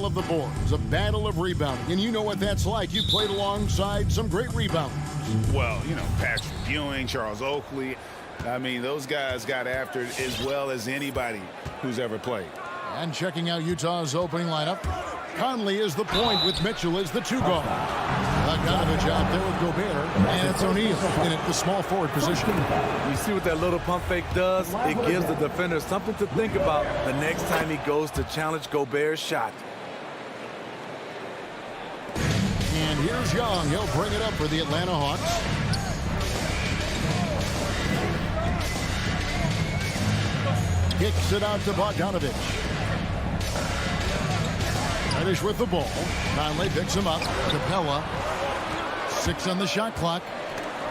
battle of the boards, a battle of rebounding. And you know what that's like. You played alongside some great rebounders. Well, you know, Patrick Ewing, Charles Oakley. I mean, those guys got after it as well as anybody who's ever played. And checking out Utah's opening lineup, Conley is the point with Mitchell as the two guard. Donovan out there with Gobert, and it's O'Neal in at the small forward position. You see what that little pump fake does? It gives the defender something to think about the next time he goes to challenge Gobert's shot. And here's Young. He'll bring it up for the Atlanta Hawks. Kicks it out to Bogdanovich. Reddish with the ball. Conley picks him up. Capella. 6 on the shot clock.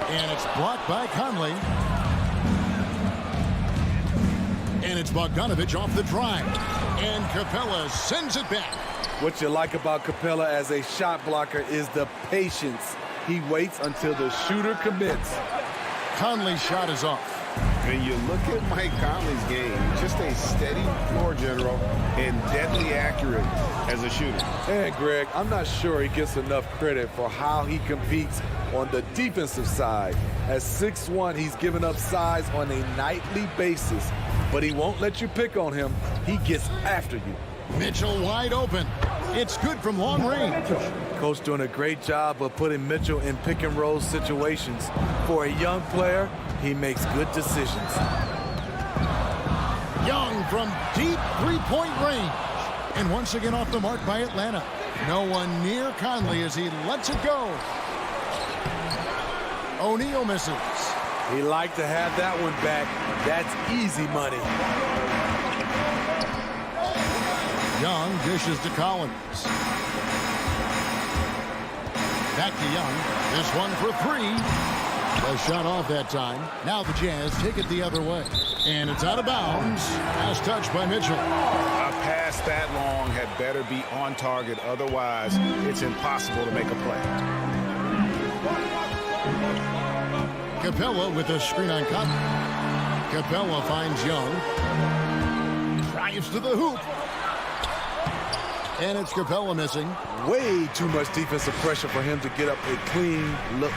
And it's blocked by Conley. And it's Bogdanovich off the drive. And Capella sends it back. What you like about Capella as a shot blocker is the patience. He waits until the shooter commits. Conley's shot is off. When you look at Mike Conley's game, just a steady floor general and deadly accurate as a shooter. And Greg, I'm not sure he gets enough credit for how he competes on the defensive side. At 6'1", he's given up size on a nightly basis, but he won't let you pick on him. He gets after you. Mitchell wide open. It's good from long range. Coach doing a great job of putting Mitchell in pick and roll situations. For a young player, he makes good decisions. Young from deep three-point range. And once again off the mark by Atlanta. No one near Conley as he lets it go. O'Neal misses. He liked to have that one back. That's easy money. Young dishes to Collins. Back to Young. This one for 3. A shot off that time. Now the Jazz take it the other way. And it's out of bounds. Last touch by Mitchell. A pass that long had better be on target. Otherwise, it's impossible to make a play. Capella with a screen on Conley. Capella finds Young. Drives to the hoop. And it's Capella missing. Way too much defensive pressure for him to get up a clean look.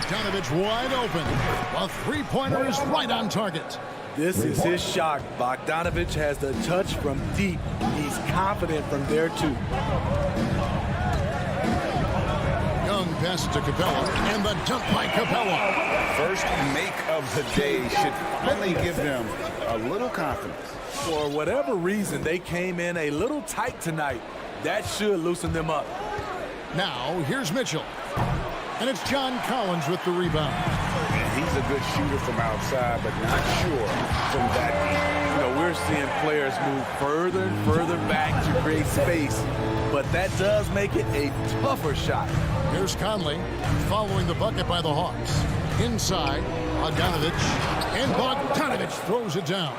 Donovan wide open. A three-pointer is right on target. This is his shot. Bogdanovich has the touch from deep. He's confident from there, too. Young pass to Capella, and the dunk by Capella. First make of the day should finally give them a little confidence. For whatever reason, they came in a little tight tonight. That should loosen them up. Now, here's Mitchell. And it's John Collins with the rebound. And he's a good shooter from outside, but not sure from that deep. You know, we're seeing players move further and further back to create space, but that does make it a tougher shot. Here's Conley following the bucket by the Hawks. Inside, Bogdanovich, and Bogdanovich throws it down.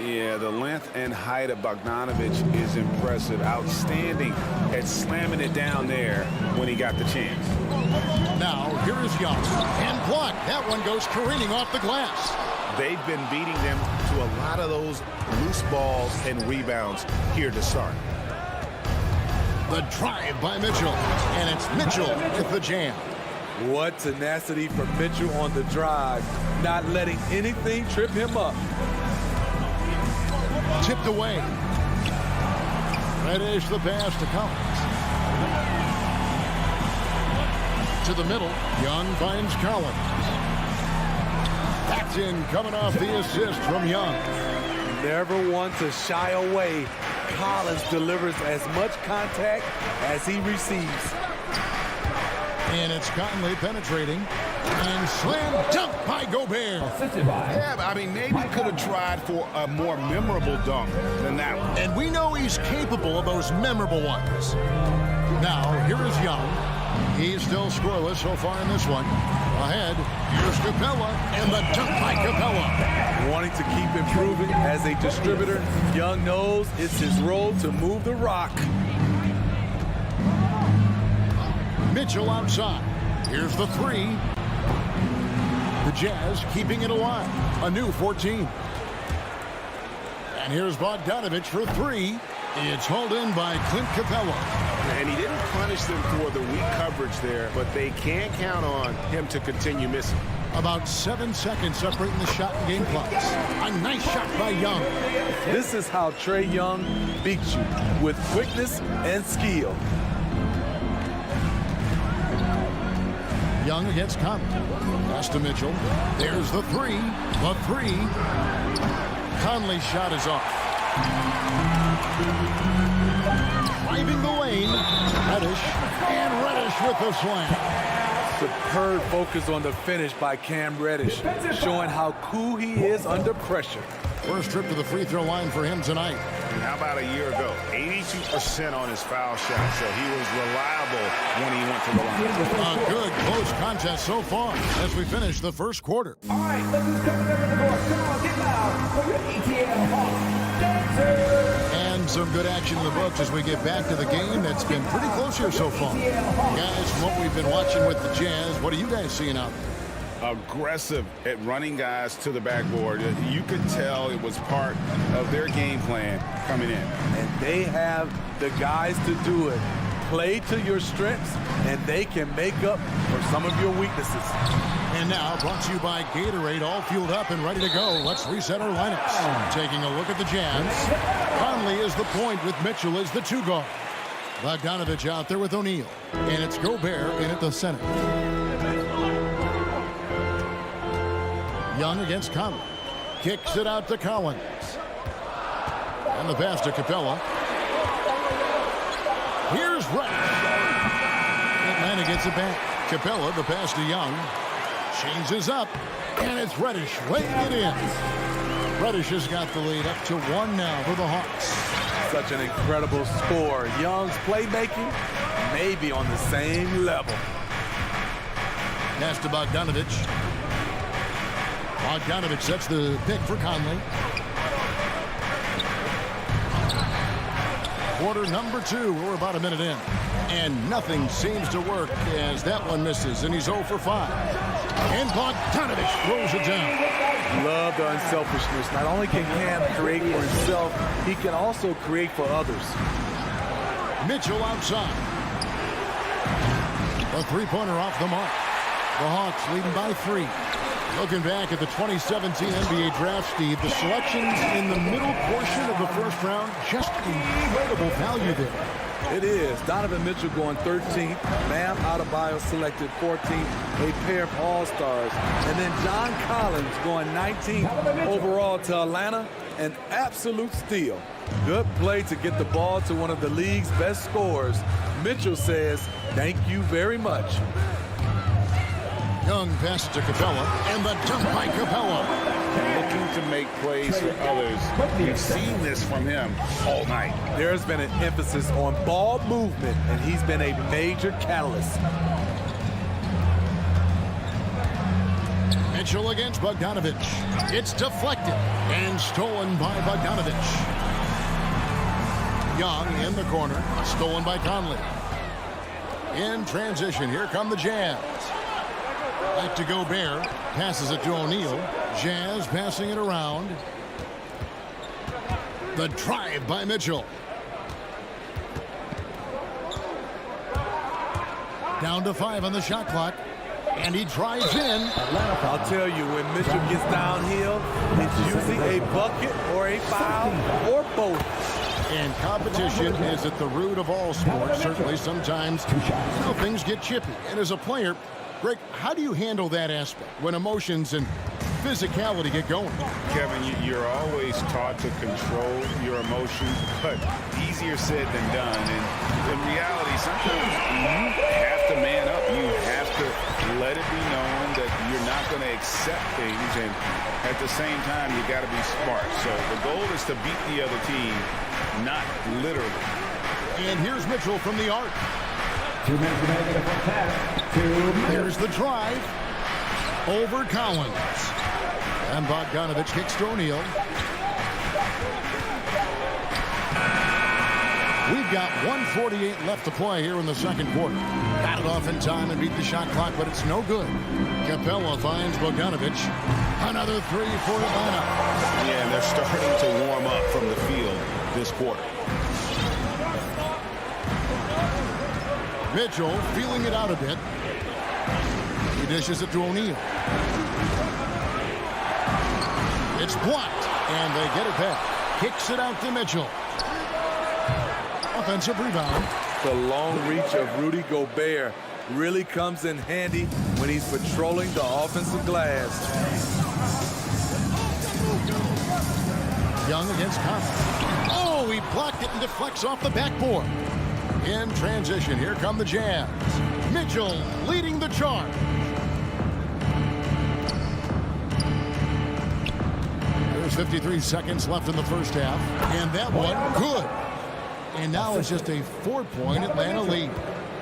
Yeah, the length and height of Bogdanovich is impressive. Outstanding at slamming it down there when he got the chance. Now, here is Young. And blocked. That one goes careening off the glass. They've been beating them to a lot of those loose balls and rebounds here to start. The drive by Mitchell. And it's Mitchell with the jam. What tenacity from Mitchell on the drive. Not letting anything trip him up. Tipped away. Reddish the pass to Collins. To the middle. Young finds Collins. That's in, coming off the assist from Young. Never one to shy away. Collins delivers as much contact as he receives. And it's Conley penetrating. And slam dunk by Gobert. Yeah, I mean, maybe could have tried for a more memorable dunk than that one. And we know he's capable of those memorable ones. Now, here is Young. He's still scoreless so far in this one. Ahead, here's Capella, and the dunk by Capella. Wanting to keep improving as a distributor, Young knows it's his role to move the rock. Mitchell outside. Here's the 3. The Jazz keeping it alive. A new 14. And here's Bogdanovich for three. It's hauled in by Clint Capella. And he didn't punish them for the weak coverage there, but they can't count on him to continue missing. About 7 seconds separating the shot and game clocks. A nice shot by Young. This is how Trae Young beats you, with quickness and skill. Young against Conley. Pass to Mitchell. There's the three. The three. Conley's shot is off. Driving the lane. Reddish. And Reddish with the slam. Superb focus on the finish by Cam Reddish, showing how cool he is under pressure. First trip to the free throw line for him tonight. How about a year ago? 82% on his foul shot, so he was reliable when he went to the line. A good close contest so far as we finish the first quarter. All right, let's just come together the board. Come on, get loud for your ETL Hawks dancers. And some good action in the books as we get back to the game that's been pretty close here so far. Guys, from what we've been watching with the Jazz, what are you guys seeing out there? Aggressive at running guys to the backboard. You could tell it was part of their game plan coming in. And they have the guys to do it. Play to your strengths, and they can make up for some of your weaknesses. And now, brought to you by Gatorade, all fueled up and ready to go. Let's reset our lineups. Taking a look at the Jazz. Conley is the point with Mitchell as the two guard. Bogdanovich out there with O'Neal. And it's Gobert in at the center. Young against Conley. Kicks it out to Collins. And the pass to Capella. Here's Reddish. Atlanta gets it back. Capella, the pass to Young. Changes up. And it's Reddish laying it in. Reddish has got the lead up to 1 now for the Hawks. Such an incredible score. Young's playmaking may be on the same level. Pass to Bogdanovich. Bogdanovich sets the pick for Conley. Quarter number 2. We're about a minute in. And nothing seems to work as that one misses, and he's 0 for 5. And Bogdanovich throws it down. Love the unselfishness. Not only can Cam create for himself, he can also create for others. Mitchell outside. A three-pointer off the mark. The Hawks leading by 3. Looking back at the 2017 NBA draft, Steve, the selections in the middle portion of the first round, just incredible value there. It is. Donovan Mitchell going 13th. Bam Adebayo selected 14th. A pair of All-Stars. And then John Collins going 19th overall to Atlanta. An absolute steal. Good play to get the ball to one of the league's best scorers. Mitchell says, thank you very much. Young passes to Capella, and the dunk by Capella. And looking to make plays for others. We've seen this from him all night. There's been an emphasis on ball movement, and he's been a major catalyst. Mitchell against Bogdanovich. It's deflected and stolen by Bogdanovich. Young in the corner, stolen by Conley. In transition, here come the Jazz. Back to Gobert, passes it to O'Neal. Jazz passing it around. The drive by Mitchell. Down to 5 on the shot clock. And he drives in. I'll tell you, when Mitchell gets downhill, it's usually a bucket or a foul or both. And competition is at the root of all sports. Certainly sometimes things get chippy. And as a player, Greg, how do you handle that aspect when emotions and physicality get going? Kevin, you're always taught to control your emotions, but easier said than done. And in reality, sometimes you have to man up. You have to let it be known that you're not going to accept things. And at the same time, you got to be smart. So the goal is to beat the other team, not literally. And here's Mitchell from the arc. 2 minutes remaining in the first half. 2 minutes. There's the drive over Collins. And Bogdanovich kicks to O'Neal. We've got 1:48 left to play here in the second quarter. Got it off in time and beat the shot clock, but it's no good. Capella finds Bogdanovich. Another 3 for Atlanta. Yeah, and they're starting to warm up. For this quarter. Mitchell feeling it out a bit. He dishes it to O'Neal. It's blocked, and they get it back. Kicks it out to Mitchell. Offensive rebound. The long reach of Rudy Gobert really comes in handy when he's patrolling the offensive glass. Young against Conley. Oh, he blocked it and deflects off the backboard. In transition, here come the Jazz. Mitchell leading the charge. There's 53 seconds left in the first half. And that one, good. And now it's just a 4-point Atlanta lead.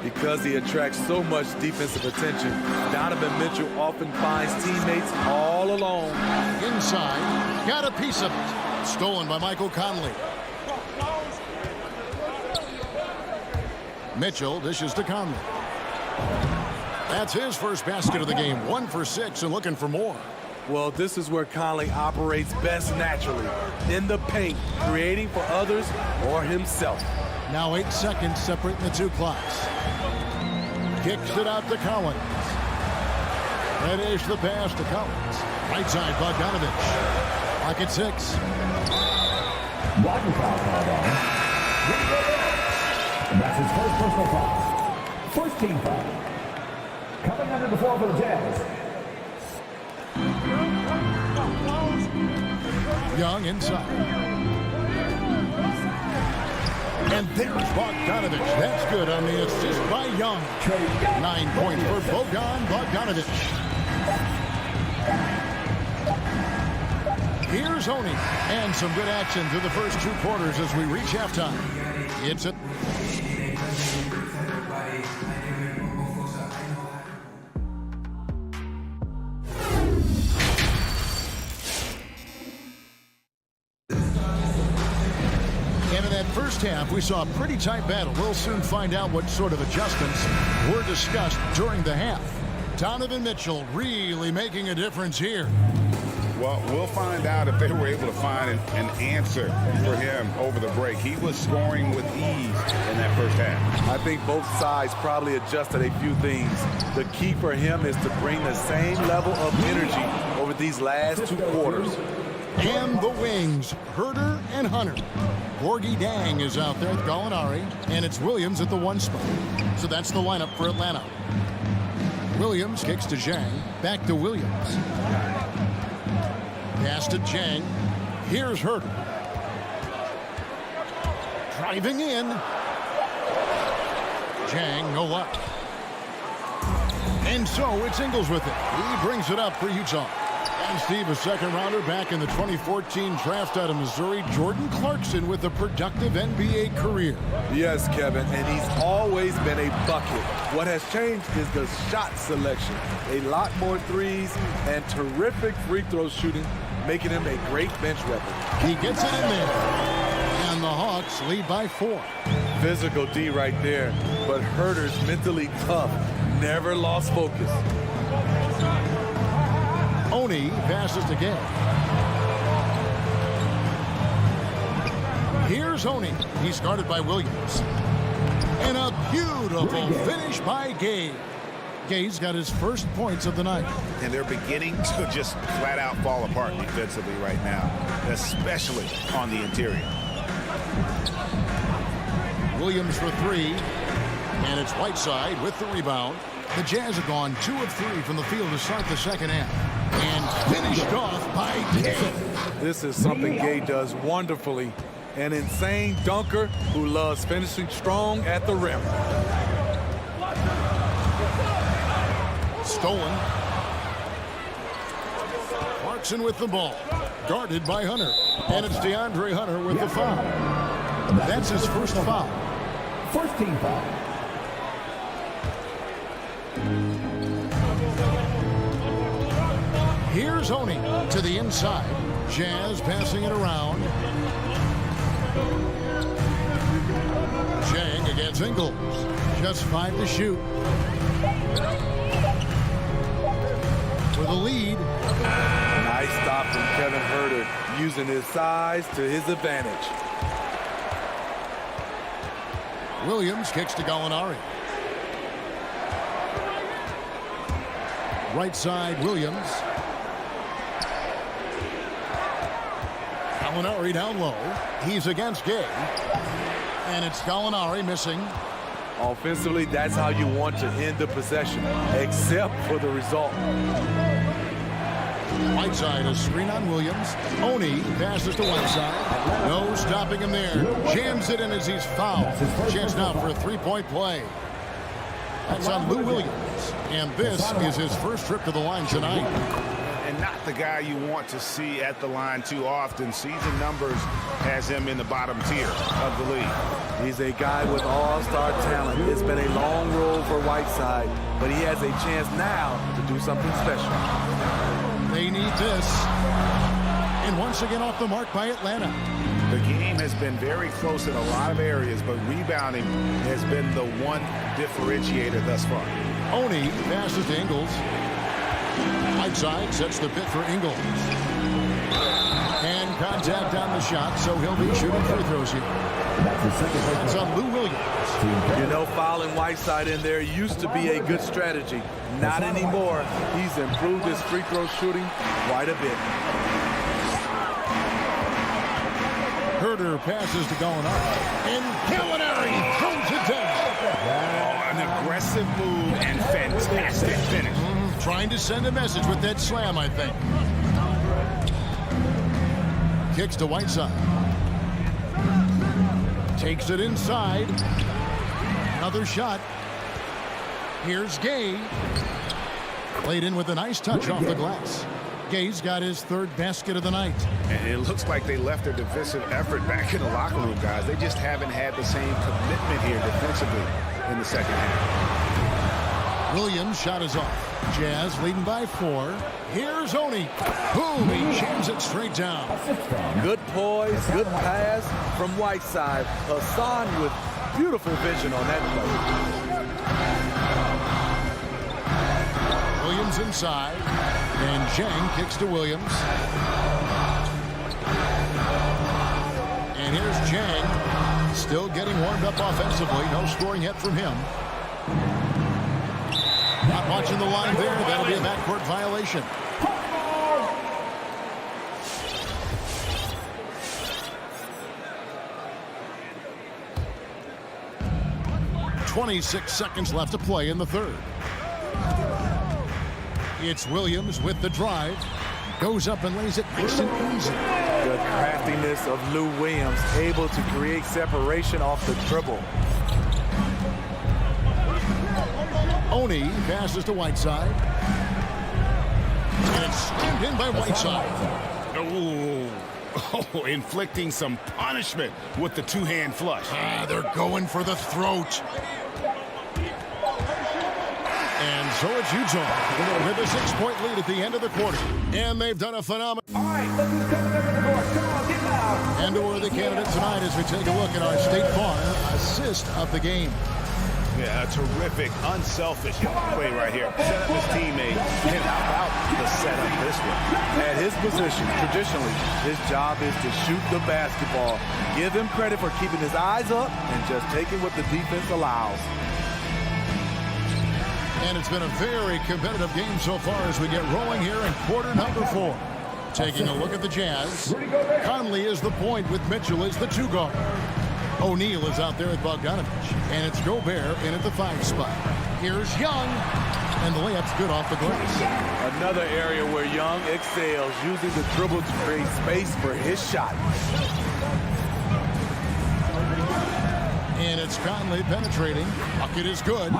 Because he attracts so much defensive attention, Donovan Mitchell often finds teammates all alone. Inside, got a piece of it. Stolen by Michael Conley. Mitchell dishes to Conley. That's his first basket of the game. 1 for 6 and looking for more. Well, this is where Conley operates best naturally. In the paint, creating for others or himself. Now 8 seconds separating the two clocks. Kicks it out to Collins. That is the pass to Collins. Right side, Bogdanovich. Lock at 6. Blocking foul called on. And that's his first personal foul. First team foul. Coming under the floor for the Jazz. Young inside. And there's Bogdanovich. That's good on the assist by Young. 9 points for Bogdanovich. Here's Honey. And some good action through the first 2 quarters as we reach halftime. It's a... First half, we saw a pretty tight battle. We'll soon find out what sort of adjustments were discussed during the half. Donovan Mitchell really making a difference here. Well, we'll find out if they were able to find an answer for him over the break. He was scoring with ease in that first half. I think both sides probably adjusted a few things. The key for him is to bring the same level of energy over these last 2 quarters. And the wings, Herter and Hunter. Gorgie Dang is out there with Gallinari, and it's Williams at the 1 spot. So that's the lineup for Atlanta. Williams kicks to Zhang, back to Williams. Pass to Zhang. Here's Herter. Driving in. Zhang, no luck. And so it's Ingles with it. He brings it up for Utah. And Steve, a second rounder back in the 2014 draft out of Missouri, Jordan Clarkson with a productive NBA career. Yes, Kevin, and he's always been a bucket. What has changed is the shot selection. A lot more threes and terrific free throw shooting, making him a great bench weapon. He gets it in there. And the Hawks lead by 4. Physical D right there, but Herter's mentally tough, never lost focus. Oni passes to Gay. Here's Oni. He's guarded by Williams. And a beautiful finish by Gay. Gay's got his first points of the night. And they're beginning to just flat out fall apart defensively right now, especially on the interior. Williams for 3. And it's Whiteside with the rebound. The Jazz have gone 2 of 3 from the field to start the second half. And finished off by Gay. This is something Gay does wonderfully. An insane dunker who loves finishing strong at the rim. Stolen. Clarkson with the ball. Guarded by Hunter. And it's DeAndre Hunter with the foul. That's his first foul. First team foul. Here's Oni to the inside. Jazz passing it around. Zhang against Ingles. Just 5 to shoot. For the lead. Nice stop from Kevin Herter, using his size to his advantage. Williams kicks to Gallinari. Right side, Williams. Gallinari down low. He's against Gay. And it's Gallinari missing. Offensively, that's how you want to end the possession, except for the result. Whiteside, a screen on Williams. Oni passes to Whiteside. No stopping him there. Jams it in as he's fouled. Chance now for a three-point play. That's on Lou Williams. And this is his first trip to the line tonight. And not the guy you want to see at the line too often. Season numbers has him in the bottom tier of the league. He's a guy with all-star talent. It's been a long road for Whiteside, but he has a chance now to do something special. They need this. And once again off the mark by Atlanta. The game has been very close in a lot of areas, but rebounding has been the one differentiator thus far. Oni passes to Ingles. Whiteside sets the bit for Ingles. And contact on the shot, so he'll be shooting free throws here. It's on Lou Williams. You know, fouling Whiteside in there used to be a good strategy. Not anymore. He's improved his free throw shooting quite a bit. Herter passes to Gallinari. And Gallinari throws it down. Oh, an aggressive move and fantastic finish. Trying to send a message with that slam, I think. Kicks to Whiteside. Takes it inside. Another shot. Here's Gay. Played in with a nice touch off the glass. Gay's got his third basket of the night. And it looks like they left their defensive effort back in the locker room, guys. They just haven't had the same commitment here defensively in the second half. Williams' shot is off. Jazz leading by 4. Here's Oni. Boom, he jams it straight down. Good poise, good pass from Whiteside. Hassan with beautiful vision on that play. Williams inside. And Zhang kicks to Williams. And here's Zhang. Still getting warmed up offensively. No scoring yet from him. Not watching the line there. That'll be a backcourt violation. 26 seconds left to play in the third. It's Williams with the drive. Goes up and lays it nice and easy. The craftiness of Lou Williams, able to create separation off the dribble. Oni passes to Whiteside. And it's screened in by Whiteside. Oh, inflicting some punishment with the two-hand flush. They're going for the throat. And so it's Utah with a 6-point lead at the end of the quarter. And they've done a phenomenal. All right, look who's coming up in the court. Come on, get loud. And we're the candidate tonight as we take a look at our State Farm assist of the game. Yeah, a terrific, unselfish play right here. Set up his teammate. And how about the setup this one? At his position, traditionally, his job is to shoot the basketball. Give him credit for keeping his eyes up and just taking what the defense allows. And it's been a very competitive game so far as we get rolling here in quarter number 4. Taking a look at the Jazz. Conley is the point with Mitchell as the 2 guard. O'Neal is out there with Bogdanovich. And it's Gobert in at the 5 spot. Here's Young. And the layup's good off the glass. Another area where Young excels, using the dribble to create space for his shot. And it's Conley penetrating. Bucket is good.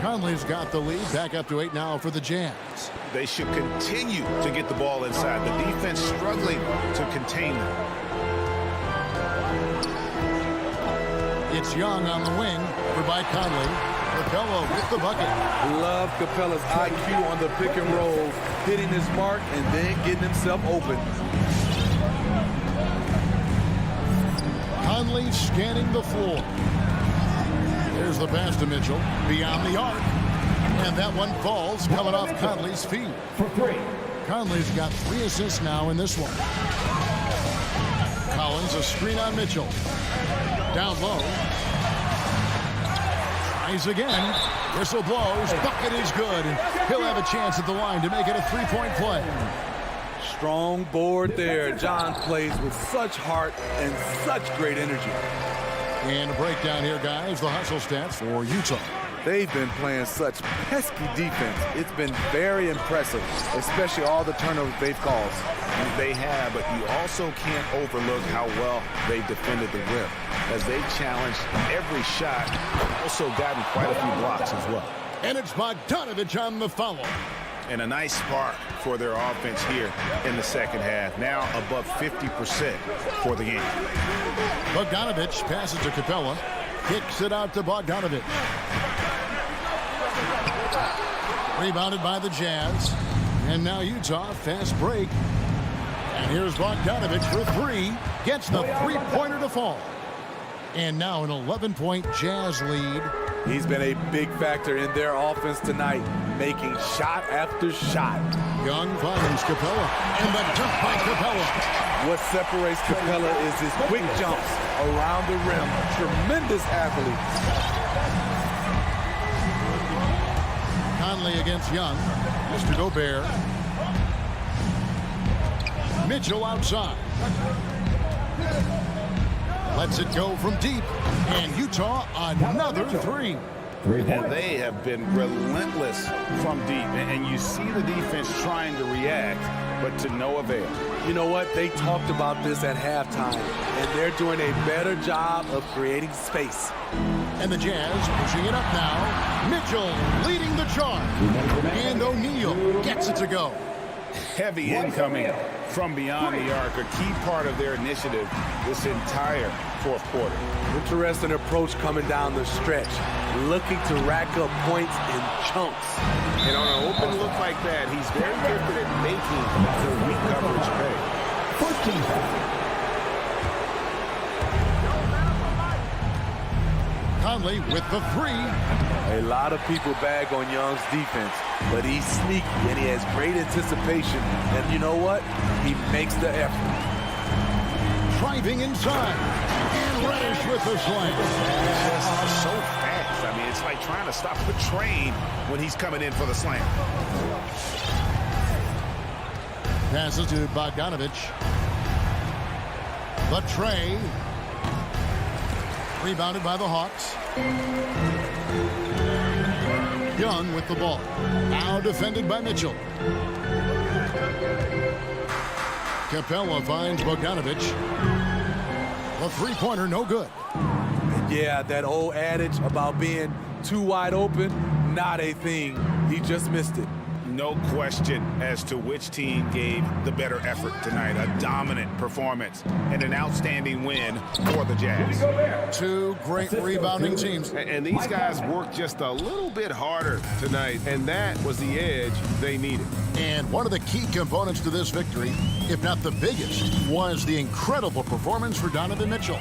Conley's got the lead. Back up to 8 now for the Jazz. They should continue to get the ball inside. The defense struggling to contain them. It's Young on the wing for by Conley. Capella with the bucket. Love Capella's IQ on the pick and roll, hitting his mark and then getting himself open. Conley scanning the floor. There's the pass to Mitchell. Beyond the arc. And that one falls coming off Conley's feet. For 3. Conley's got 3 assists now in this one. Collins, a screen on Mitchell. Down low. Tries again. Whistle blows. Bucket is good. And he'll have a chance at the line to make it a three-point play. Strong board there. John plays with such heart and such great energy. And a breakdown here, guys. The hustle stats for Utah. They've been playing such pesky defense. It's been very impressive, especially all the turnovers they've caused. They have, but you also can't overlook how well they've defended the rim, as they've challenged every shot, also gotten quite a few blocks as well. And it's Bogdanovich on the follow. And a nice spark for their offense here in the second half. Now above 50% for the game. Bogdanovich passes to Capella. Kicks it out to Bogdanovich. Rebounded by the Jazz. And now Utah, fast break. And here's Bogdanovich for three. Gets the three-pointer to fall. And now an 11-point Jazz lead. He's been a big factor in their offense tonight, making shot after shot. Young finds Capella. And the jump by Capella. What separates Capella is his quick jumps around the rim. Tremendous athlete. Conley against Young. Mr. Gobert. Mitchell outside. Lets it go from deep. And Utah another three. And they have been relentless from deep. And you see the defense trying to react, but to no avail. You know what? They talked about this at halftime, and they're doing a better job of creating space. And the Jazz pushing it up now. Mitchell leading the charge. And O'Neal gets it to go. Heavy incoming from beyond the arc, a key part of their initiative this entire fourth quarter. Interesting approach coming down the stretch, looking to rack up points in chunks. And on an open look like that, he's very gifted at making the weak coverage pay. 14 foul. Conley with the three. A lot of people bag on Young's defense, but he's sneaky and he has great anticipation. And you know what? He makes the effort. Driving inside. And Reddish with the slam. Just so fast. I mean, it's like trying to stop the train when he's coming in for the slam. Passes to Bogdanovich. The tray. Rebounded by the Hawks. Young with the ball. Now defended by Mitchell. Capella finds Bogdanovich. The three-pointer no good. Yeah, that old adage about being too wide open, not a thing. He just missed it. No question as to which team gave the better effort tonight. A dominant performance and an outstanding win for the Jazz. Two great rebounding teams. And these guys worked just a little bit harder tonight, and that was the edge they needed. And one of the key components to this victory, if not the biggest, was the incredible performance for Donovan Mitchell.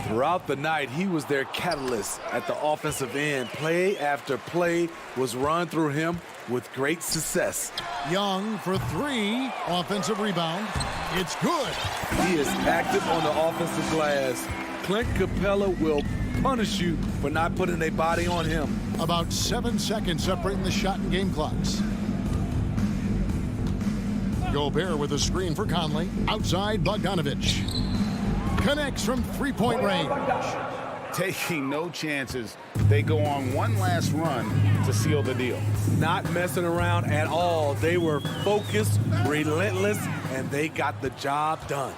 Throughout the night, he was their catalyst at the offensive end. Play after play was run through him with great success. Young for three. Offensive rebound. It's good. He is active on the offensive glass. Clint Capella will punish you for not putting a body on him. About 7 seconds separating the shot and game clocks. Gobert with a screen for Conley. Outside Bogdanovich. Connects from three-point range. Taking no chances. They go on one last run to seal the deal. Not messing around at all. They were focused, relentless, and they got the job done.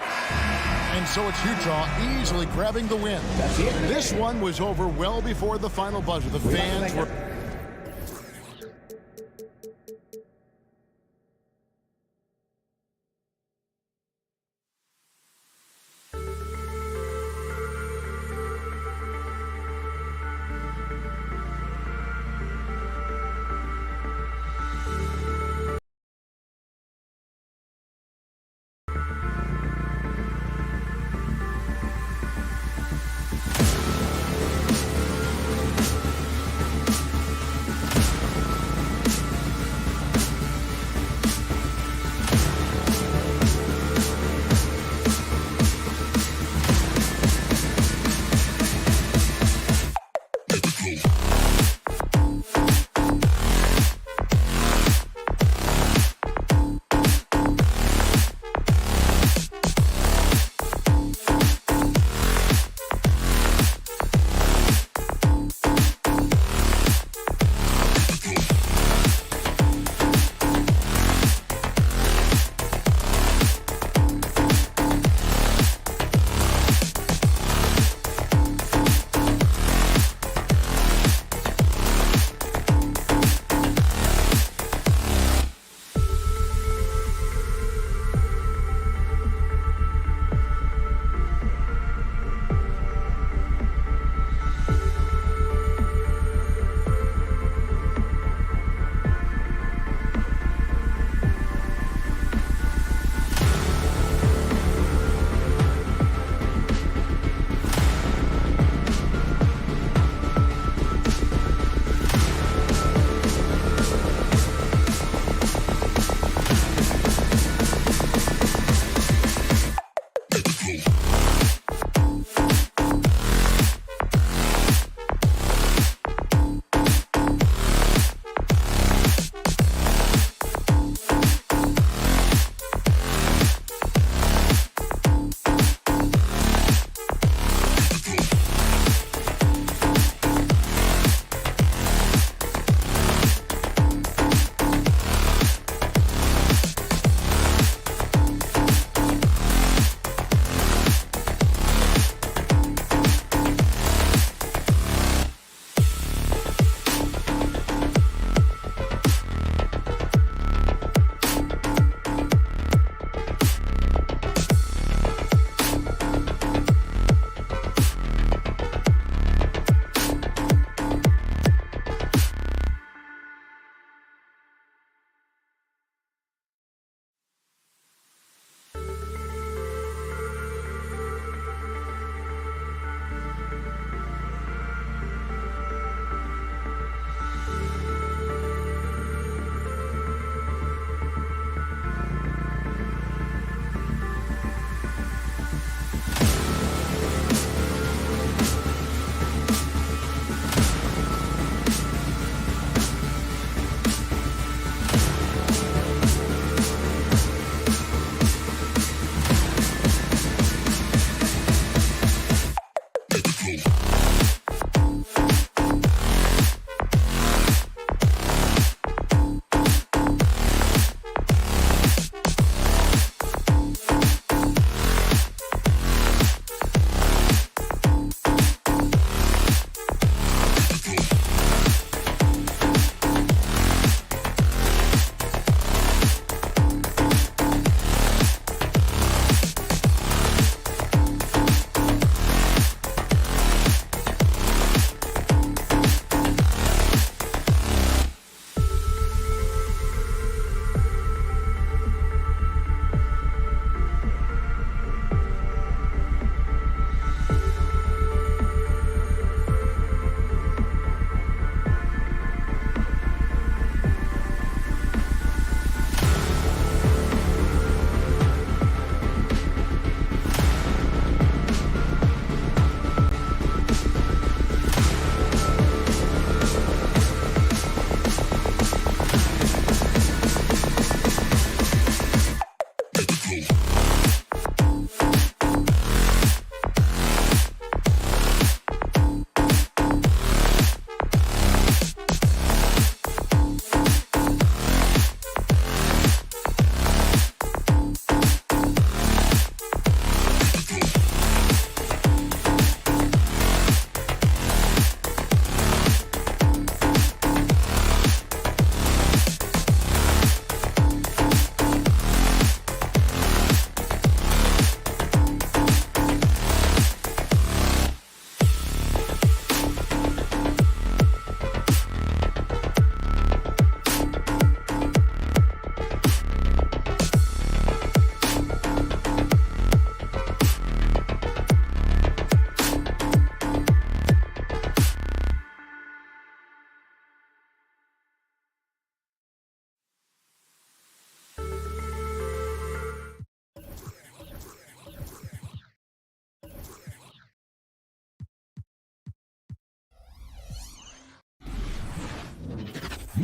And so it's Utah easily grabbing the win. This one was over well before the final buzzer. The fans were...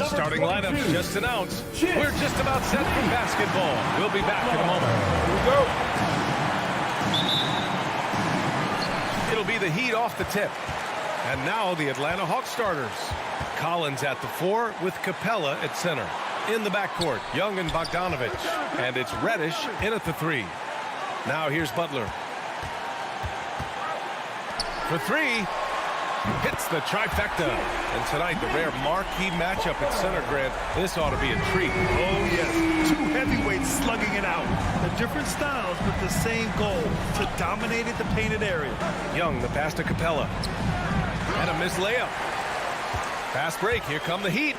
Starting lineups just announced. We're just about set for basketball. We'll be back in a moment. Here we go. It'll be the Heat off the tip. And now the Atlanta Hawks starters. Collins at the 4 with Capella at center. In the backcourt, Young and Bogdanovich. And it's Reddish in at the 3. Now here's Butler. For 3. Hits the trifecta. And tonight, the rare marquee matchup at center, Grant. This ought to be a treat. Oh, yes. Two heavyweights slugging it out. The different styles, but the same goal, to dominate at the painted area. Young, the pass to Capella. And a missed layup. Fast break. Here come the Heat.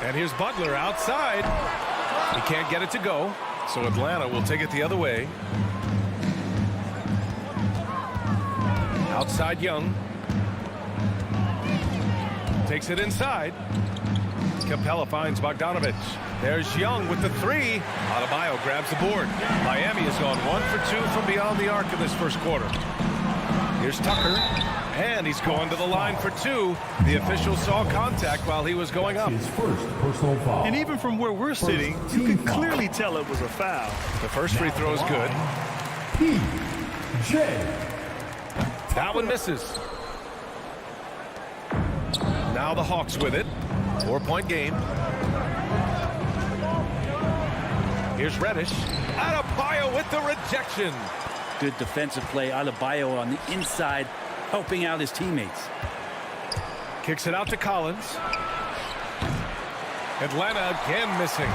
And here's Butler outside. He can't get it to go. So Atlanta will take it the other way. Outside Young. Takes it inside. Capella finds Bogdanovich. There's Young with the 3. Adebayo grabs the board. Miami has gone 1 for 2 from beyond the arc in this first quarter. Here's Tucker. And he's going to the line for 2. The official saw contact while he was going up. His first personal foul. And even from where we're sitting, you can clearly tell it was a foul. The first free throw is good. P.J. That one misses. Now the Hawks with it. 4-point game. Here's Reddish. Adebayo with the rejection. Good defensive play. Adebayo on the inside, helping out his teammates. Kicks it out to Collins. Atlanta again missing.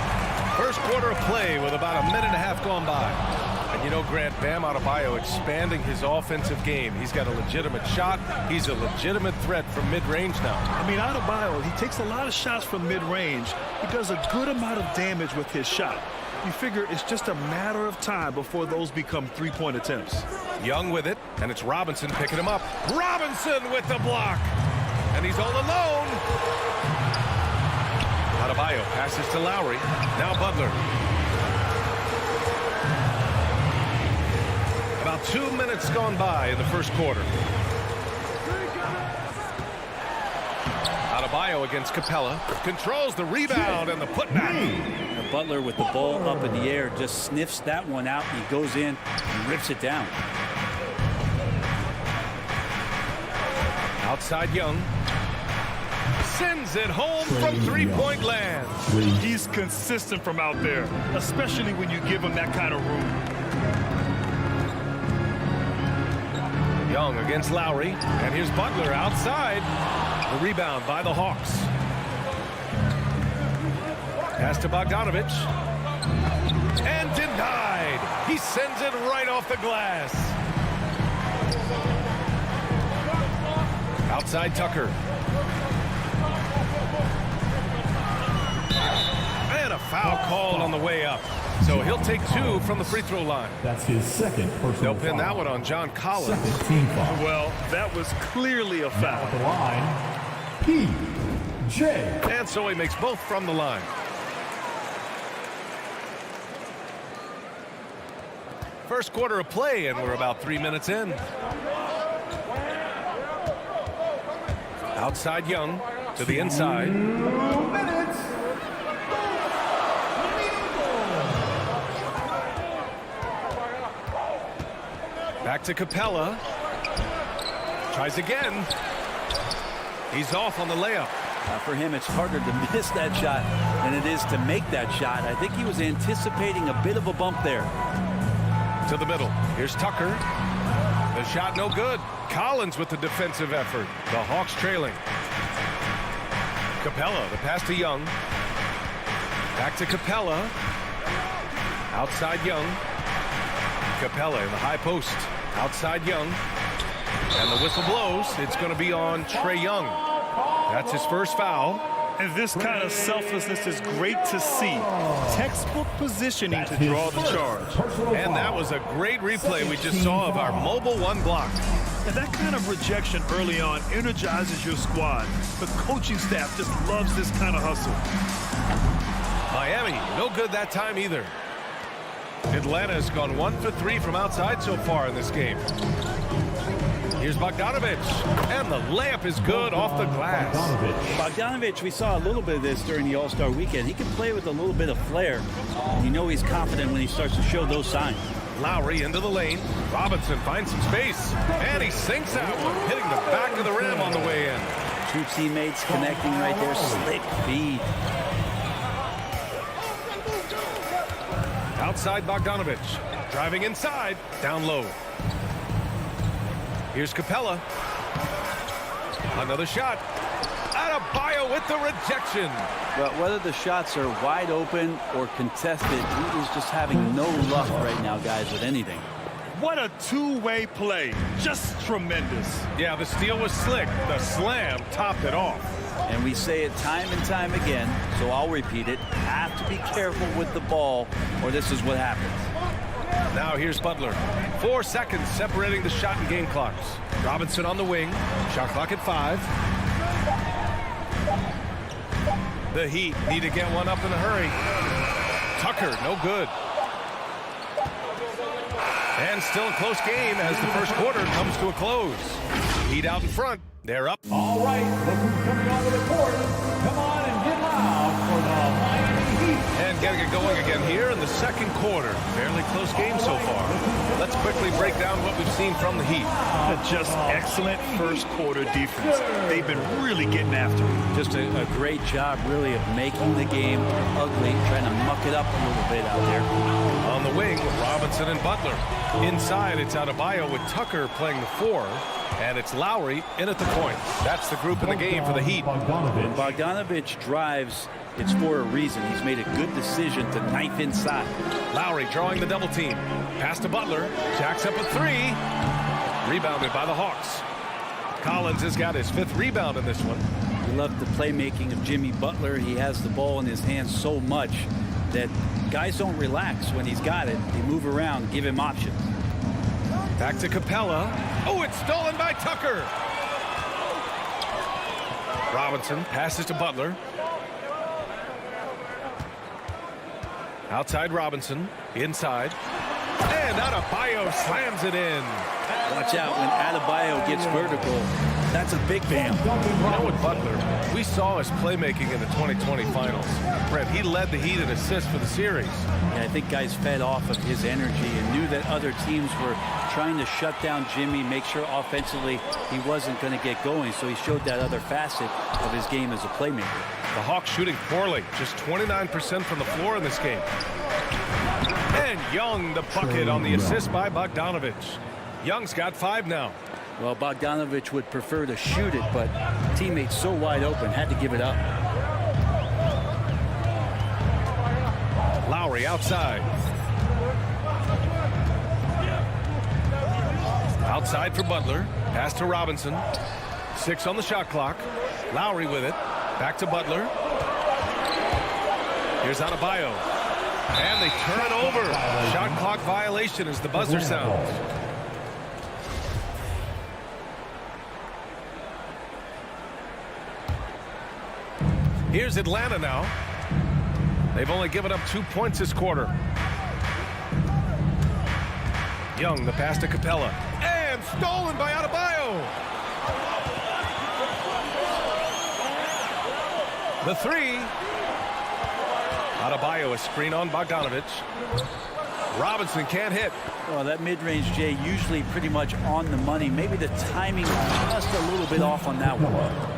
First quarter of play with about a minute and a half gone by. And you know, Grant, Bam Adebayo expanding his offensive game. He's got a legitimate shot. He's a legitimate threat from mid-range now. I mean, Adebayo, he takes a lot of shots from mid-range. He does a good amount of damage with his shot. You figure it's just a matter of time before those become three-point attempts. Young with it, and it's Robinson picking him up. Robinson with the block. And he's all alone. Adebayo passes to Lowry. Now Butler. About 2 minutes gone by in the first quarter. Adebayo against Capella. Controls the rebound and the putback. And Butler with the ball up in the air just sniffs that one out. He goes in and rips it down. Outside Young. Sends it home from three-point land. He's consistent from out there, especially when you give him that kind of room. Young against Lowry. And here's Butler outside. The rebound by the Hawks. Pass to Bogdanovich. And denied. He sends it right off the glass. Outside Tucker. And a foul called on the way up. So he'll take 2 from the free throw line. That's his second personal They'll pin foul. that one on John Collins. Second team foul. Well, that was clearly a foul. At the line, P.J. And so he makes both from the line. First quarter of play, and we're about 3 minutes in. Outside Young to the inside. 2 minutes. Back to Capella. Tries again. He's off on the layup. For him, it's harder to miss that shot than it is to make that shot. I think he was anticipating a bit of a bump there. To the middle. Here's Tucker. The shot no good. Collins with the defensive effort. The Hawks trailing. Capella, the pass to Young. Back to Capella. Outside Young. Capella in the high post. Outside Young. And the whistle blows. It's going to be on Trae Young. That's his first foul. And this kind of selflessness is great to see. Textbook positioning to draw the charge. And that was a great replay we just saw of our mobile one block. And that kind of rejection early on energizes your squad. The coaching staff just loves this kind of hustle. Miami, no good that time either. Atlanta has gone 1 for 3 from outside so far in this game. Here's Bogdanovich, and the layup is good off the glass. Bogdanovich, we saw a little bit of this during the All-Star weekend. He can play with a little bit of flair. You know he's confident when he starts to show those signs. Lowry into the lane. Robinson finds some space, and he sinks that one, hitting the back of the rim on the way in. Two teammates connecting right there. Slick feed. Outside Bogdanovich, driving inside, down low. Here's Capella. Another shot. Adebayo with the rejection. But whether the shots are wide open or contested, he is just having no luck right now, guys, with anything. What a two-way play. Just tremendous. Yeah, the steal was slick. The slam topped it off. And we say it time and time again, so I'll repeat it. Have to be careful with the ball, or this is what happens. Now here's Butler. 4 seconds separating the shot and game clocks. Robinson on the wing. Shot clock at 5. The Heat need to get one up in a hurry. Tucker, no good. And still a close game as the first quarter comes to a close. Heat out in front. They're up. All right, look who's coming onto the court. Come on and get loud for the Miami Heat. And getting it going again here in the second quarter. Fairly close game so far. Let's quickly break down what we've seen from the Heat. Just excellent first quarter defense. They've been really getting after it. Just a great job, really, of making the game ugly, trying to muck it up a little bit out there. On the wing with Robinson and Butler. Inside, it's Adebayo with Tucker playing the 4. And it's Lowry in at the point. That's the group in the game for the Heat. When Bogdanovich drives, it's for a reason. He's made a good decision to knife inside. Lowry drawing the double team. Pass to Butler. Jacks up a 3. Rebounded by the Hawks. Collins has got his 5th rebound in this one. We love the playmaking of Jimmy Butler. He has the ball in his hands so much that guys don't relax when he's got it. They move around, give him options. Back to Capella. Oh, it's stolen by Tucker. Robinson passes to Butler. Outside Robinson. Inside. And Adebayo slams it in. Watch out when Adebayo gets vertical. That's a big bam. You know what, Butler? We saw his playmaking in the 2020 finals. Brett, he led the Heat in assists for the series. Yeah, I think guys fed off of his energy and knew that other teams were trying to shut down Jimmy, make sure offensively he wasn't going to get going. So he showed that other facet of his game as a playmaker. The Hawks shooting poorly, just 29% from the floor in this game. And Young, the bucket on the assist by Bogdanovich. Young's got 5 now. Well, Bogdanovich would prefer to shoot it, but teammates so wide open, had to give it up. Lowry outside. Outside for Butler. Pass to Robinson. 6 on the shot clock. Lowry with it. Back to Butler. Here's Adebayo. And they turn it over. Shot clock violation as the buzzer sounds. Here's Atlanta now. They've only given up 2 points this quarter. Young, the pass to Capella. And stolen by Adebayo. The 3. Adebayo, a screen on Bogdanovich. Robinson can't hit. Well, that mid-range, Jay, usually pretty much on the money. Maybe the timing just a little bit off on that one.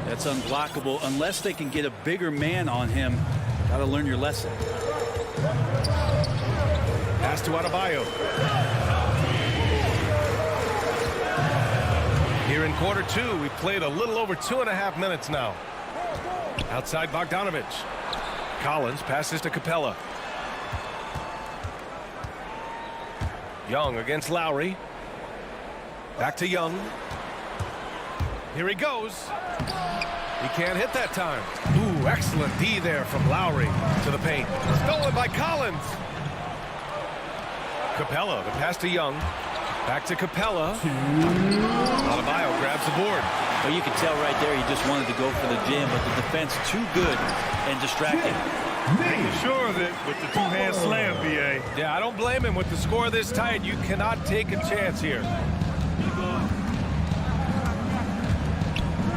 That's unblockable unless they can get a bigger man on him. Got to learn your lesson. Pass to Adebayo. Here in quarter 2, we played a little over 2.5 minutes now. Outside Bogdanovich. Collins passes to Capella. Young against Lowry. Back to Young. Here he goes. He can't hit that time. Ooh, excellent D there from Lowry to the paint. Stolen by Collins. Capella, the pass to Young. Back to Capella. Adebayo grabs the board. Well, you can tell right there he just wanted to go for the jam, but the defense too good and distracting. Making sure of it with the two-hand slam, B.A. Yeah, I don't blame him with the score this tight. You cannot take a chance here.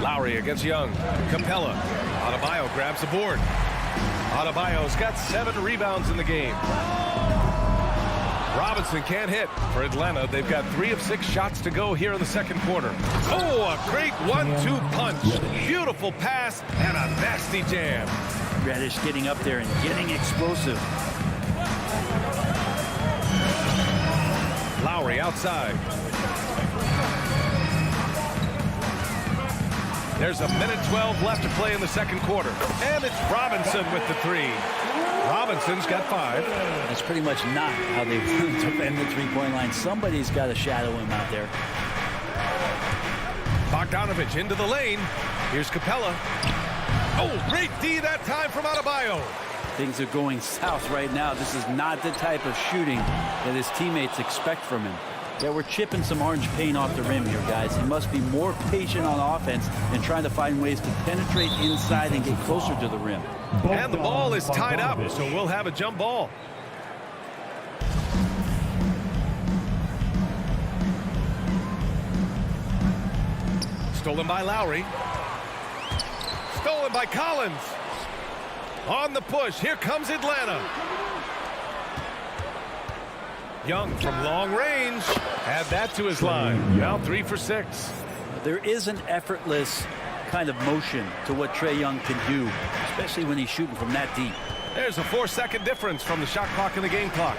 Lowry against Young. Capella. Adebayo grabs the board. Adebayo's got 7 rebounds in the game. Robinson can't hit. For Atlanta, they've got 3 of 6 shots to go here in the second quarter. Oh, a great 1-2 punch. Beautiful pass and a nasty jam. Reddish getting up there and getting explosive. Lowry outside. There's 1:12 left to play in the second quarter. And it's Robinson with the 3. Robinson's got 5. That's pretty much not how they defend the three-point line. Somebody's got to shadow him out there. Bogdanovich into the lane. Here's Capella. Oh, great D that time from Adebayo. Things are going south right now. This is not the type of shooting that his teammates expect from him. Yeah, we're chipping some orange paint off the rim here, guys. He must be more patient on offense and trying to find ways to penetrate inside and get closer to the rim. And the ball is tied up, so we'll have a jump ball. Stolen by Lowry. Stolen by Collins. On the push, here comes Atlanta. Young from long range. Add that to his line. Now 3 for 6. There is an effortless kind of motion to what Trae Young can do, especially when he's shooting from that deep. There's a 4-second difference from the shot clock and the game clock.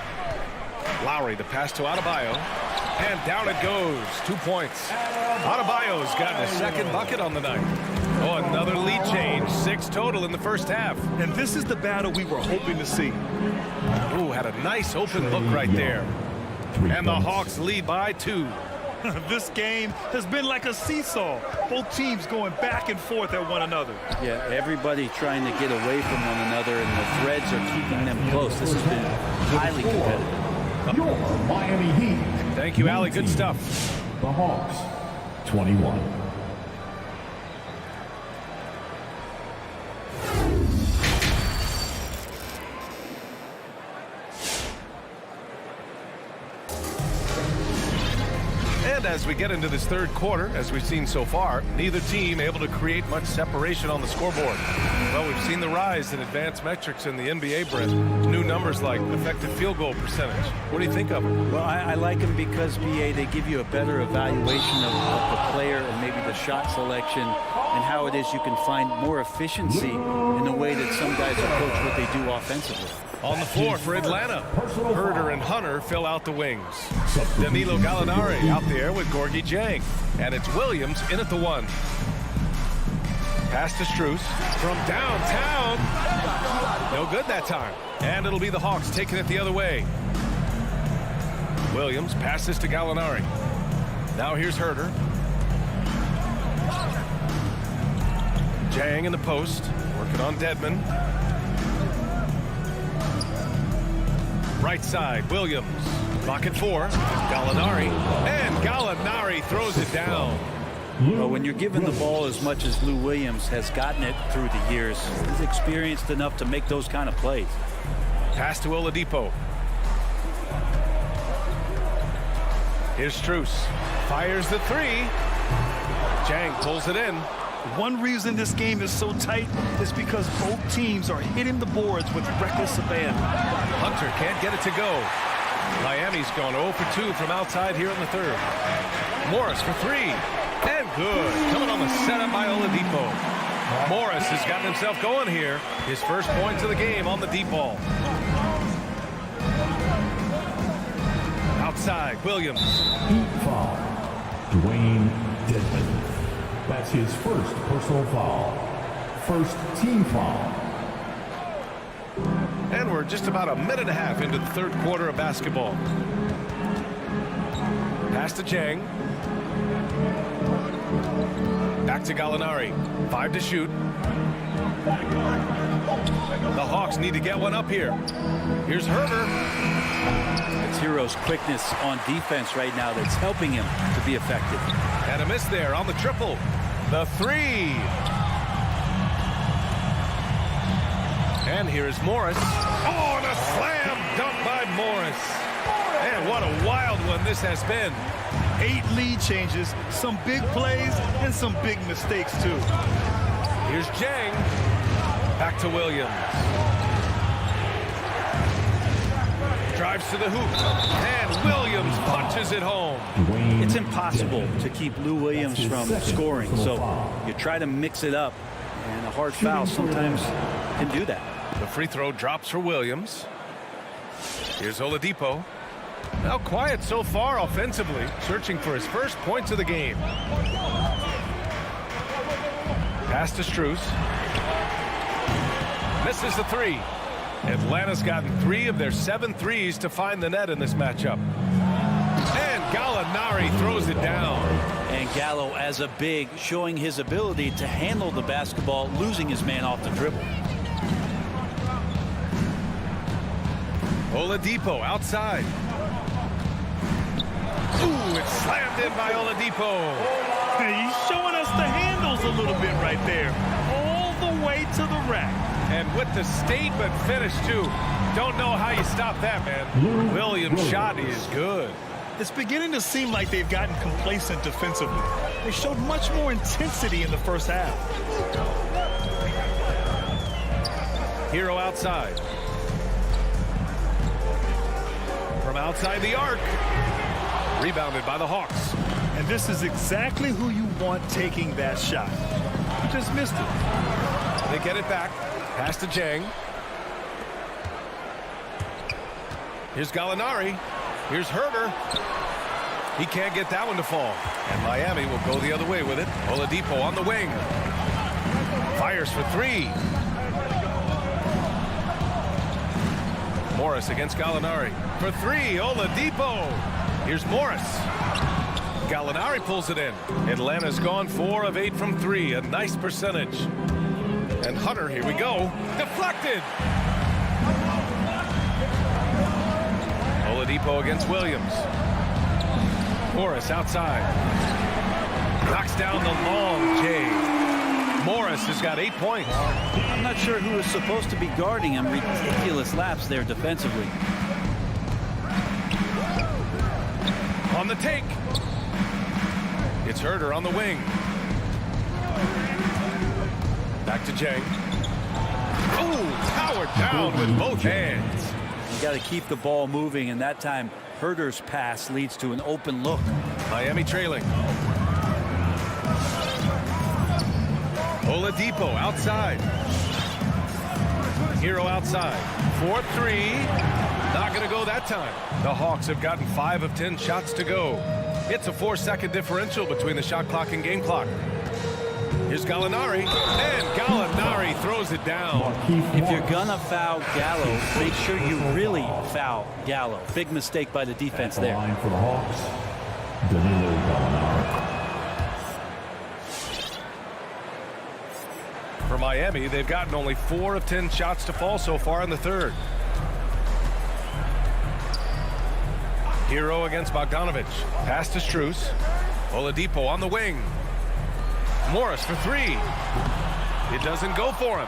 Lowry, the pass to Adebayo. And down it goes. 2 points. Adebayo's gotten a second bucket on the night. Oh, another lead change. 6 total in the first half. And this is the battle we were hoping to see. Ooh, had a nice open look right there. And the Hawks lead by 2. This game has been like a seesaw. Both teams going back and forth at one another. Yeah, everybody trying to get away from one another, and the threads are keeping them close. This has been highly competitive. Your Miami Heat. Thank you, Allie. Good stuff. The Hawks, 21. And as we get into this third quarter, as we've seen so far, neither team able to create much separation on the scoreboard. Well, we've seen the rise in advanced metrics in the NBA, Brent. New numbers like effective field goal percentage. What do you think of them? Well, I like them because, BA, they give you a better evaluation of the player and maybe the shot selection and how it is you can find more efficiency in the way that some guys approach what they do offensively. On the floor for Atlanta, Herder and Hunter fill out the wings. Danilo Gallinari out there with Gorgie Jang. And it's Williams in at the 1. Pass to Strus from downtown. No good that time. And it'll be the Hawks taking it the other way. Williams passes to Gallinari. Now here's Herder. Jang in the post, working on Dedmon. Right side, Williams. Clock at 4. Gallinari. And Gallinari throws it down. Well, when you're given the ball as much as Lou Williams has gotten it through the years, he's experienced enough to make those kind of plays. Pass to Oladipo. Here's Strus. Fires the 3. Jang pulls it in. One reason this game is so tight is because both teams are hitting the boards with reckless abandon. Hunter can't get it to go. Miami's gone 0 for 2 from outside here in the third. Morris for 3. And good. Coming on the setup by Oladipo. Morris has gotten himself going here. His first points of the game on the deep ball. Outside, Williams. Heat foul. Dwayne Dedmon. That's his first personal foul. First team foul. And we're just about a minute and a half into the third quarter of basketball. Pass to Jang. Back to Gallinari. 5 to shoot. The Hawks need to get one up here. Here's Herder. It's Hero's quickness on defense right now that's helping him to be effective. And a miss there on the triple. The 3. And here is Morris. Oh, and a slam dunk by Morris. And what a wild one this has been. 8 lead changes, some big plays, and some big mistakes, too. Here's Jang. Back to Williams. Drives to the hoop. And Williams punches it home. It's impossible to keep Lou Williams from scoring, so you try to mix it up, and a hard foul sometimes can do that. The free throw drops for Williams. Here's Oladipo. Now quiet so far offensively, searching for his first points of the game. Pass to Strus. Misses the three. Atlanta's gotten 3 of their 7 threes to find the net in this matchup. And Gallinari throws it down. And Gallo, as a big, showing his ability to handle the basketball, losing his man off the dribble. Oladipo outside. Ooh, it's slammed in by Oladipo. He's showing us the handles a little bit right there. All the way to the rack. And with the statement finish, too. Don't know how you stop that, man. Williams' shot is good. It's beginning to seem like they've gotten complacent defensively. They showed much more intensity in the first half. Hero outside. From outside the arc. Rebounded by the Hawks. And this is exactly who you want taking that shot. You just missed it. They get it back. Pass to Jang. Here's Gallinari. Here's Herder. He can't get that one to fall. And Miami will go the other way with it. Oladipo on the wing. Fires for 3. Morris against Gallinari. For 3, Oladipo. Here's Morris. Gallinari pulls it in. Atlanta's gone 4 of 8 from 3. A nice percentage. And Hunter, here we go. Deflected. Oladipo against Williams. Morris outside. Knocks down the long J. Morris has got 8 points. I'm not sure who is supposed to be guarding him. Ridiculous laps there defensively. On the take. It's Herder on the wing. Back to Jang. Oh, powered down with both hands. You got to keep the ball moving, and that time Herder's pass leads to an open look. Miami trailing. Oladipo outside. Hero outside. 4-3. Not going to go that time. The Hawks have gotten 5 of 10 shots to go. It's a 4-second differential between the shot clock and game clock. Here's Gallinari, and Gallinari throws it down. If you're gonna foul Gallo, make sure you really foul Gallo. Big mistake by the defense there. Line for the Hawks, Danilo Gallinari. For Miami, they've gotten only 4 of 10 shots to fall so far in the third. Hero against Bogdanovich. Pass to Strus. Oladipo on the wing. Morris for 3. It doesn't go for him.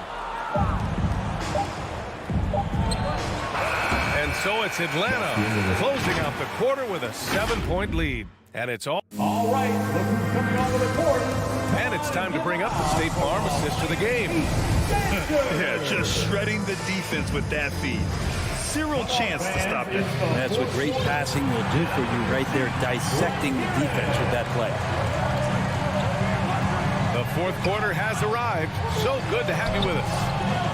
And so it's Atlanta closing out the quarter with a 7-point lead. And it's all right, look who's coming onto the court. And it's time to bring up the State Farm assist for the game. Yeah, just shredding the defense with that feed. Zero chance to stop it. That's what great passing will do for you right there, dissecting the defense with that play. The fourth quarter has arrived. So good to have you with us.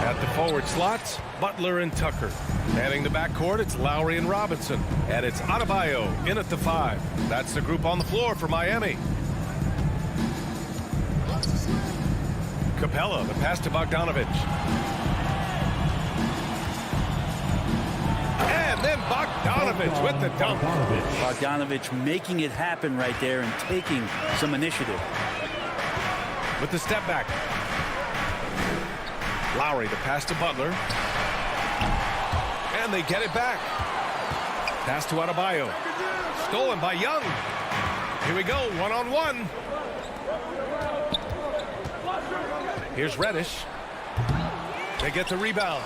At the forward slots, Butler and Tucker. Manning the backcourt, it's Lowry and Robinson. And it's Adebayo in at the 5. That's the group on the floor for Miami. Capella, the pass to Bogdanovich. And then Bogdanovich with the dunk. Bogdanovich making it happen right there and taking some initiative. With the step back. Lowry, the pass to Butler. And they get it back. Pass to Adebayo. Stolen by Young. Here we go, one-on-one. Here's Reddish. They get the rebound.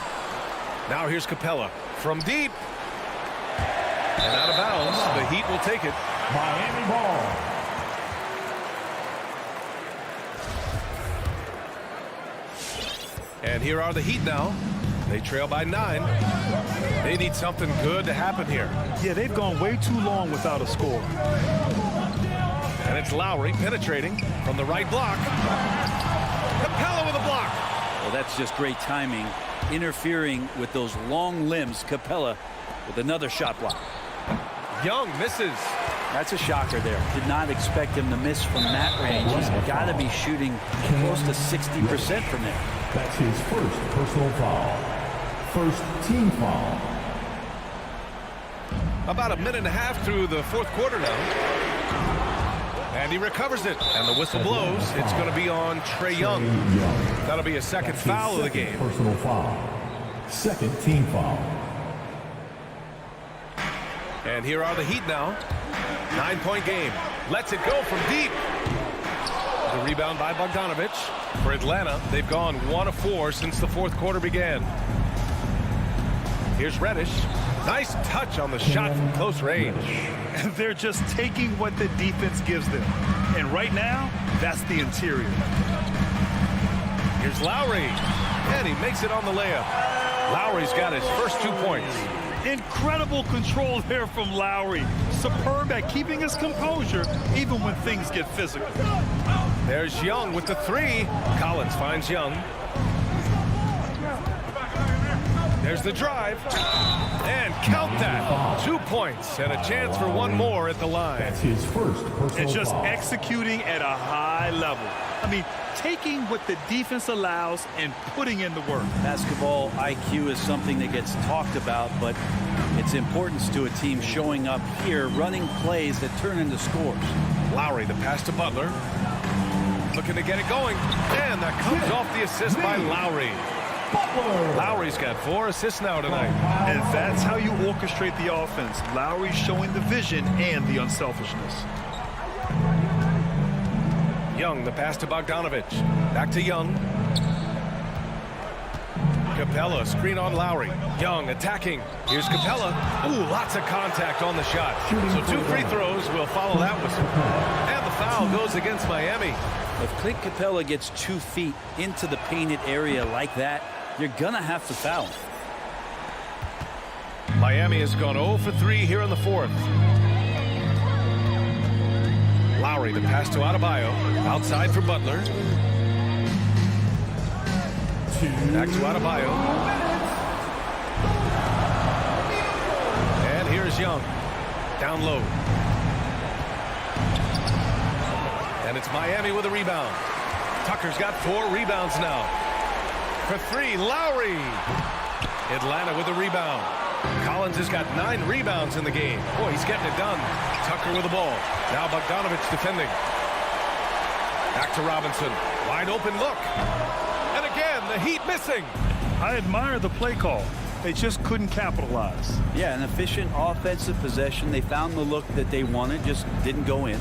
Now here's Capella. From deep. And out of bounds, the Heat will take it. Miami ball. And here are the Heat now. They trail by 9. They need something good to happen here. Yeah, they've gone way too long without a score. And it's Lowry penetrating from the right block. Capella with a block. Well, that's just great timing. Interfering with those long limbs. Capella with another shot block. Young misses. That's a shocker there. Did not expect him to miss from that range. He's got to be shooting close to 60% from there. That's his first personal foul. First team foul. About a minute and a half through the fourth quarter now. And he recovers it. And the whistle blows. It's going to be on Trae Young. That'll be a second foul of the game. Personal foul. Second team foul. And here are the Heat now. 9-point game. Lets it go from deep. The rebound by Bogdanovich. For Atlanta, they've gone 1 of 4 since the fourth quarter began. Here's Reddish. Nice touch on the shot from close range. They're just taking what the defense gives them. And right now, that's the interior. Here's Lowry. And he makes it on the layup. Lowry's got his first 2 points. Incredible control there from Lowry. Superb at keeping his composure even when things get physical. There's Young with the 3. Collins finds Young. There's the drive. And count that. 2 points and a chance for one more at the line. That's his first personal And just foul. executing at a high level. I mean, taking what the defense allows and putting in the work. Basketball IQ is something that gets talked about, but its importance to a team showing up here, running plays that turn into scores. Lowry, the pass to Butler. Looking to get it going. And that comes off the assist by Lowry. Lowry's got 4 assists now tonight. And that's how you orchestrate the offense. Lowry showing the vision and the unselfishness. Young, the pass to Bogdanovich. Back to Young. Capella, screen on Lowry. Young attacking. Here's Capella. Ooh, lots of contact on the shot. So 2 free throws will follow that whistle. And the foul goes against Miami. If Clint Capella gets 2 feet into the painted area like that, you're going to have to foul him. Miami has gone 0 for 3 here in the fourth. Lowry, the pass to Adebayo. Outside for Butler. Back to Adebayo. And here's Young. Down low. And it's Miami with a rebound. Tucker's got 4 rebounds now. For 3, Lowry. Atlanta with a rebound. Collins has got 9 rebounds in the game. Boy, he's getting it done. Tucker with the ball. Now Bogdanovich defending. Back to Robinson. Wide open look. And again, the Heat missing. I admire the play call. They just couldn't capitalize. Yeah, an efficient offensive possession. They found the look that they wanted, just didn't go in.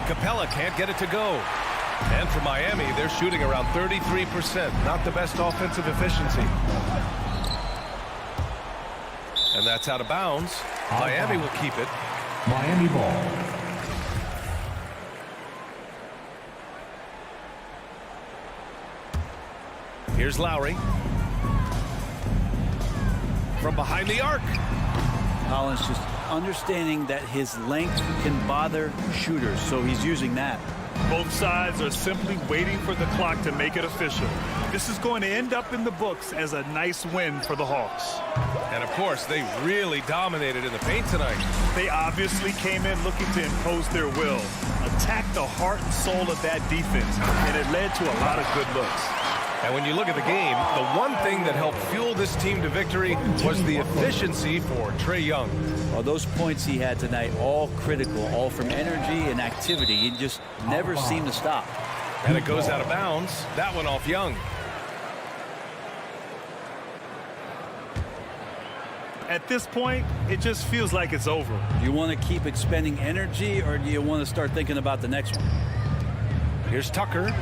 Capella can't get it to go. And for Miami, they're shooting around 33%. Not the best offensive efficiency. And that's out of bounds. Miami will keep it. Miami ball. Here's Lowry. From behind the arc. Collins just understanding that his length can bother shooters, so he's using that. Both sides are simply waiting for the clock to make it official. This is going to end up in the books as a nice win for the Hawks. And of course, they really dominated in the paint tonight. They obviously came in looking to impose their will, attack the heart and soul of that defense, and it led to a lot of good looks. And when you look at the game, the one thing that helped fuel this team to victory was the efficiency for Trae Young. Well, those points he had tonight, all critical, all from energy and activity. He just never seemed to stop. And it goes out of bounds. That one off Young. At this point, it just feels like it's over. Do you want to keep expending energy, or do you want to start thinking about the next one? Here's Tucker.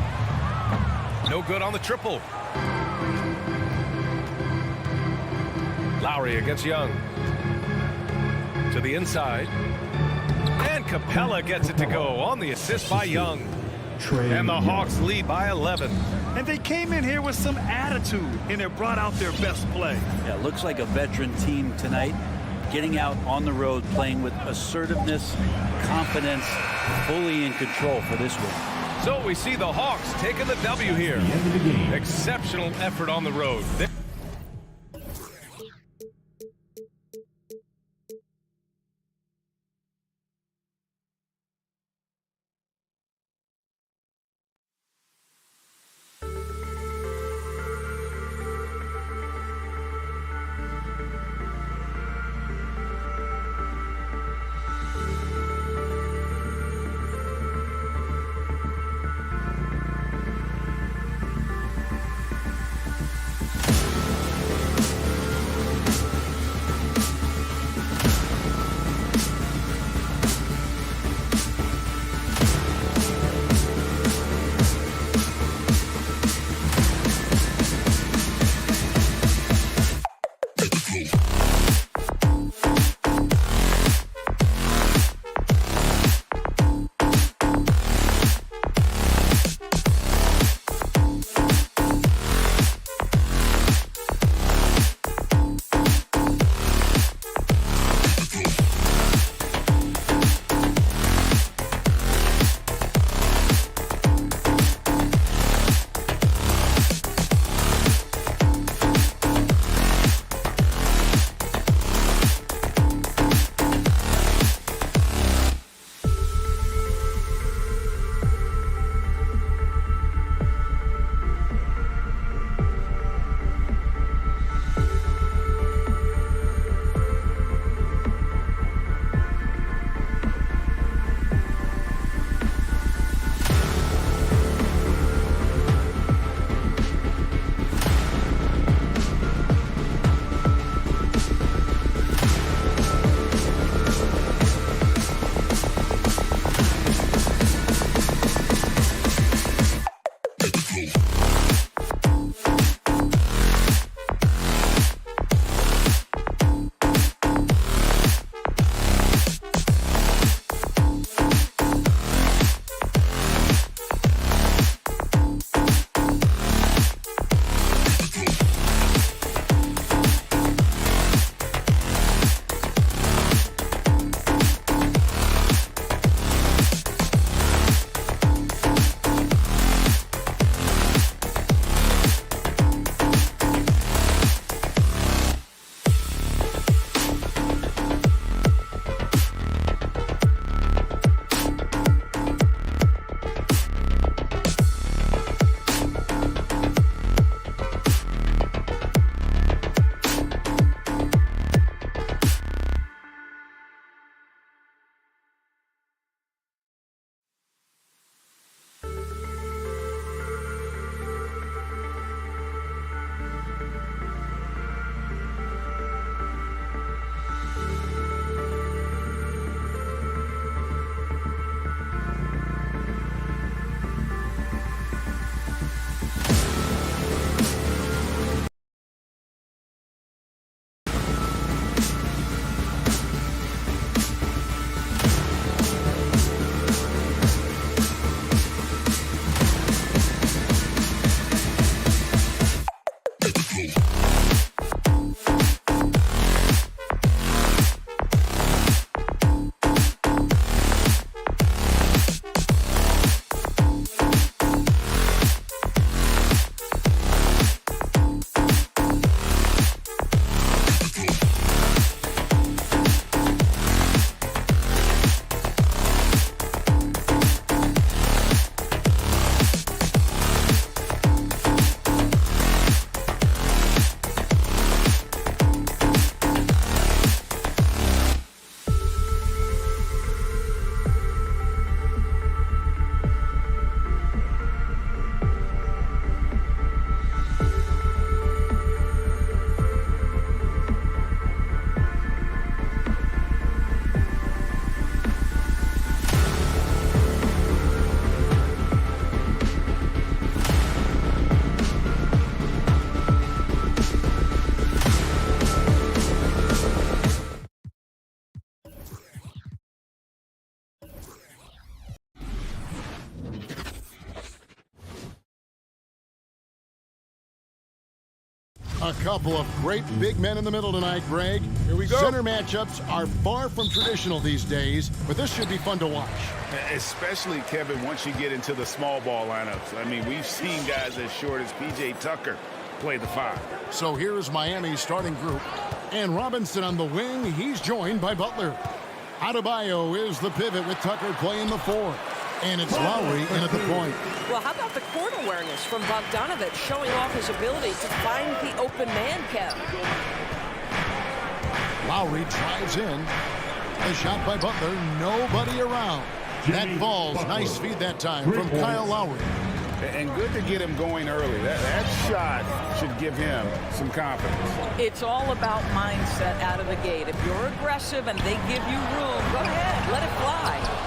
No good on the triple. Lowry against Young. To the inside. And Capella gets it to go on the assist by Young. And the Hawks lead by 11. And they came in here with some attitude, and it brought out their best play. Yeah, looks like a veteran team tonight, getting out on the road, playing with assertiveness, confidence, fully in control for this one. So we see the Hawks taking the W here. The end of the game. Exceptional effort on the road. A couple of great big men in the middle tonight, Greg. Here we go. Center matchups are far from traditional these days, but this should be fun to watch. Especially, Kevin, once you get into the small ball lineups. I mean, we've seen guys as short as P.J. Tucker play the 5. So here's Miami's starting group. And Robinson on the wing. He's joined by Butler. Adebayo is the pivot with Tucker playing the 4. And it's Lowry in at the point. Well, how about the court awareness from Bogdanovic showing off his ability to find the open man, Kev? Lowry drives in. The shot by Butler. Nobody around. That ball's nice feed that time from Kyle Lowry. And good to get him going early. That shot should give him some confidence. It's all about mindset out of the gate. If you're aggressive and they give you room, go ahead, let it fly.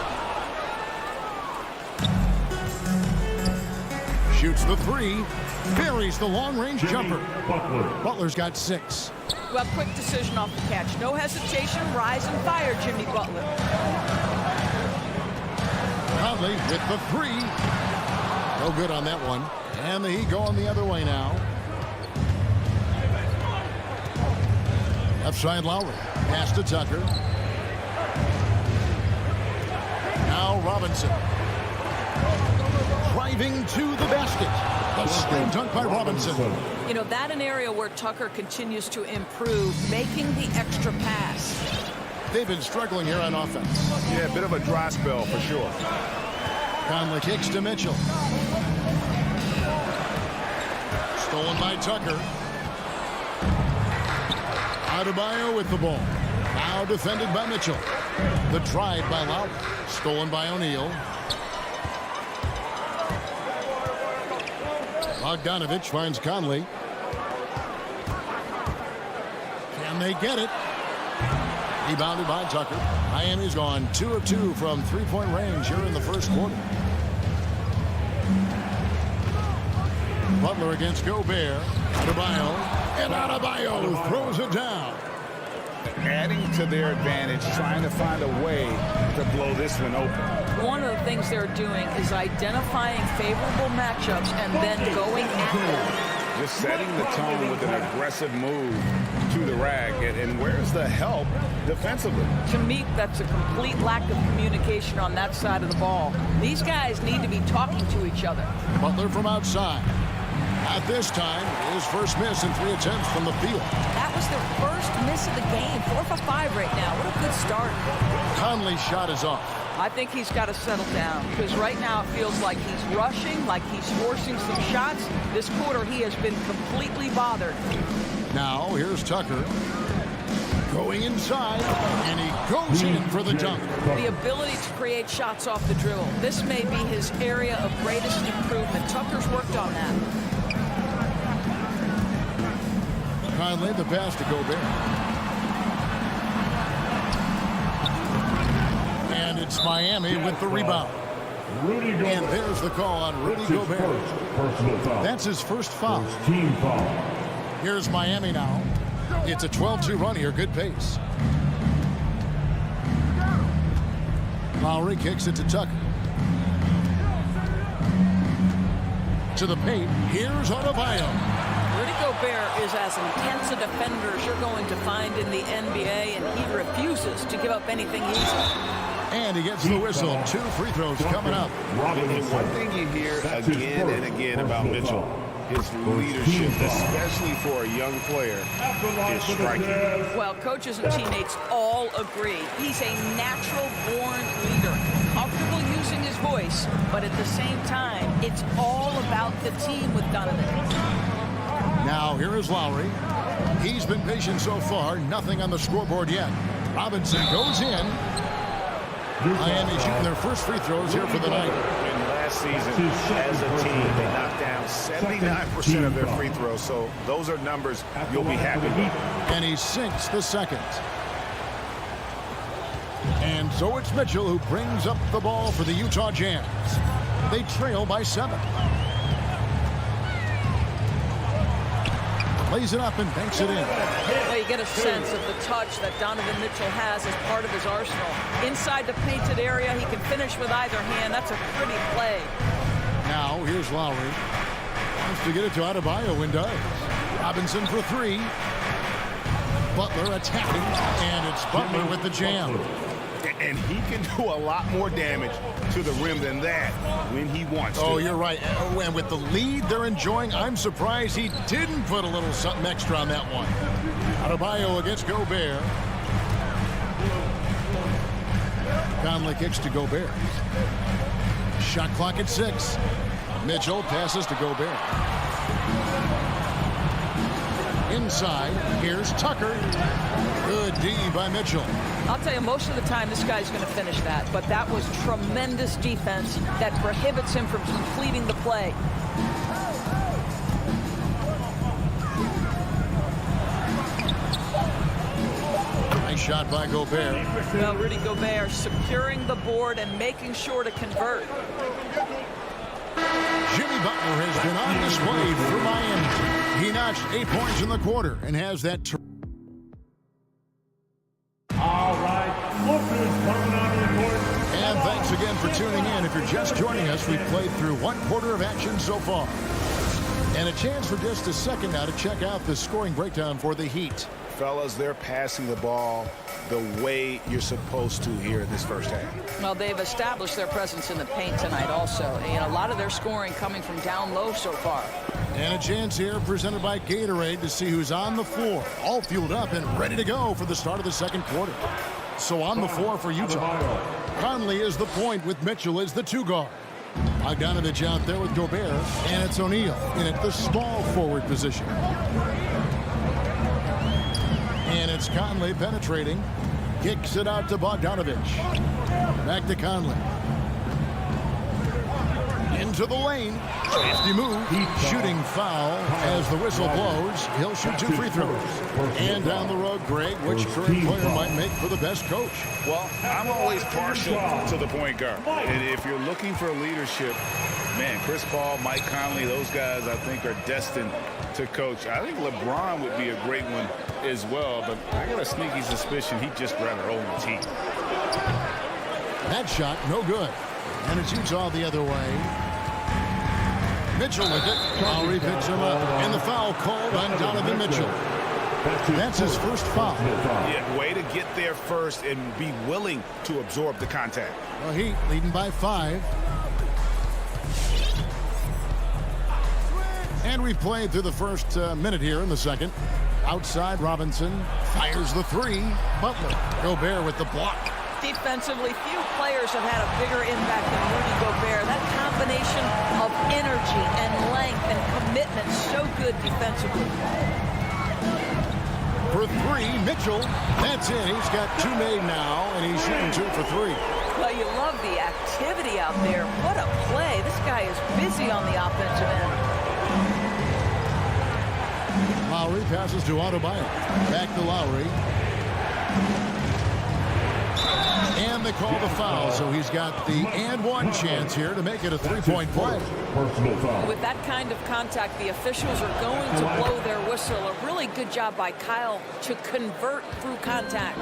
Shoots the 3, buries the long-range jumper. Butler's got 6. Well, quick decision off the catch. No hesitation, rise and fire, Jimmy Butler. Conley with the 3. No good on that one. And the Heat going the other way now. Left side Lowry. Pass to Tucker. Now Robinson. Driving to the basket. A slam dunk by Robinson. You know, that an area where Tucker continues to improve, making the extra pass. They've been struggling here on offense. Yeah, a bit of a dry spell for sure. Conley kicks to Mitchell. Stolen by Tucker. Adebayo with the ball. Now defended by Mitchell. The drive by Lowry. Stolen by O'Neal. Bogdanovic finds Conley. Can they get it? Rebounded by Tucker. Miami's gone 2 of 2 from three-point range here in the first quarter. Butler against Gobert. Adebayo. And Adebayo throws it down. Adding to their advantage, trying to find a way to blow this one open. One of the things they're doing is identifying favorable matchups and then going at them. Just setting the tone with an aggressive move to the rack. And where's the help defensively? To me, that's a complete lack of communication on that side of the ball. These guys need to be talking to each other. Butler from outside. At this time, his first miss in 3 attempts from the field. That was their first miss of the game. 4 for 5 right now. What a good start. Conley's shot is off. I think he's got to settle down because right now it feels like he's rushing, like he's forcing some shots. This quarter, he has been completely bothered. Now, here's Tucker. Going inside, and he goes in for the dunk. The ability to create shots off the dribble. This may be his area of greatest improvement. Tucker's worked on that. Conley, the pass to Gobert. And it's Miami with the rebound. And there's the call on Rudy Gobert. That's his first foul. Team foul. Here's Miami now. It's a 12-2 run here. Good pace. Lowry kicks it to Tucker. To the paint. Here's Adebayo. Rudy Gobert is as intense a defender as you're going to find in the NBA, and he refuses to give up anything easy. And he gets the whistle. 2 free throws coming up. And one thing you hear again and again about Mitchell, his leadership, especially for a young player, is striking. Well, coaches and teammates all agree. He's a natural-born leader, comfortable using his voice, but at the same time, it's all about the team with Donovan. Now, here is Lowry. He's been patient so far. Nothing on the scoreboard yet. Robinson goes in. Miami shooting their first free throws here for the night. And last season, as a team, they knocked down 79% of their free throws. So those are numbers you'll be happy with. And he sinks the second. And so it's Mitchell who brings up the ball for the Utah Jazz. They trail by 7. Lays it up and banks it in. Well, you get a sense of the touch that Donovan Mitchell has as part of his arsenal. Inside the painted area, he can finish with either hand. That's a pretty play. Now, here's Lowry. Wants to get it to Adebayo and does. Robinson for three. Butler attacking, and it's Butler with the jam. And he can do a lot more damage to the rim than that when he wants to. Oh, you're right. And with the lead they're enjoying, I'm surprised he didn't put a little something extra on that one. Adebayo against Gobert. Conley kicks to Gobert. Shot clock at 6. Mitchell passes to Gobert. Inside, here's Tucker. Good D by Mitchell. I'll tell you, most of the time this guy's going to finish that, but that was tremendous defense that prohibits him from completing the play. Nice shot by Gobert. Well, Rudy Gobert securing the board and making sure to convert. Jimmy Butler has been on display for Miami. He notched 8 points in the quarter and has that. All right, lookers coming onto the court. And thanks again for tuning in. If you're just joining us, we've played through 1 quarter of action so far. And a chance for just a second now to check out the scoring breakdown for the Heat. Fellas, they're passing the ball the way you're supposed to here in this first half. Well, they've established their presence in the paint tonight also. And a lot of their scoring coming from down low so far. And a chance here presented by Gatorade to see who's on the floor, all fueled up and ready to go for the start of the second quarter. So on the floor for Utah, Conley is the point with Mitchell as the 2 guard. Bogdanovich out there with Gobert, and it's O'Neal in at the small forward position. And it's Conley penetrating, kicks it out to Bogdanovich. Back to Conley. Into the lane. Safety move. Shooting foul as the whistle blows. He'll shoot 2 free throws. And down the road, Greg, which current player might make for the best coach? Well, I'm always partial to the point guard. And if you're looking for leadership, man, Chris Paul, Mike Conley, those guys I think are destined to coach. I think LeBron would be a great one as well, but I got a sneaky suspicion he'd just rather own the team. That shot, no good. And it's Utah the other way. Mitchell with it. Lowry picks him up. And the foul called on Donovan Mitchell. That's his first foul. Yeah, way to get there first and be willing to absorb the contact. Well, Heat leading by 5. And we played through the first minute here in the second. Outside, Robinson fires the 3. Butler. Gobert with the block. Defensively, few players have had a bigger impact than Rudy Gobert. That combination of energy and length and commitment, so good defensively. For 3, Mitchell. That's it. He's got 2 made now, and he's shooting 2 for 3. Well, you love the activity out there. What a play. This guy is busy on the offensive end. Lowry passes to Adebayo. Back to Lowry. And they call the foul, so he's got the and 1 chance here to make it a 3-point play. With that kind of contact, the officials are going to blow their whistle. A really good job by Kyle to convert through contact.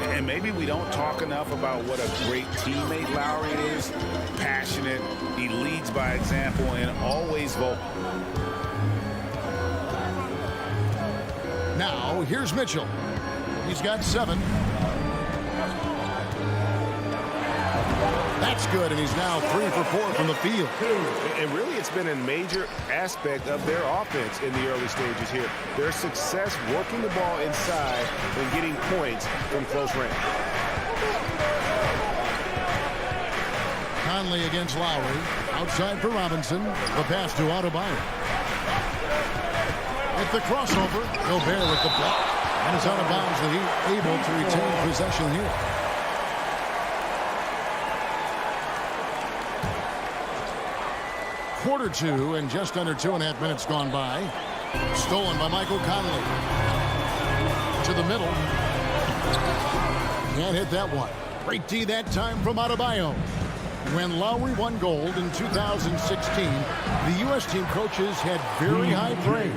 And maybe we don't talk enough about what a great teammate Lowry is. Passionate, he leads by example, and always vocal. Now, here's Mitchell. He's got 7. That's good, and he's now 3 for 4 from the field. And really, it's been a major aspect of their offense in the early stages here. Their success working the ball inside and getting points from close range. Conley against Lowry. Outside for Robinson. The pass to Adebayo. With the crossover, Gobert with the block. And it's out of bounds. The Heat able to retain possession here. Quarter 2 and just under 2.5 minutes gone by. Stolen by Michael Conley. To the middle. Can't hit that one. Great D that time from Adebayo. When Lowry won gold in 2016, the U.S. team coaches had very high praise.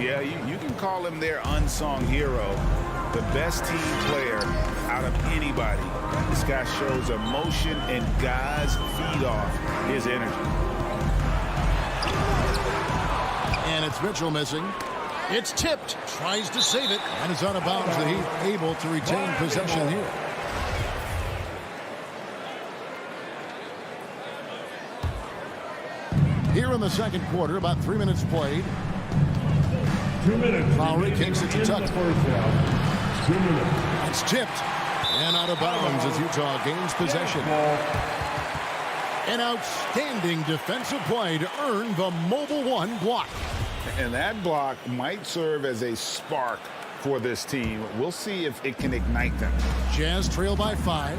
Yeah, you can call him their unsung hero. The best team player out of anybody. This guy shows emotion, and guys feed off his energy. And it's Mitchell missing. It's tipped. Tries to save it. And is out of bounds. The Heat able to retain possession here. Here in the second quarter, about 3 minutes played. 2 minutes. Lowry kicks it to Tucker. 2 minutes. It's tipped. And out of bounds as Utah gains possession. An outstanding defensive play to earn the Mobile One block. And that block might serve as a spark for this team. We'll see if it can ignite them. Jazz trail by 5.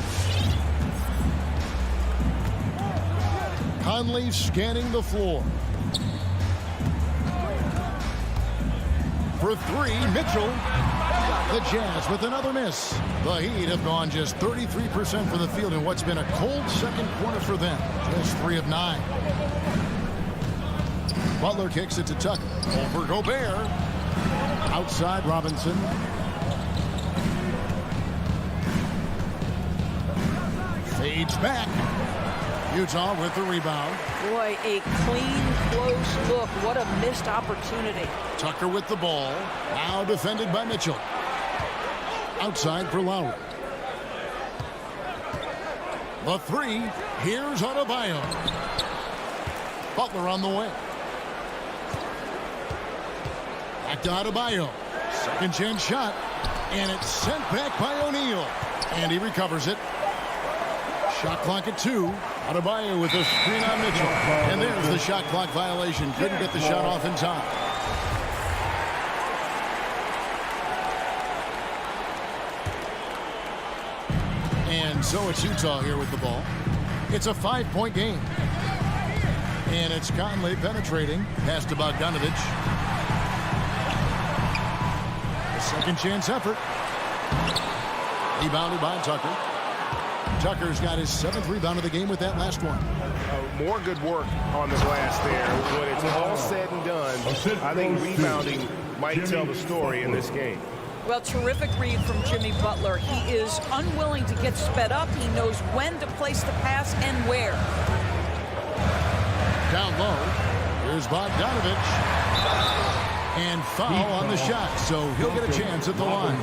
Conley scanning the floor. For 3, Mitchell. The Jazz with another miss. The Heat have gone just 33% from the field in what's been a cold second quarter for them. Just 3 of 9. Butler kicks it to Tucker. Over Gobert. Outside Robinson. Fades back. Utah with the rebound. Boy, a clean, close look. What a missed opportunity. Tucker with the ball. Now defended by Mitchell. Outside for Lowry. The 3. Here's Adebayo. Butler on the way. Back to Adebayo. Second chance shot. And it's sent back by O'Neal. And he recovers it. Shot clock at 2. Adebayo with a screen on Mitchell. And there's the shot clock violation. Couldn't get the shot off in time. And so it's Utah here with the ball. It's a 5-point game. And it's Conley penetrating. Pass to Bogdanovich. A second chance effort. Rebounded by Tucker. Tucker's got his 7th rebound of the game with that last one. More good work on the glass there. When it's all said and done, I think rebounding might tell the story in this game. Well, terrific read from Jimmy Butler. He is unwilling to get sped up. He knows when to place the pass and where. Down low. Here's Bogdanovich. And foul on the shot, so he'll get a chance at the line.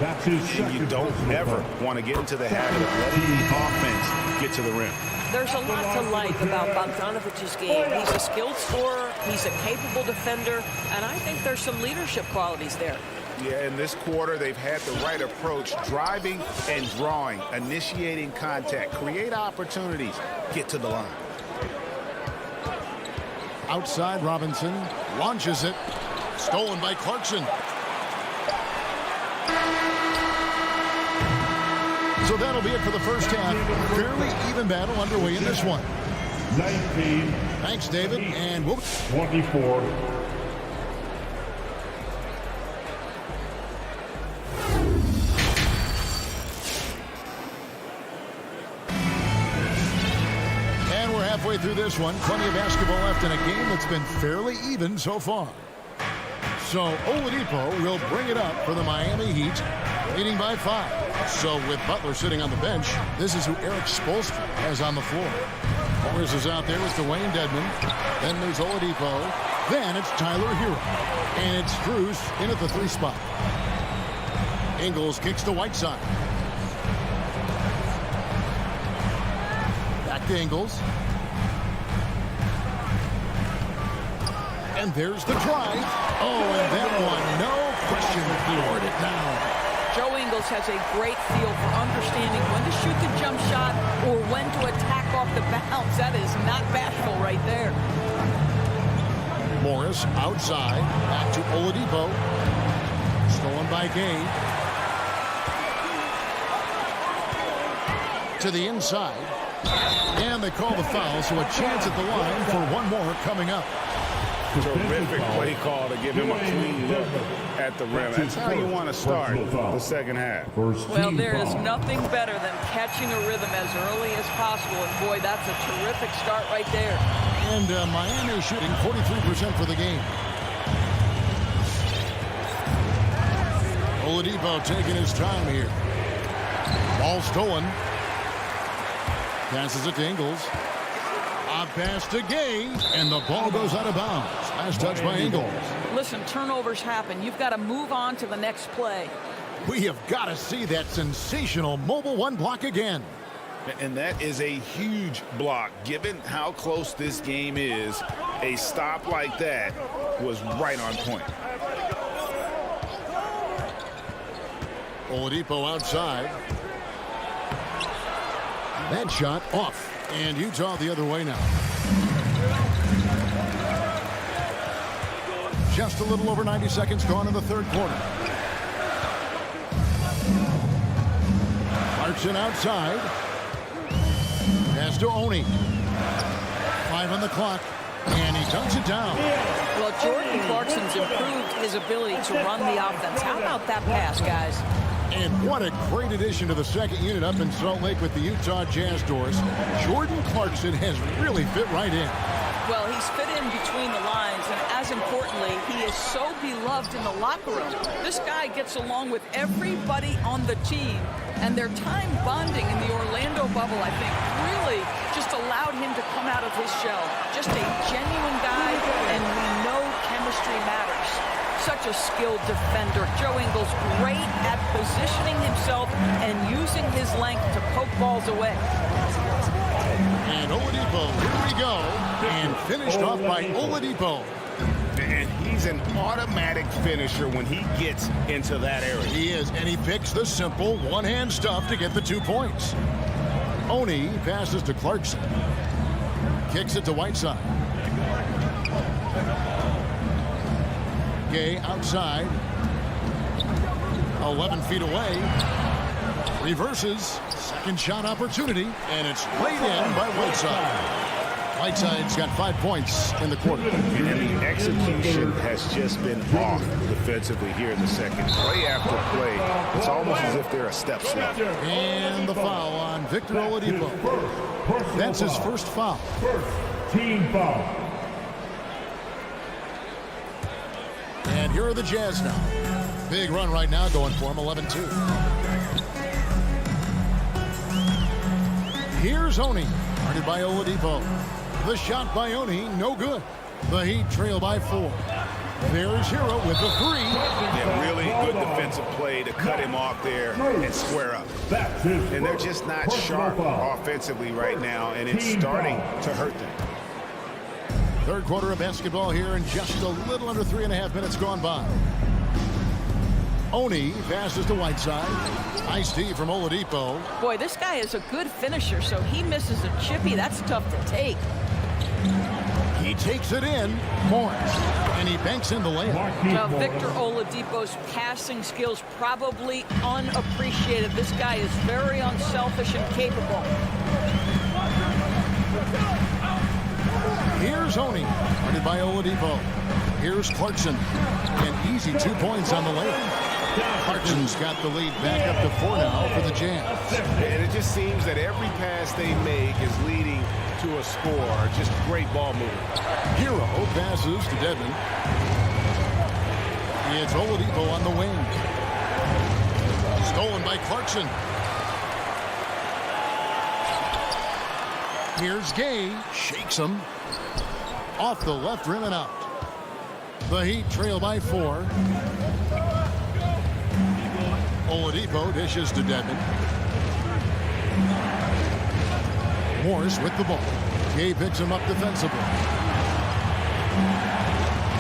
That's his And you don't ever want to get into the habit of letting the offense get to the rim. There's a lot to like about Bogdanovich's game. He's a skilled scorer. He's a capable defender. And I think there's some leadership qualities there. Yeah, in this quarter, they've had the right approach, driving and drawing, initiating contact, create opportunities, get to the line. Outside Robinson launches it. Stolen by Clarkson. So that'll be it for the first half. Fairly even battle underway in this one. 19. Thanks, David. And we'll 24. And we're halfway through this one. Plenty of basketball left in a game that's been fairly even so far. So Oladipo will bring it up for the Miami Heat, leading by 5. So with Butler sitting on the bench, this is who Eric Spoelstra has on the floor. Morris is out there with Dwayne Dedmon. Then there's Oladipo. Then it's Tyler Hero. And it's Strus in at the 3 spot. Ingles kicks to Whiteside. Back to Ingles. And there's the try. Oh, and that one, no question, floored it down. Joe Ingles has a great feel for understanding when to shoot the jump shot or when to attack off the bounce. That is not bashful right there. Morris outside. Back to Oladipo. Stolen by Gay. To the inside. And they call the foul, so a chance at the line for one more coming up. Terrific play call to give him a clean look at the rim. That's how you want to start the second half. Well, there is nothing better than catching a rhythm as early as possible. And, boy, that's a terrific start right there. And Miami shooting 43% for the game. Oladipo taking his time here. Ball stolen. Passes it to Ingles. A pass to Gay, and the ball goes out of bounds. Last touch by Ingles. Listen, turnovers happen. You've got to move on to the next play. We have got to see that sensational mobile one block again. And that is a huge block. Given how close this game is, a stop like that was right on point. Oladipo outside. That shot off. And Utah the other way now. Just a little over 90 seconds gone in the third quarter. Clarkson outside. Pass to Oni. 5 on the clock. And he dunks it down. Well, Jordan Clarkson's improved his ability to run the offense. How about that pass, guys? And what a great addition to the second unit up in Salt Lake with the Utah Jazz doors. Jordan Clarkson has really fit right in. Well, he's fit in between the lines, and as importantly, he is so beloved in the locker room. This guy gets along with everybody on the team, and their time bonding in the Orlando bubble, I think, really just allowed him to come out of his shell. Just a genuine guy, and we know chemistry matters. Such a skilled defender. Joe Ingles great at positioning himself and using his length to poke balls away. And Oladipo, here we go. And finished off by Oladipo. And he's an automatic finisher when he gets into that area. He is, and he picks the simple one-hand stuff to get the 2 points. Oni passes to Clarkson. Kicks it to Whiteside. Gay outside. 11 feet away. Reverses. Second shot opportunity. And it's laid in by Whiteside. Whiteside's got 5 points in the quarter. And the execution has just been off defensively here in the second. Play after play, it's almost as if they're a step slow. And the foul on Victor Oladipo. That's his first foul. First team foul. And here are the Jazz now. Big run right now going for him, 11-2. Here's Oni, guarded by Oladipo. The shot by Oni, no good. The Heat trail by 4. There's Hero with the 3. Yeah, really good defensive play to cut him off there and square up. And they're just not sharp offensively right now, and it's starting to hurt them. Third quarter of basketball here, and just a little under 3.5 minutes gone by. Oni passes to Whiteside. Nice D from Oladipo. Boy, this guy is a good finisher, so he misses a chippy. That's tough to take. He takes it in. Morris. And he banks in the layup. Now, Victor Oladipo's passing skills probably unappreciated. This guy is very unselfish and capable. Here's Oni, guarded by Oladipo. Here's Clarkson. An easy 2 points on the layup. Clarkson's got the lead back up to 4 now for the Jazz. And it just seems that every pass they make is leading to a score. Just great ball movement. Hero passes to Devin. It's Oladipo on the wing. Stolen by Clarkson. Here's Gay. Shakes him. Off the left rim and out. The Heat trail by 4. Oladipo dishes to Devin. Morris with the ball. Gay picks him up defensively.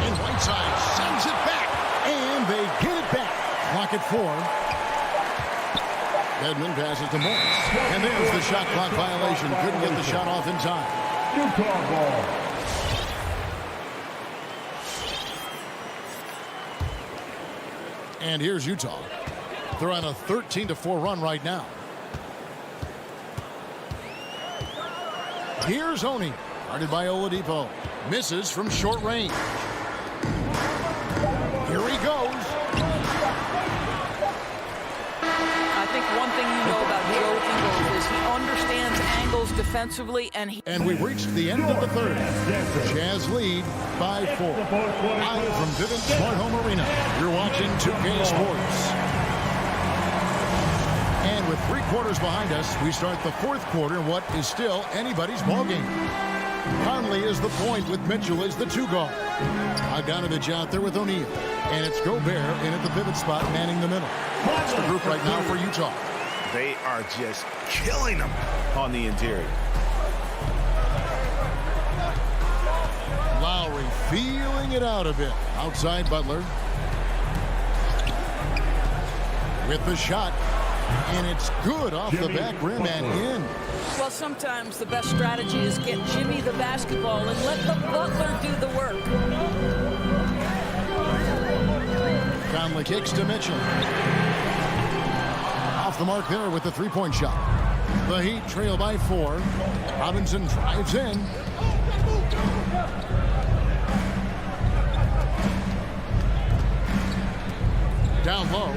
And Whiteside sends it back. And they get it back. Clock at 4. Edmond passes to Morris. And there's the shot clock violation. Couldn't get the shot off in time. Utah ball. And here's Utah. They're on a 13-4 run right now. Here's Oni, guarded by Oladipo. Misses from short range. Here he goes. I think one thing you know about Joe Ingles is he understands angles defensively, and we've reached the end of the third. Jazz lead by 4. Live from Vivint Smart Home Arena, you're watching 2K Sports. And with 3 quarters behind us, we start the fourth quarter in what is still anybody's ballgame. Conley is the point with Mitchell as the 2 guard. Bogdanovich out there with O'Neal. And it's Gobert in at the pivot spot, manning the middle. That's the group right now for Utah. They are just killing them on the interior. Lowry feeling it out a bit. Outside Butler. With the shot. And it's good off the back rim and in. Well, sometimes the best strategy is get Jimmy the basketball and let the Butler do the work. Conley kicks to Mitchell. Off the mark there with the three-point shot. The Heat trail by 4. Robinson drives in. Down low.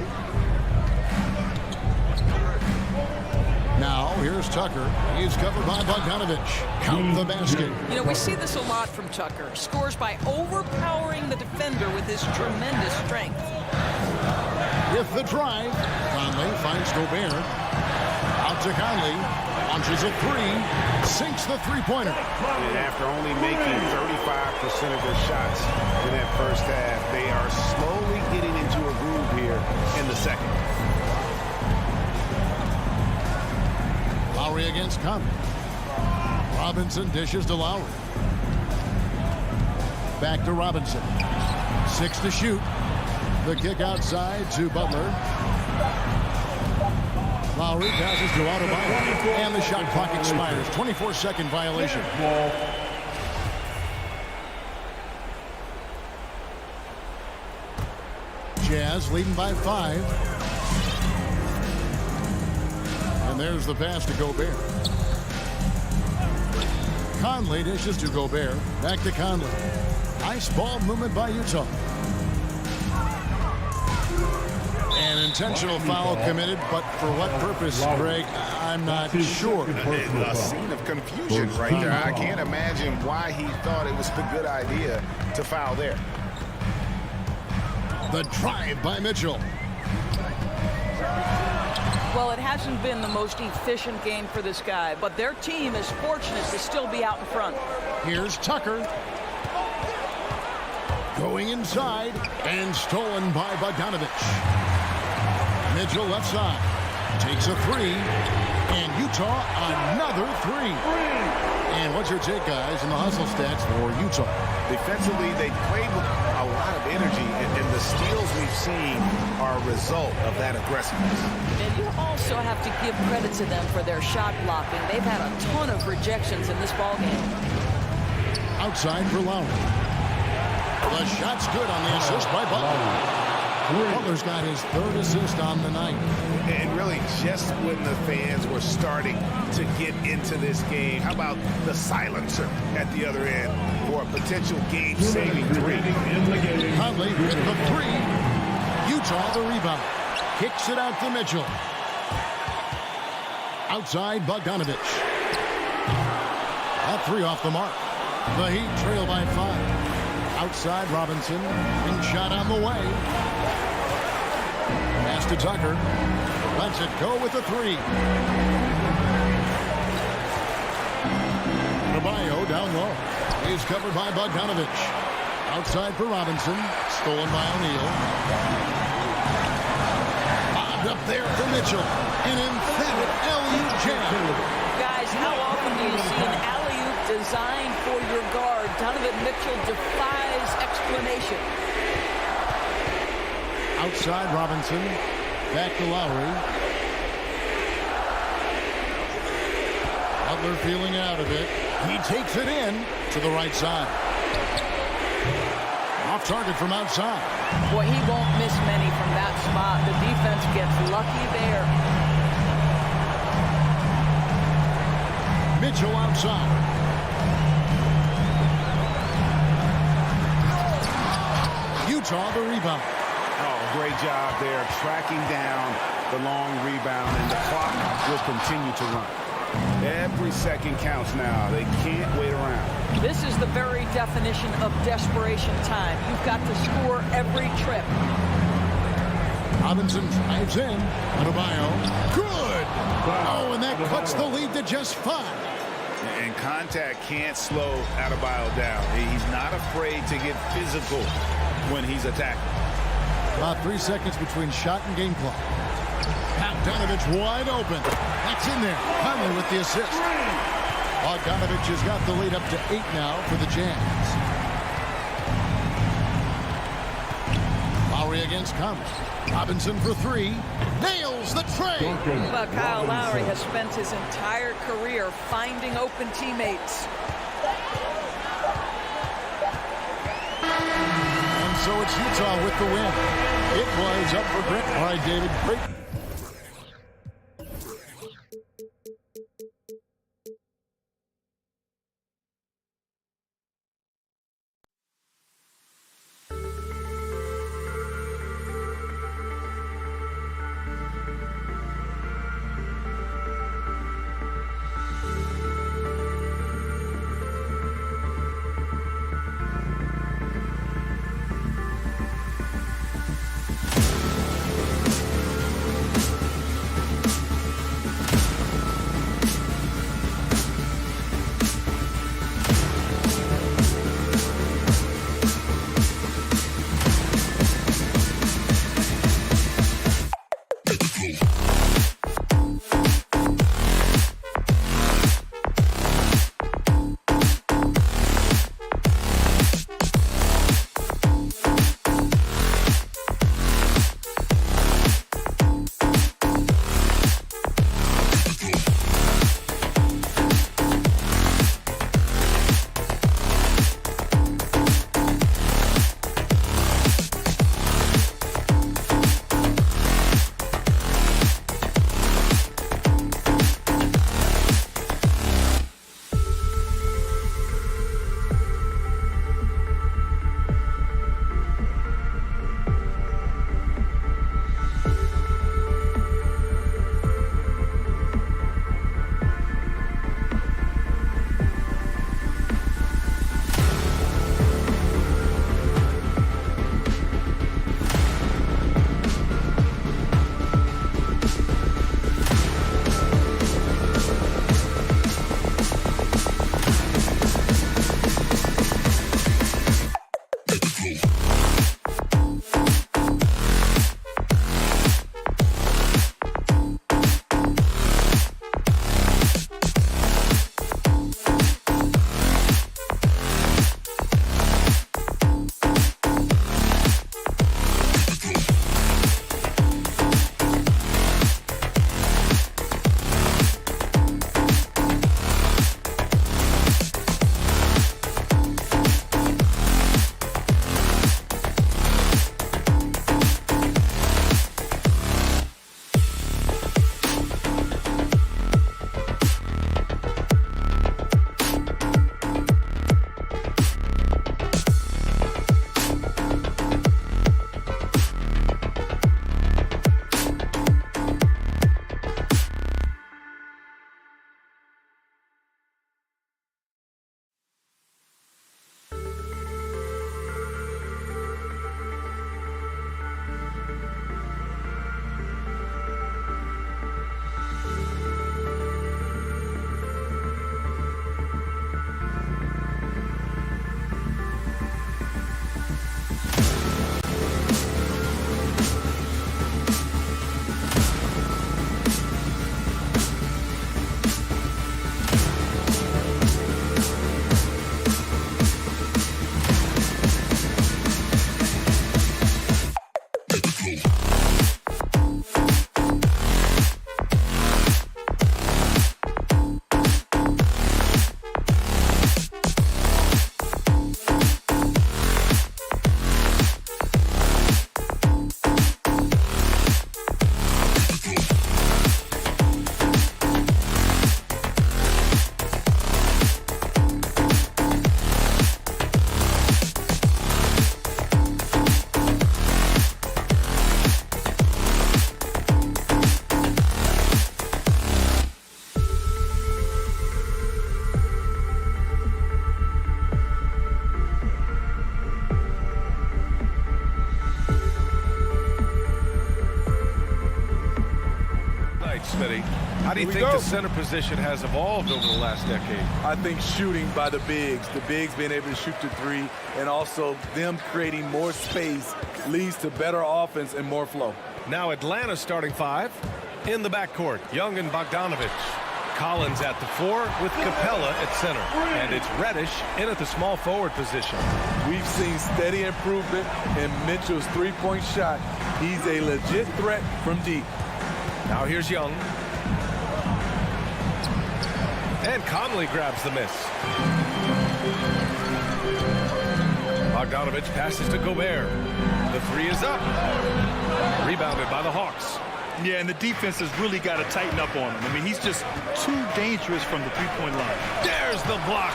Now, here's Tucker. He's covered by Bogdanovich. Count the basket. You know, we see this a lot from Tucker. Scores by overpowering the defender with his tremendous strength. With the drive, Conley finds Gobert. Out to Conley. Launches a 3. Sinks the three-pointer. And after only making 35% of their shots in that first half, they are slowly getting into a groove here in the second. Lowry against Conley. Robinson dishes to Lowry. Back to Robinson. 6 to shoot. The kick outside to Butler. Lowry passes to Adebayo. And the shot clock expires. 24-second violation. Jazz leading by 5. And there's the pass to Gobert. Conley dishes to Gobert. Back to Conley. Nice ball movement by Utah. An intentional foul committed, but for what purpose, Greg, I'm not sure. A scene of confusion right there. I can't imagine why he thought it was a good idea to foul there. The drive by Mitchell. Well, it hasn't been the most efficient game for this guy, but their team is fortunate to still be out in front. Here's Tucker. Going inside and stolen by Bogdanovich. Mitchell left side. Takes a 3. And Utah another 3. And what's your take, guys, in the hustle stats for Utah? Defensively, they played with a lot of energy, and the steals we've seen are a result of that aggressiveness. And you also have to give credit to them for their shot blocking. They've had a ton of rejections in this ballgame. Outside for Lowry. The shot's good on the assist by Butler. Butler's got his 3rd assist on the night. And really, just when the fans were starting to get into this game, how about the silencer at the other end for a potential game-saving 3? Conley with the 3. Utah the rebound. Kicks it out to Mitchell. Outside Bogdanovich. That 3 off the mark. The Heat trail by 5. Outside Robinson. And shot on the way. Pass to Tucker. Lets it go with the 3. Adebayo down low. He's covered by Bogdanovich. Outside for Robinson. Stolen by O'Neal. Bobbed up there for Mitchell. An emphatic alley-oop jam. Guys, how often do you see an alley-oop designed for your guard? Donovan Mitchell defies explanation. Outside Robinson. Back to Lowry. Butler feeling out of it. He takes it in to the right side. Off target from outside. Boy, he won't miss many from that spot. The defense gets lucky there. Mitchell outside. Utah the rebound. Oh, great job there, tracking down the long rebound, and the clock will continue to run. Every second counts now. They can't wait around. This is the very definition of desperation time. You've got to score every trip. Robinson drives in. Adebayo. Good. Oh, and that cuts the lead to just 5. And contact can't slow Adebayo down. He's not afraid to get physical when he's attacking. About 3 seconds between shot and game clock. Bogdanovich wide open. That's in there. Conley with the assist. Bogdanovich has got the lead up to 8 now for the Jazz. Lowry against Conley. Robinson for 3. Nails the tray. Well, Kyle Lowry has spent his entire career finding open teammates. And so it's Utah with the win. It was up for grabs. All right, David. Great. Smitty. How do you think the center position has evolved over the last decade? I think shooting by the bigs being able to shoot the three, and also them creating more space leads to better offense and more flow. Now Atlanta starting 5 in the backcourt. Young and Bogdanovich. Collins at the 4 with Capella at center. And it's Reddish in at the small forward position. We've seen steady improvement in Mitchell's three-point shot. He's a legit threat from deep. Now here's Young. And Conley grabs the miss. Bogdanovich passes to Gobert. The 3 is up. Rebounded by the Hawks. Yeah, and the defense has really got to tighten up on him. I mean, he's just too dangerous from the three-point line. There's the block.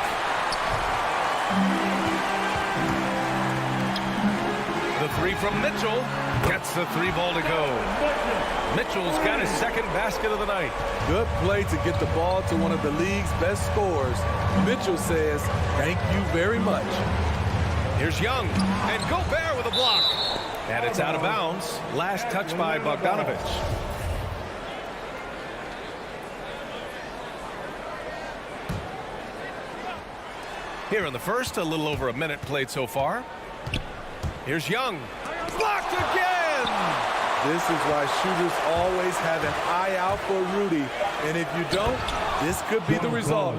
The 3 from Mitchell gets the 3-ball to go. Mitchell's got his second basket of the night. Good play to get the ball to one of the league's best scorers. Mitchell says, thank you very much. Here's Young, and Gobert with a block. And it's out of bounds. Last touch by Bogdanovich. Here in the first, a little over a minute played so far. Here's Young. Blocked again! This is why shooters always have an eye out for Rudy. And if you don't, this could be the result.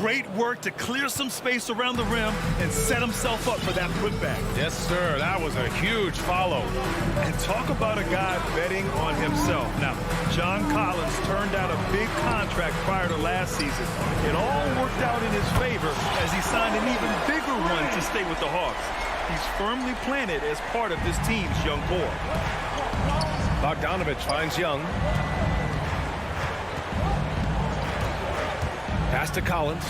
Great work to clear some space around the rim and set himself up for that putback. Yes, sir. That was a huge follow. And talk about a guy betting on himself. Now, John Collins turned out a big contract prior to last season. It all worked out in his favor as he signed an even bigger one to stay with the Hawks. He's firmly planted as part of this team's young core. Bogdanovich finds Young. Pass to Collins.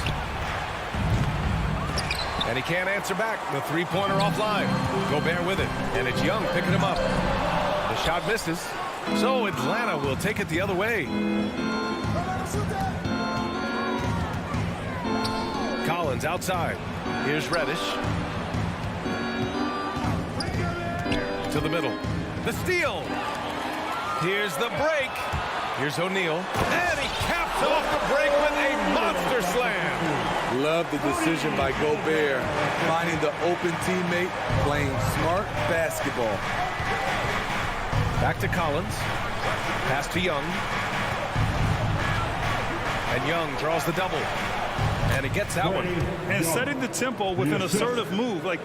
And he can't answer back. The three-pointer offline. Gobert with it. And it's Young picking him up. The shot misses. So Atlanta will take it the other way. Collins outside. Here's Reddish. To the middle. The steal. Here's the break. Here's O'Neal. And he caps off the break with a monster slam. Love the decision by Gobert. Finding the open teammate, playing smart basketball. Back to Collins. Pass to Young. And Young draws the double. And he gets that one. And setting the tempo with an assertive move. Like,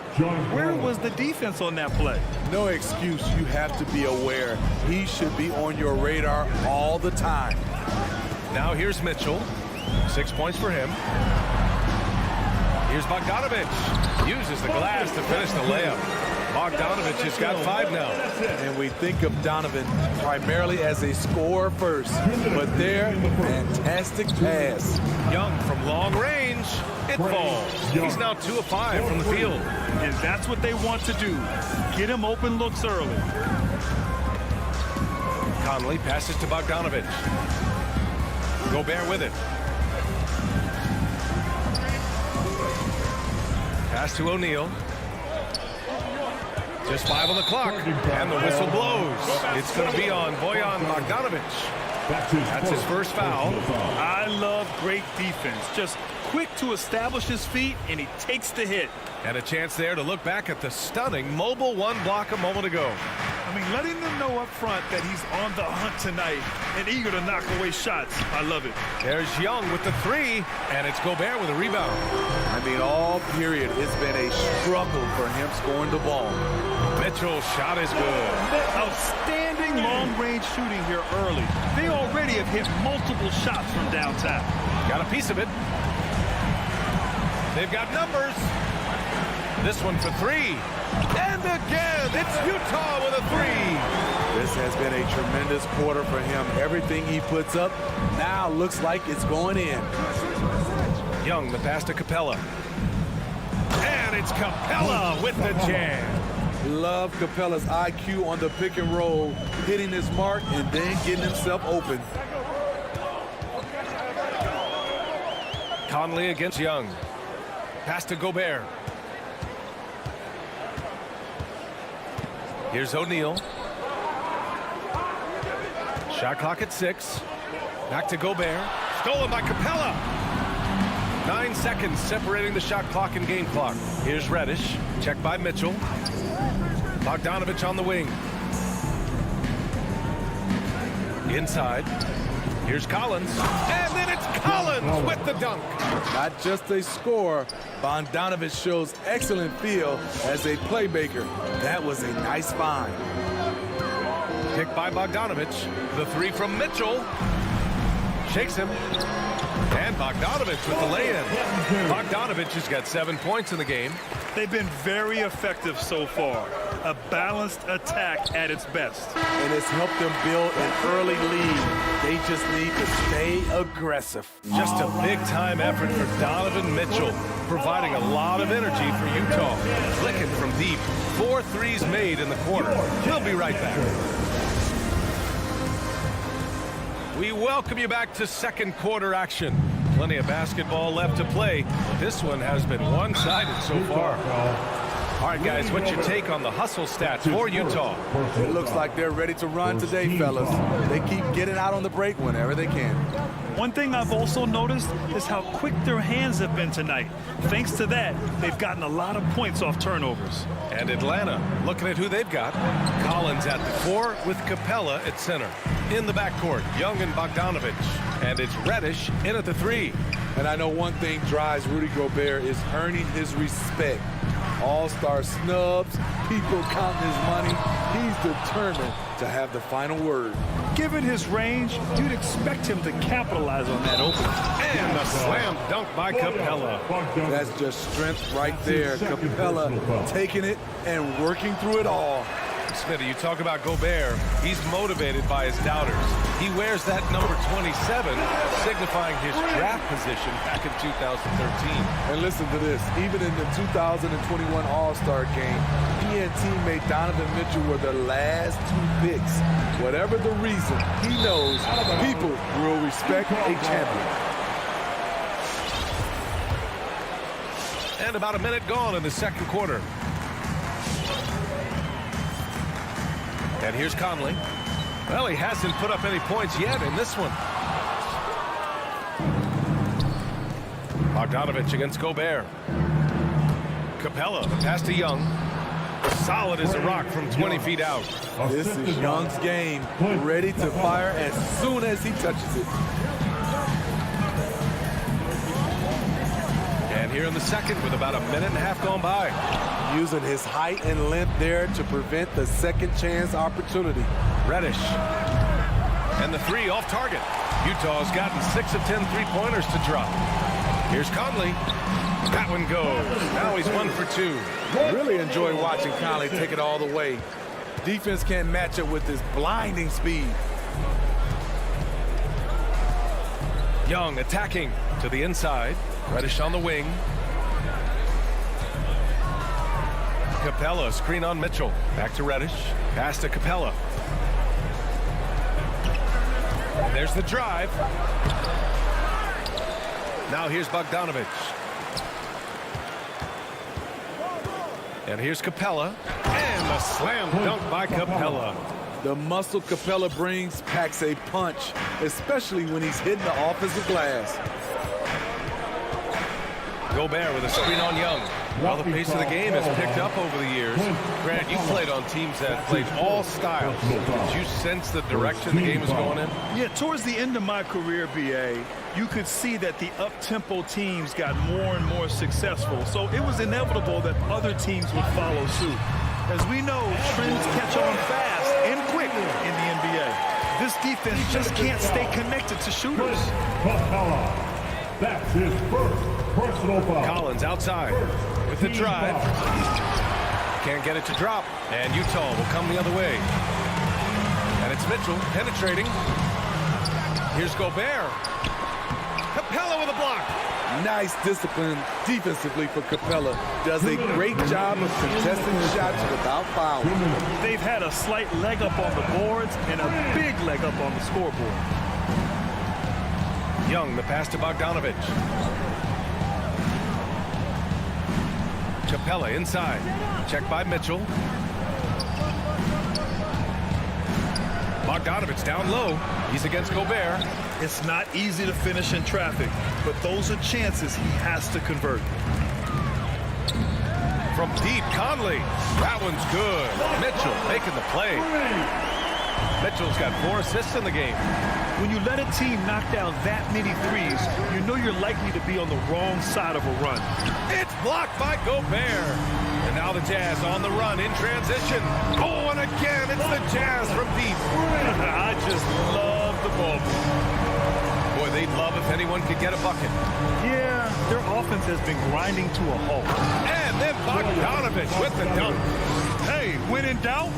where was the defense on that play? No excuse. You have to be aware. He should be on your radar all the time. Now here's Mitchell. 6 points for him. Here's Bogdanovich. Uses the glass to finish the layup. Bogdanovich has got 5 now. And we think of Donovan primarily as a scorer first. But there, fantastic pass. Young from long range. It falls. He's now 2 of 5 from the field. And that's what they want to do. Get him open looks early. Conley passes to Bogdanovich. Gobert with it. Pass to O'Neal. Just 5 on the clock, and the whistle blows. It's going to be on Bojan Bogdanovich. That's his first foul. I love great defense. Just quick to establish his feet, and he takes the hit. And a chance there to look back at the stunning mobile 1 block a moment ago. I mean, letting them know up front that he's on the hunt tonight and eager to knock away shots. I love it. There's Young with the 3, and it's Gobert with a rebound. I mean, all period, it's been a struggle for him scoring the ball. Mitchell's shot is good. Outstanding long-range shooting here early. They already have hit multiple shots from downtown. Got a piece of it. They've got numbers. This one for 3. And again, it's Utah with a 3. This has been a tremendous quarter for him. Everything he puts up now looks like it's going in. Young, the pass to Capella. And it's Capella with the jam. Love Capella's IQ on the pick and roll, hitting his mark and then getting himself open. Conley against Young. Pass to Gobert. Here's O'Neal. Shot clock at 6. Back to Gobert. Stolen by Capella. 9 seconds separating the shot clock and game clock. Here's Reddish. Checked by Mitchell. Bogdanovich on the wing. Inside. Here's Collins. And then it's Collins with the dunk. Not just a scorer, Bogdanovich shows excellent feel as a playmaker. That was a nice find. Picked by Bogdanovich. The three from Mitchell. Shakes him. And Bogdanovich with the lay-in. Bogdanovich has got 7 points in the game. They've been very effective so far. A balanced attack at its best. And it's helped them build an early lead. They just need to stay aggressive. Just a big-time effort for Donovan Mitchell, providing a lot of energy for Utah. Flicking from deep. 4 threes made in the quarter. He'll be right back. We welcome you back to second quarter action. Plenty of basketball left to play. This one has been one-sided so far. All right, guys, what's your take on the hustle stats for Utah? It looks like they're ready to run today, fellas. They keep getting out on the break whenever they can. One thing I've also noticed is how quick their hands have been tonight. Thanks to that, they've gotten a lot of points off turnovers. And Atlanta, looking at who they've got. Collins at the 4 with Capella at center. In the backcourt, Young and Bogdanovich. And it's Reddish in at the 3. And I know one thing drives Rudy Gobert is earning his respect. All-star snubs, people counting his money. He's determined to have the final word. Given his range, you'd expect him to capitalize on that opening. And a slam dunk by Capella. That's just strength right there. Capella taking it and working through it all. Smitty, you talk about Gobert. He's motivated by his doubters. He wears that number 27, signifying his draft position back in 2013. And listen to this. Even in the 2021 All-Star game, he and teammate Donovan Mitchell were the last 2 picks. Whatever the reason, he knows people will respect a champion. And about a minute gone in the second quarter. And here's Conley. Well, he hasn't put up any points yet in this one. Bogdanovich against Gobert. Capella, the pass to Young. Solid as a rock from 20 feet out. This is Young's game. Ready to fire as soon as he touches it. And here in the second with about a minute and a half gone by. Using his height and length there to prevent the second chance opportunity. Reddish. And the 3 off target. Utah's gotten 6 of 10 3-pointers to drop. Here's Conley. That one goes. Now he's 1 for 2. Really enjoy watching Conley take it all the way. Defense can't match up with his blinding speed. Young attacking to the inside. Reddish on the wing. Capella, screen on Mitchell. Back to Reddish. Pass to Capella. There's the drive. Now here's Bogdanovich. And here's Capella. And a slam dunk by Capella. The muscle Capella brings packs a punch, especially when he's hitting the offensive glass. Gobert with a screen on Young. Well, the pace of the game has picked up over the years. Grant, you played on teams that played all styles. Did you sense the direction the game is going in? Yeah, towards the end of my career, BA, you could see that the up-tempo teams got more and more successful. So it was inevitable that other teams would follow suit. As we know, trends catch on fast and quick in the NBA. This defense just can't stay connected to shooters. That's his first personal foul. Collins outside with the drive. Can't get it to drop. And Utah will come the other way. And it's Mitchell penetrating. Here's Gobert. Capella with a block. Nice discipline defensively for Capella. Does a great job of contesting shots without fouling. They've had a slight leg up on the boards and a big leg up on the scoreboard. Young, the pass to Bogdanovich. Capella inside. Checked by Mitchell. Bogdanovich down low. He's against Gobert. It's not easy to finish in traffic, but those are chances he has to convert. From deep, Conley. That one's good. Mitchell making the play. Mitchell's got 4 assists in the game. When you let a team knock down that many threes, you know you're likely to be on the wrong side of a run. It's blocked by Gobert. And now the Jazz on the run in transition. Oh, and again, it's the Jazz from deep. I just love the ball. Boy, they'd love if anyone could get a bucket. Yeah, their offense has been grinding to a halt. And then Bogdanovich with the dunk. Hey, when in doubt,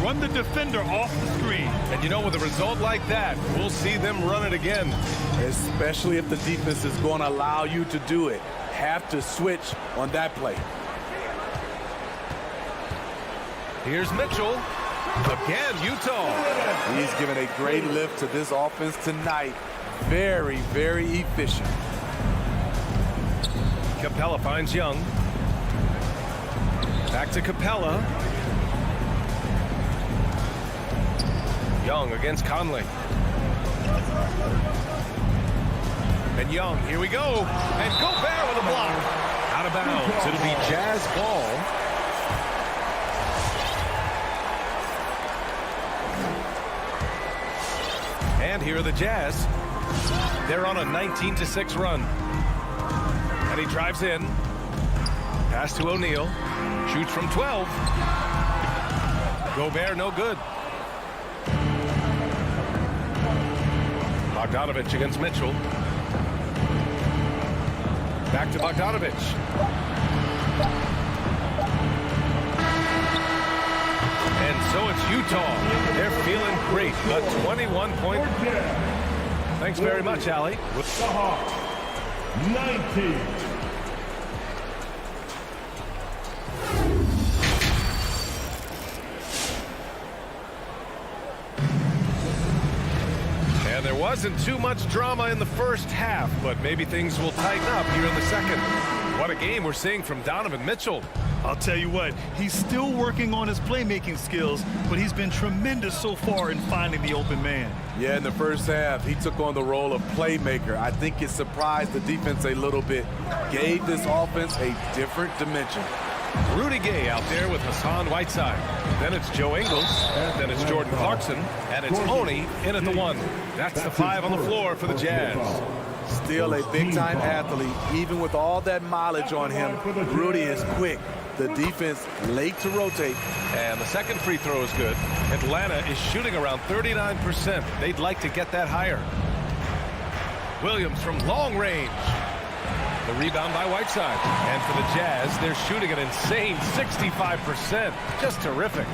run the defender off the screen. And you know, with a result like that, we'll see them run it again. Especially if the defense is going to allow you to do it. Have to switch on that play. Here's Mitchell. Again, Utah. He's given a great lift to this offense tonight. Very, very efficient. Capella finds Young. Back to Capella. Young against Conley. And Young, here we go. And Gobert with a block. Out of bounds. It'll be Jazz ball. And here are the Jazz. They're on a 19-6 run. And he drives in. Pass to O'Neal. Shoots from 12. Gobert no good. Bogdanovich against Mitchell. Back to Bogdanovich. And so it's Utah. They're feeling great. A 21-point. Thanks very much, Allie. The Hawks, 19. And there wasn't too much drama in the first half, but maybe things will tighten up here in the second. What a game we're seeing from Donovan Mitchell. I'll tell you what, he's still working on his playmaking skills, but he's been tremendous so far in finding the open man. Yeah, in the first half, he took on the role of playmaker. I think it surprised the defense a little bit. Gave this offense a different dimension. Rudy Gay out there with Hassan Whiteside. Then it's Joe Ingles. Then it's Jordan Clarkson. And it's Oni in at the 1. That's the 5 on the floor for the Jazz. Still a big-time athlete. Even with all that mileage on him, Rudy is quick. The defense late to rotate. And the second free throw is good. Atlanta is shooting around 39%. They'd like to get that higher. Williams from long range. The rebound by Whiteside. And for the Jazz, they're shooting an insane 65%. Just terrific.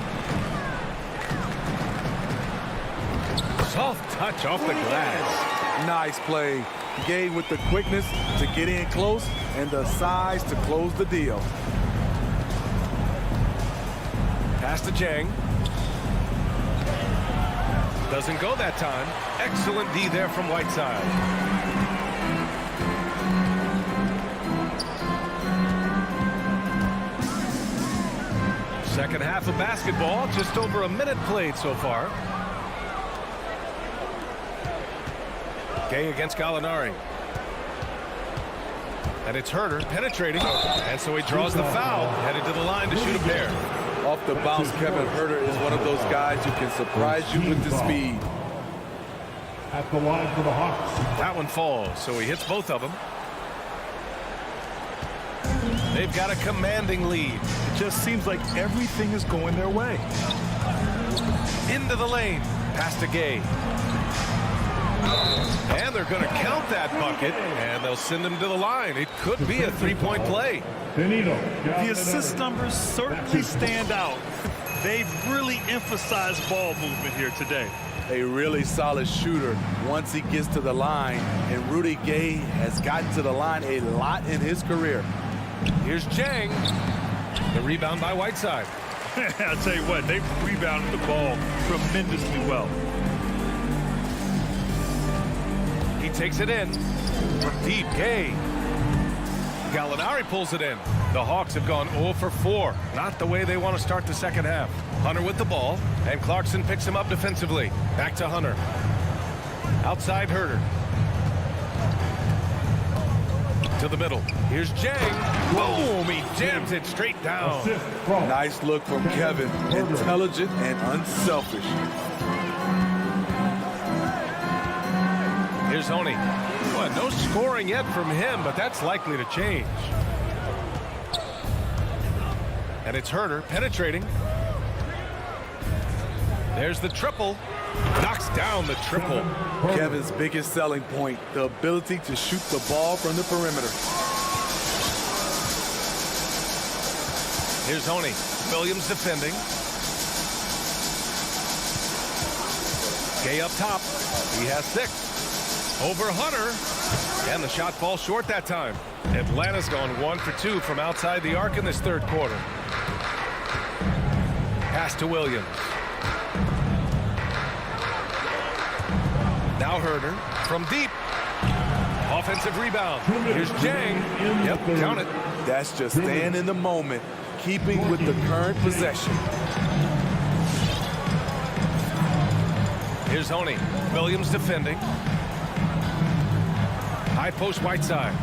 Soft touch off the glass. Nice play. Gay with the quickness to get in close and the size to close the deal. Pass to Jang. Doesn't go that time. Excellent D there from Whiteside. Second half of basketball, just over a minute played so far. Gay against Gallinari. And it's Herter penetrating. And so he draws the foul, headed to the line to shoot a pair. Off the bounce, Kevin Herter is one of those guys who can surprise you with the speed. At the line for the Hawks. That one falls, so he hits both of them. They've got a commanding lead. It just seems like everything is going their way. Into the lane. Pass to Gay. And they're going to count that bucket, and they'll send him to the line. It could be a three-point play. The assist numbers certainly stand out. They've really emphasized ball movement here today. A really solid shooter once he gets to the line, and Rudy Gay has gotten to the line a lot in his career. Here's Jang. The rebound by Whiteside. I'll tell you what, they've rebounded the ball tremendously well. He takes it in from deep. Gay. Gallinari pulls it in. The Hawks have gone 0 for 4. Not the way they want to start the second half. Hunter with the ball, and Clarkson picks him up defensively. Back to Hunter. Outside Herter. To the middle. Here's Jang. Boom! He jams it straight down. Nice look from Kevin. Intelligent and unselfish. Here's Honey. Well, no scoring yet from him, but that's likely to change. And it's Herter penetrating. There's the triple. Knocks down the triple. Kevin's biggest selling point, the ability to shoot the ball from the perimeter. Here's Honey. Williams defending. Gay up top. He has 6. Over Hunter. And the shot falls short that time. Atlanta's gone 1 for 2 from outside the arc in this third quarter. Pass to Williams. Now Herter from deep. Offensive rebound. Here's Jang. Yep, count it. That's just staying in the moment, keeping with the current possession. Here's Honey. Williams defending. High post Whiteside.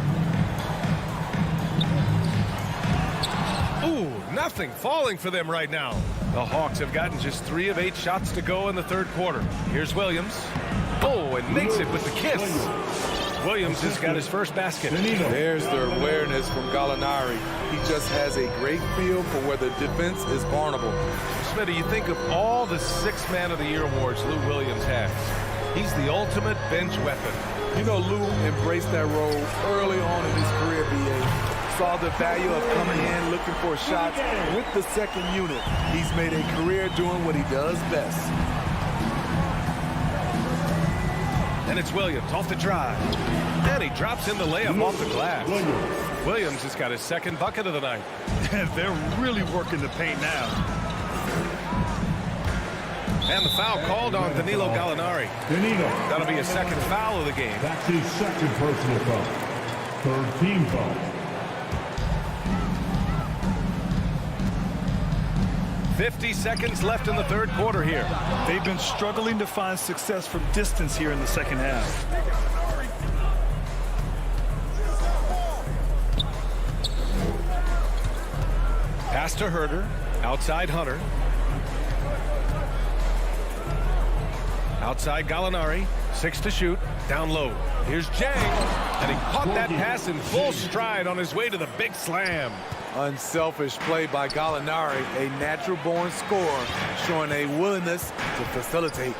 Ooh, nothing falling for them right now. The Hawks have gotten just 3 of 8 shots to go in the third quarter. Here's Williams. Oh, and makes it with the kiss. Williams has got his first basket. There's the awareness from Gallinari. He just has a great feel for where the defense is vulnerable. Smitty, you think of all the 6th Man of the Year awards Lou Williams has. He's the ultimate bench weapon. You know, Lou embraced that role early on in his career, BA. Saw the value of coming in, looking for shots with the second unit. He's made a career doing what he does best. And it's Williams off the drive. And he drops in the layup off the glass. Williams has got his second bucket of the night. They're really working the paint now. And the foul called on Danilo Gallinari. That'll be his second foul of the game. That's his second personal foul. Third team foul. 50 seconds left in the third quarter here. They've been struggling to find success from distance here in the second half. Pass to Herter. Outside Hunter. Outside Gallinari. 6 to shoot. Down low. Here's Jang. And he caught that pass in full stride on his way to the big slam. Unselfish play by Gallinari, a natural-born scorer, showing a willingness to facilitate.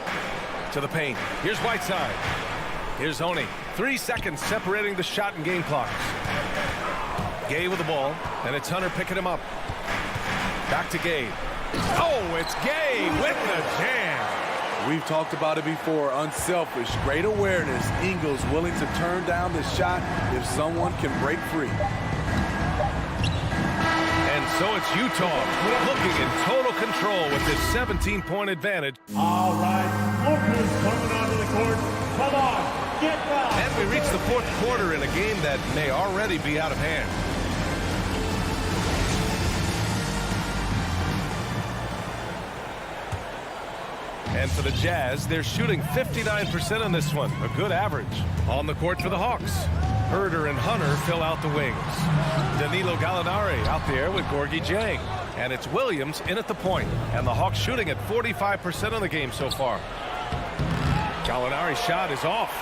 To the paint. Here's Whiteside. Here's Honey. 3 seconds separating the shot and game clocks. Gay with the ball, and it's Hunter picking him up. Back to Gay. Oh, it's Gay with the jam. We've talked about it before. Unselfish, great awareness. Ingles willing to turn down the shot if someone can break free. And so it's Utah looking in total control with this 17-point advantage. All right, Lucas coming onto the court. Come on, get down. And we reach the fourth quarter in a game that may already be out of hand. And for the Jazz, they're shooting 59% on this one, a good average. On the court for the Hawks, Herter and Hunter fill out the wings. Danilo Gallinari out there with Gorgie Jang. And it's Williams in at the point. And the Hawks shooting at 45% of the game so far. Gallinari's shot is off.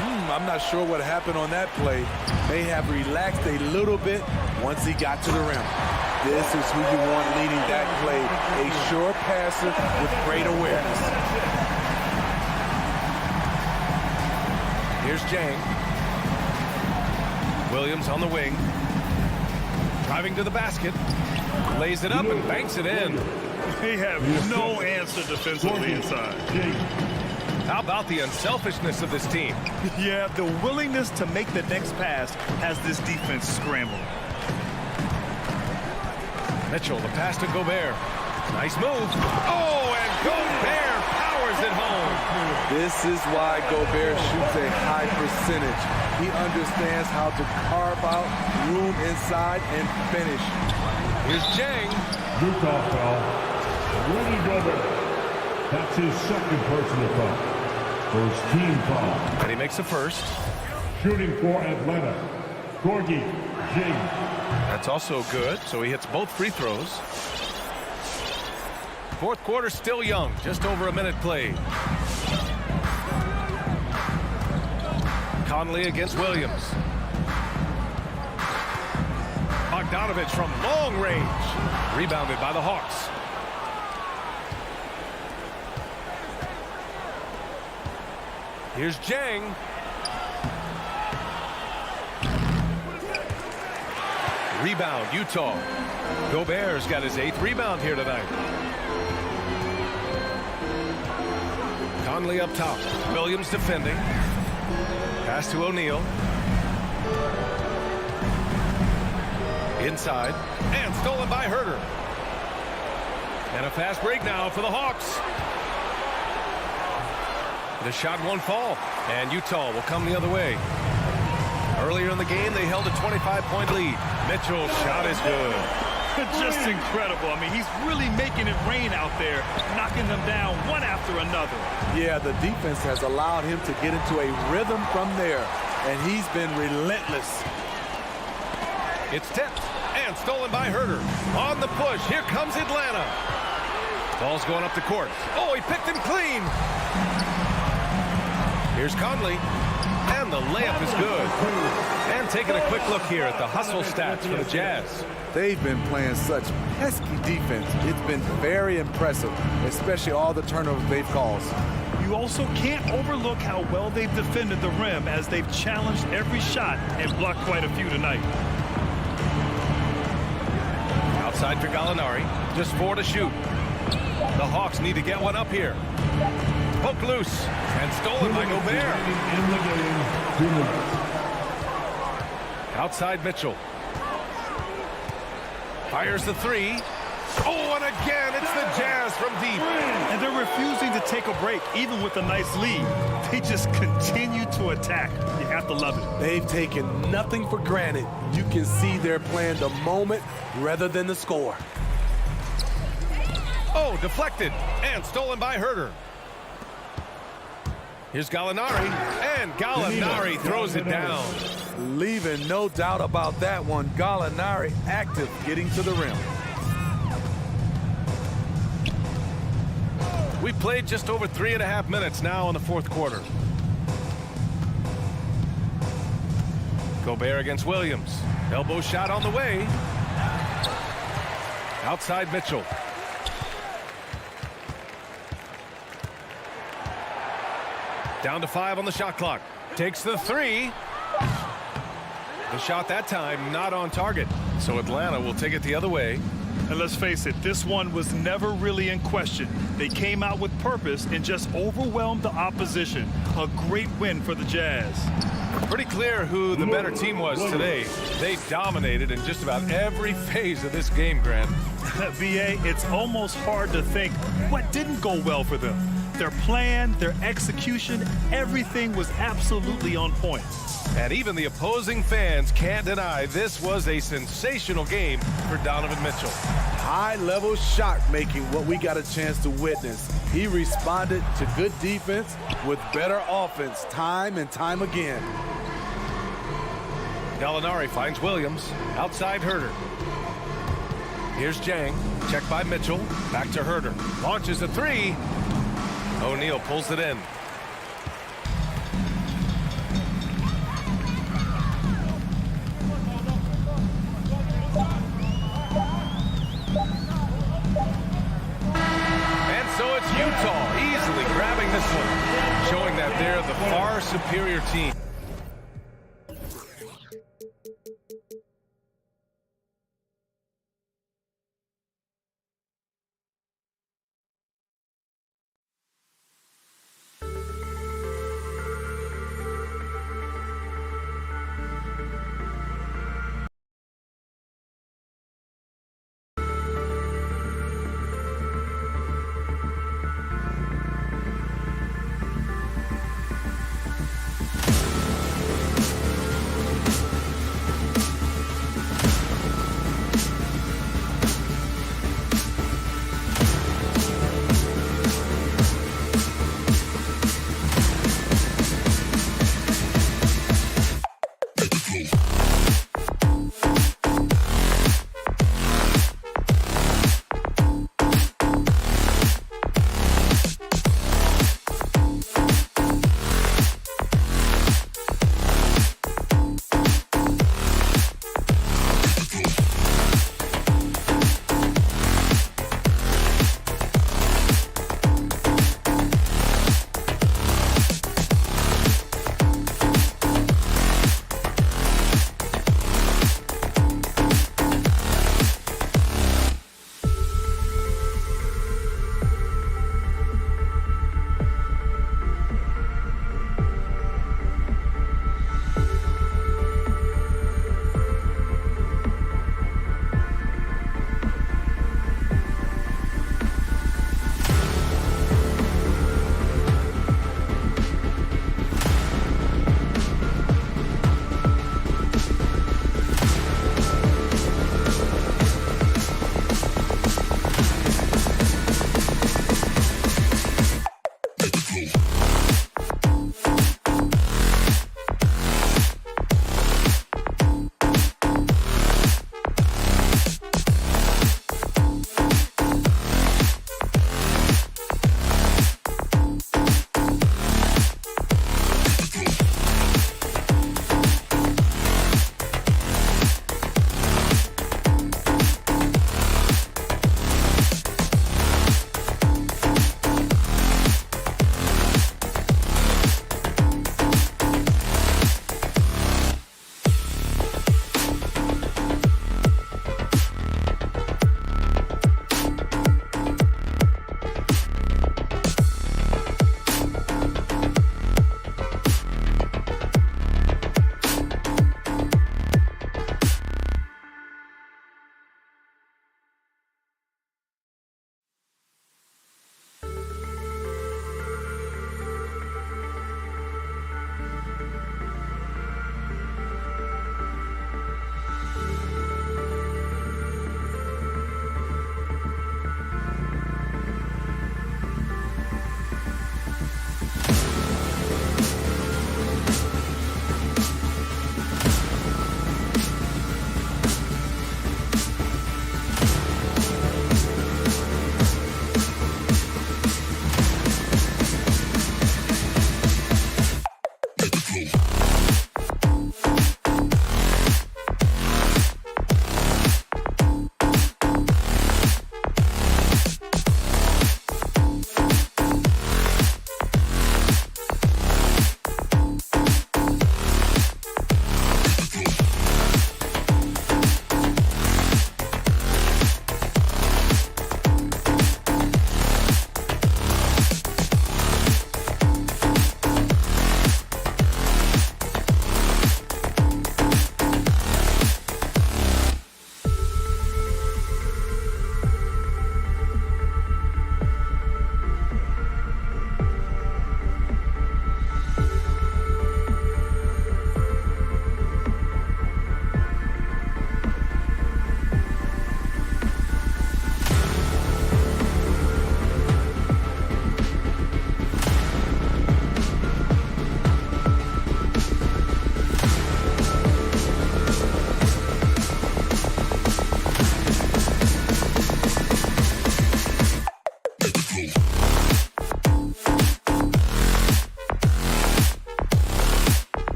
I'm not sure what happened on that play. May have relaxed a little bit once he got to the rim. This is who you want leading that play. A sure passer with great awareness. Here's Jang. Williams on the wing. Driving to the basket. Lays it up and banks it in. They have no answer defensively inside. How about the unselfishness of this team? Yeah, the willingness to make the next pass has this defense scrambled. Mitchell, the pass to Gobert. Nice move. Oh, and Gobert powers it home. This is why Gobert shoots a high percentage. He understands how to carve out room inside and finish. Here's Jang. Utah foul. Rudy Gobert. That's his second personal foul. First team foul. And he makes the first. Shooting for Atlanta, Gorgie Jang. That's also good, so he hits both free throws. Fourth quarter still young, just over a minute played. Conley against Williams. Bogdanovich from long range. Rebounded by the Hawks. Here's Jang. Rebound, Utah. Gobert's got his 8th rebound here tonight. Conley up top. Williams defending. Pass to O'Neal. Inside. And stolen by Herter. And a fast break now for the Hawks. The shot won't fall. And Utah will come the other way. Earlier in the game, they held a 25-point lead. Mitchell's shot is good. Just incredible. I mean, he's really making it rain out there, knocking them down one after another. Yeah, the defense has allowed him to get into a rhythm from there, and he's been relentless. It's tipped and stolen by Herter. On the push, here comes Atlanta. Ball's going up the court. Oh, he picked him clean. Here's Conley. And the layup is good. And taking a quick look here at the hustle stats for the Jazz. They've been playing such pesky defense. It's been very impressive, especially all the turnovers they've caused. You also can't overlook how well they've defended the rim as they've challenged every shot and blocked quite a few tonight. Outside for Gallinari. Just 4 to shoot. The Hawks need to get one up here. Poke loose and stolen by Gobert. Outside Mitchell. Fires the 3. Oh, and again, it's the Jazz from deep. And they're refusing to take a break, even with a nice lead. They just continue to attack. You have to love it. They've taken nothing for granted. You can see they're playing the moment rather than the score. Oh, deflected and stolen by Herter. Here's Gallinari, and Gallinari throws it down. Leaving no doubt about that one. Gallinari active, getting to the rim. We played just over 3.5 minutes now in the fourth quarter. Gobert against Williams. Elbow shot on the way. Outside Mitchell. Down to 5 on the shot clock. Takes the 3. The shot that time not on target. So Atlanta will take it the other way. And let's face it, this one was never really in question. They came out with purpose and just overwhelmed the opposition. A great win for the Jazz. Pretty clear who the better team was today. They dominated in just about every phase of this game, Grant. BA, it's almost hard to think what didn't go well for them. Their plan, their execution, everything was absolutely on point. And even the opposing fans can't deny this was a sensational game for Donovan Mitchell. High-level shot making, what we got a chance to witness. He responded to good defense with better offense time and time again. Gallinari finds Williams. Outside Herter. Here's Jang. Checked by Mitchell. Back to Herter. Launches a 3. O'Neal pulls it in. And so it's Utah easily grabbing this one, showing that they're the far superior team.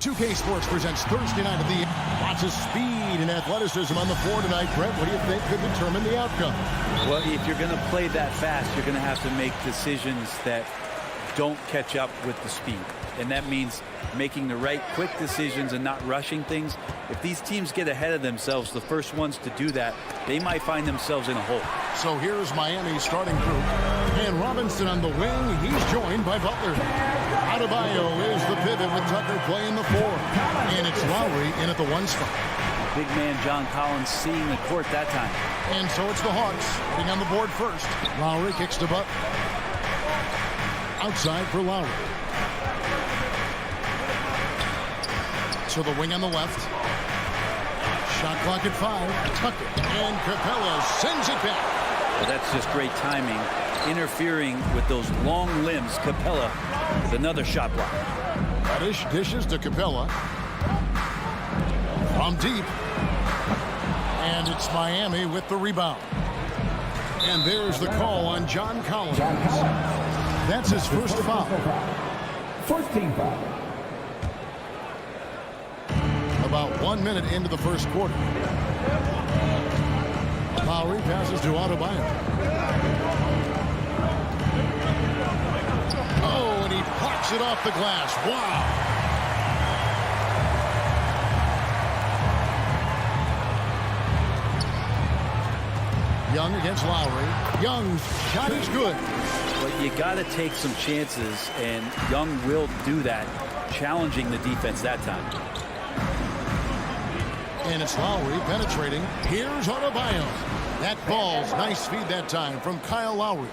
2K Sports presents Thursday night of the lots of speed and athleticism on the floor tonight. Brett, what do you think could determine the outcome? Well, if you're going to play that fast, you're going to have to make decisions that don't catch up with the speed. And that means making the right quick decisions and not rushing things. If these teams get ahead of themselves, the first ones to do that, they might find themselves in a hole. So here's Miami's starting group. And Robinson on the wing. He's joined by Butler. Adebayo is the pivot with Tucker playing the 4. And it's Lowry in at the 1 spot. Big man John Collins seeing the court that time. And so it's the Hawks getting on the board first. Lowry kicks to Butler. Outside for Lowry. To the wing on the left. Shot clock at 5. Tucker and Capella sends it back. Well, that's just great timing. Interfering with those long limbs. Capella with another shot block. Reddish dishes to Capella. From deep. And it's Miami with the rebound. And there's the call on John Collins. That's his first foul. First team foul. About 1 minute into the first quarter. Lowry passes to Adebayo. Oh, and he pops it off the glass. Wow. Young against Lowry. Young's shot is good. But you got to take some chances, and Young will do that, challenging the defense that time. And it's Lowry penetrating. Here's Adebayo. That ball's nice feed that time from Kyle Lowry.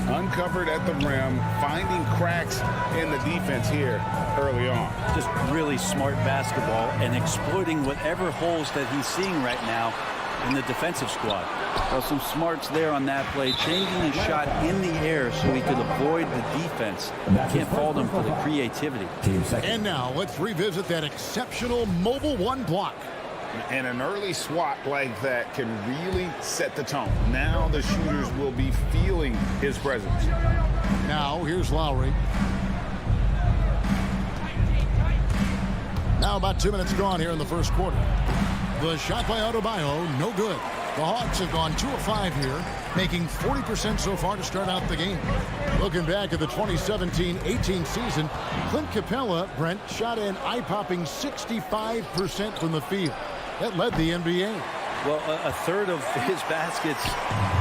Uncovered at the rim, finding cracks in the defense here early on. Just really smart basketball and exploiting whatever holes that he's seeing right now in the defensive squad. Well, some smarts there on that play, changing his shot in the air so he could avoid the defense. Can't fault him for the creativity. And now let's revisit that exceptional mobile 1 block. And an early swat like that can really set the tone. Now the shooters will be feeling his presence. Now here's Lowry. Now about 2 minutes gone here in the first quarter. The shot by Adebayo, no good. The Hawks have gone 2 of 5 here, making 40% so far to start out the game. Looking back at the 2017-18 season, Clint Capella, Brent, shot an eye-popping 65% from the field. That led the NBA. Well, a third of his baskets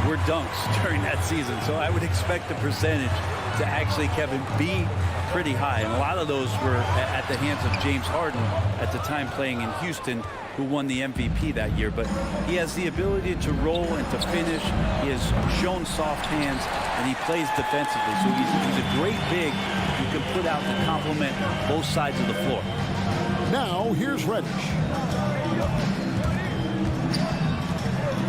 were dunks during that season, so I would expect the percentage to actually, Kevin, be pretty high. And a lot of those were at the hands of James Harden at the time playing in Houston, who won the MVP that year. But he has the ability to roll and to finish. He has shown soft hands, and he plays defensively. So he's a great big who can put out to complement both sides of the floor. Now, here's Reddish.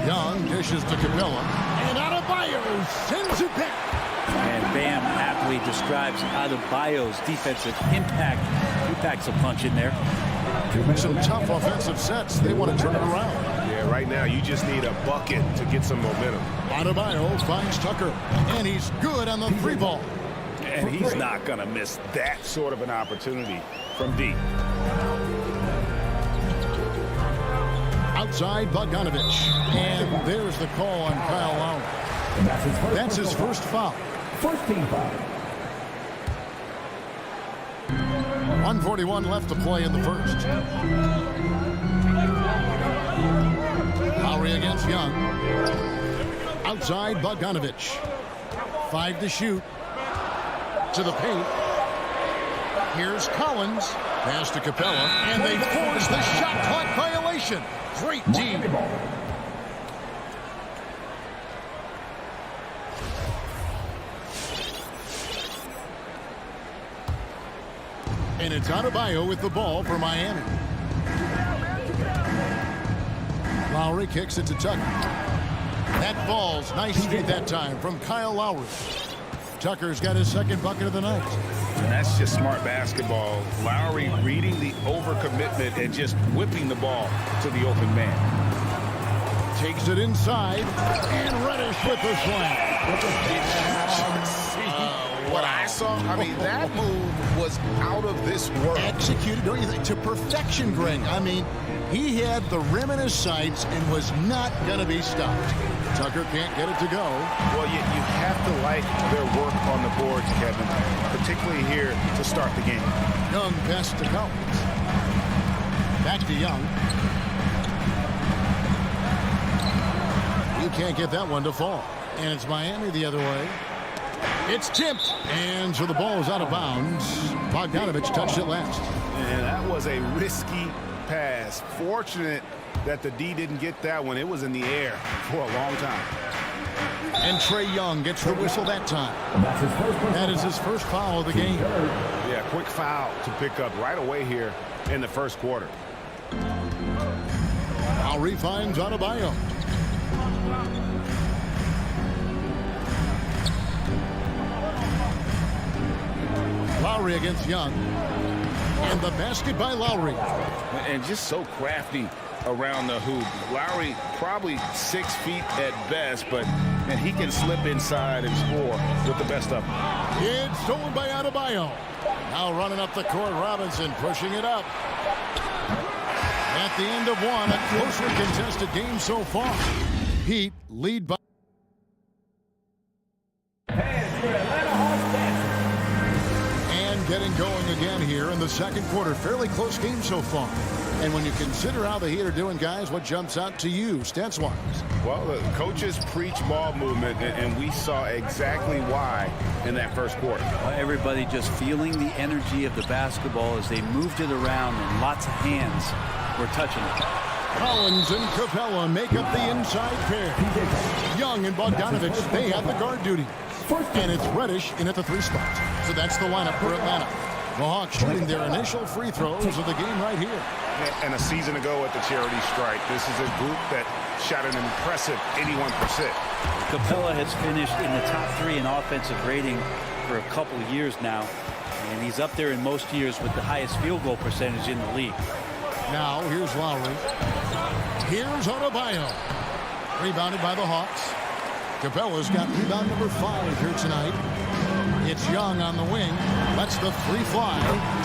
Young dishes to Capella. And Adebayo sends it back. And Bam aptly describes Adebayo's defensive impact. He packs a punch in there. Some tough offensive sets. They want to turn it around. Yeah, right now you just need a bucket to get some momentum. Adebayo finds Tucker. And he's good on the 3 ball. And he's not going to miss that sort of an opportunity from deep. Outside Bogdanovich. And there's the call on Kyle Lowry. That's his first foul. First team foul. 1:41 left to play in the first. Lowry against Young. Outside Bogdanovich. 5 to shoot. To the paint. Here's Collins. Pass to Capella. And they force the shot clock violation. Great team. And it's Adebayo with the ball for Miami. Lowry kicks it to Tucker. That ball's nice feed that time from Kyle Lowry. Tucker's got his second bucket of the night. And that's just smart basketball. Lowry reading the overcommitment and just whipping the ball to the open man. Takes it inside, and Reddish with the slam. What I saw, I mean, that move was out of this world. Executed, don't you think, to perfection, Greg. I mean, he had the rim in his sights and was not going to be stopped. Tucker can't get it to go. Well, you have to like their work on the boards, Kevin, particularly here to start the game. Young pass to Collins. Back to Young. You can't get that one to fall. And it's Miami the other way. It's tipped. And so the ball is out of bounds. Bogdanovich touched it last. And that was a risky pass. Fortunate that the D didn't get that one. It was in the air for a long time. And Trae Young gets the whistle that time. That is his first foul of the game. Yeah, quick foul to pick up right away here in the first quarter. Lowry finds Adebayo. Lowry against Young. And the basket by Lowry. And just so crafty around the hoop. Lowry probably 6 feet at best, but and he can slip inside and score with the best of them. It's stolen by Adebayo. Now running up the court, Robinson pushing it up. At the end of one, a closely contested game so far. Heat lead by. And getting going again here in the second quarter. Fairly close game so far. And when you consider how the Heat are doing, guys, what jumps out to you, stats-wise? Well, the coaches preach ball movement, and we saw exactly why in that first quarter. Everybody just feeling the energy of the basketball as they moved it around, and lots of hands were touching it. Collins and Capella make up the inside pair. Young and Bogdanovich, they have the guard duty. And it's Reddish in at the 3 spot. So that's the lineup for Atlanta. The Hawks shooting their initial free throws of the game right here. And a season ago at the charity strike, this is a group that shot an impressive 81%. Capella has finished in the top 3 in offensive rating for a couple years now. And he's up there in most years with the highest field goal percentage in the league. Now, here's Lowry. Here's Adebayo. Rebounded by the Hawks. Capella's got rebound number 5 here tonight. It's Young on the wing. Lets the 3 fly.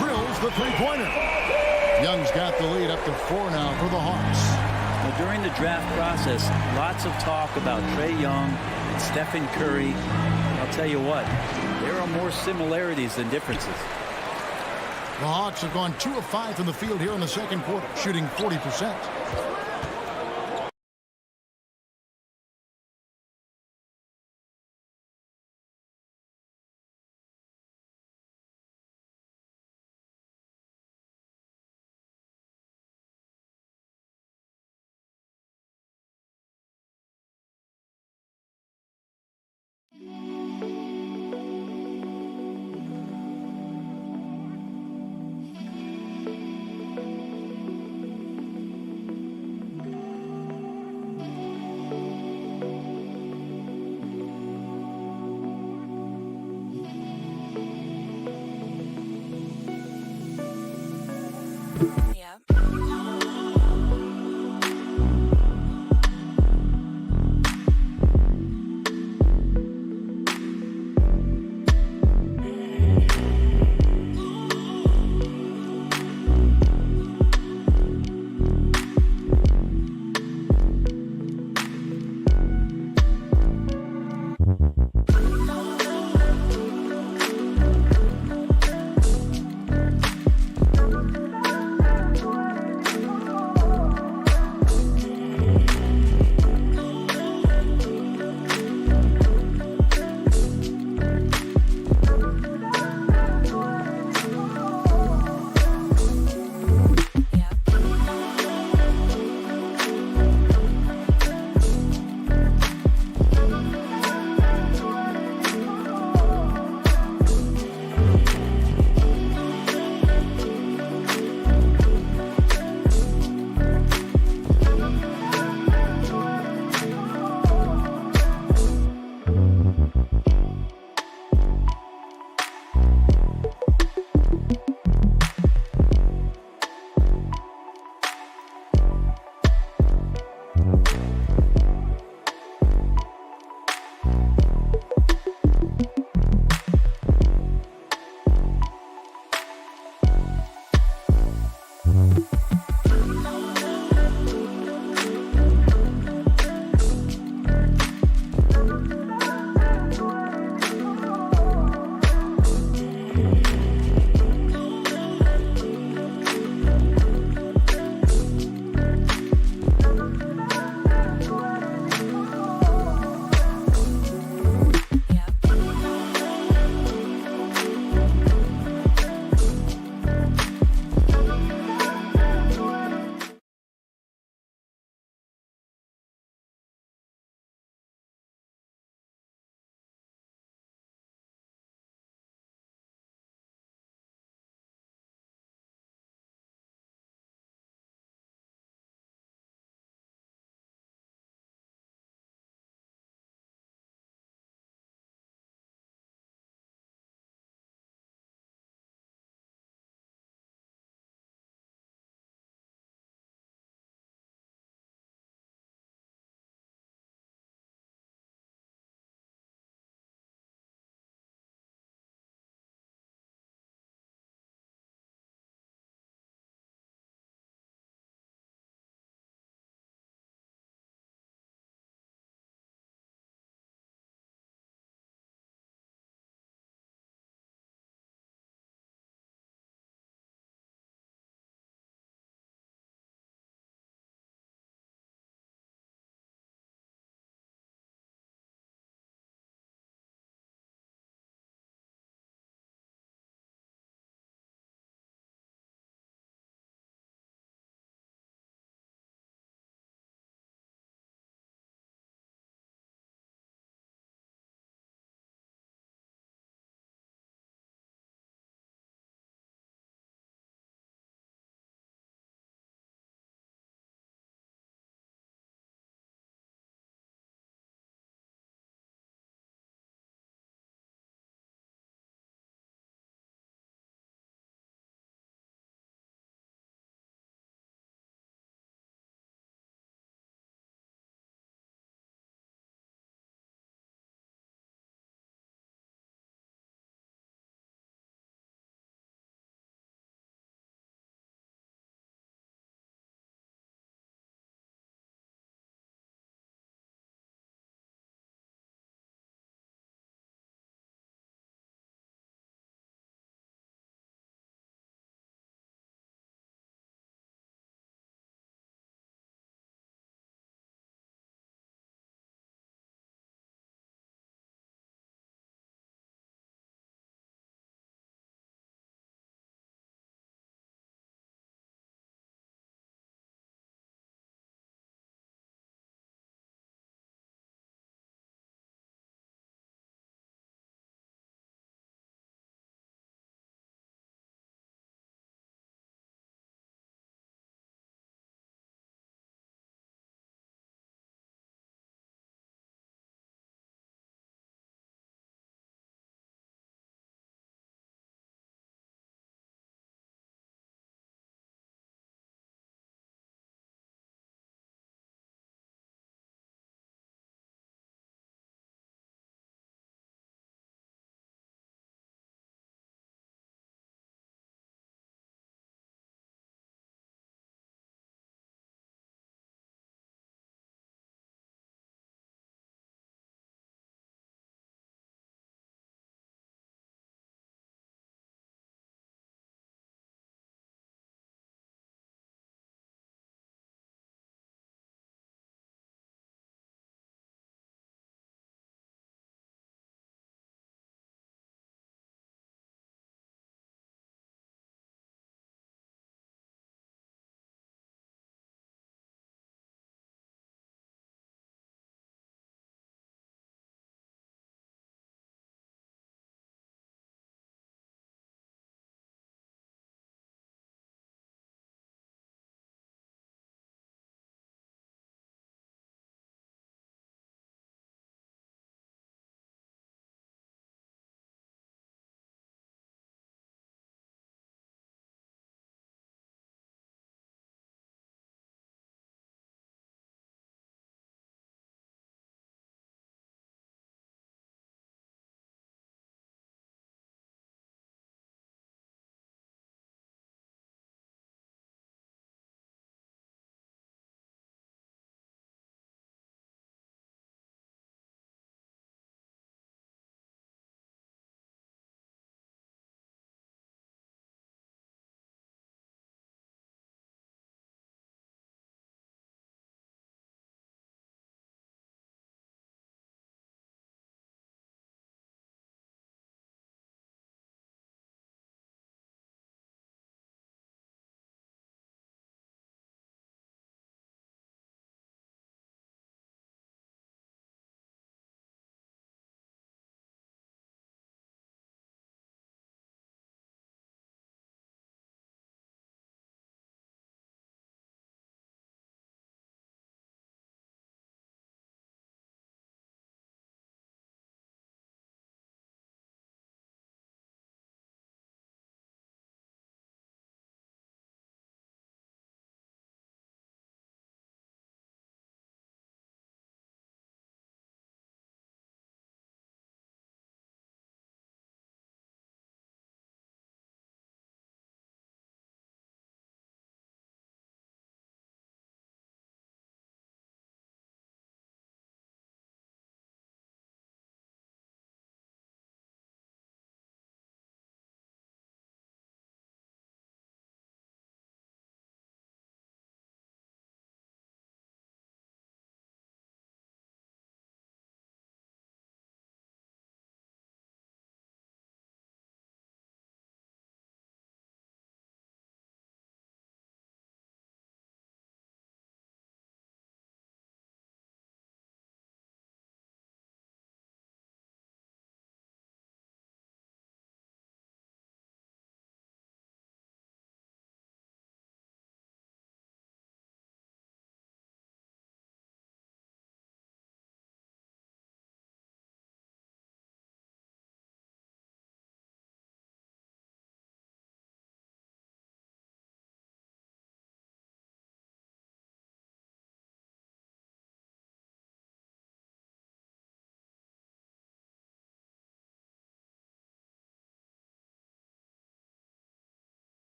Drills the 3-pointer. Young's got the lead up to 4 now for the Hawks. Well, during the draft process, lots of talk about Trae Young and Stephen Curry. I'll tell you what, there are more similarities than differences. The Hawks have gone 2 of 5 from the field here in the second quarter, shooting 40%.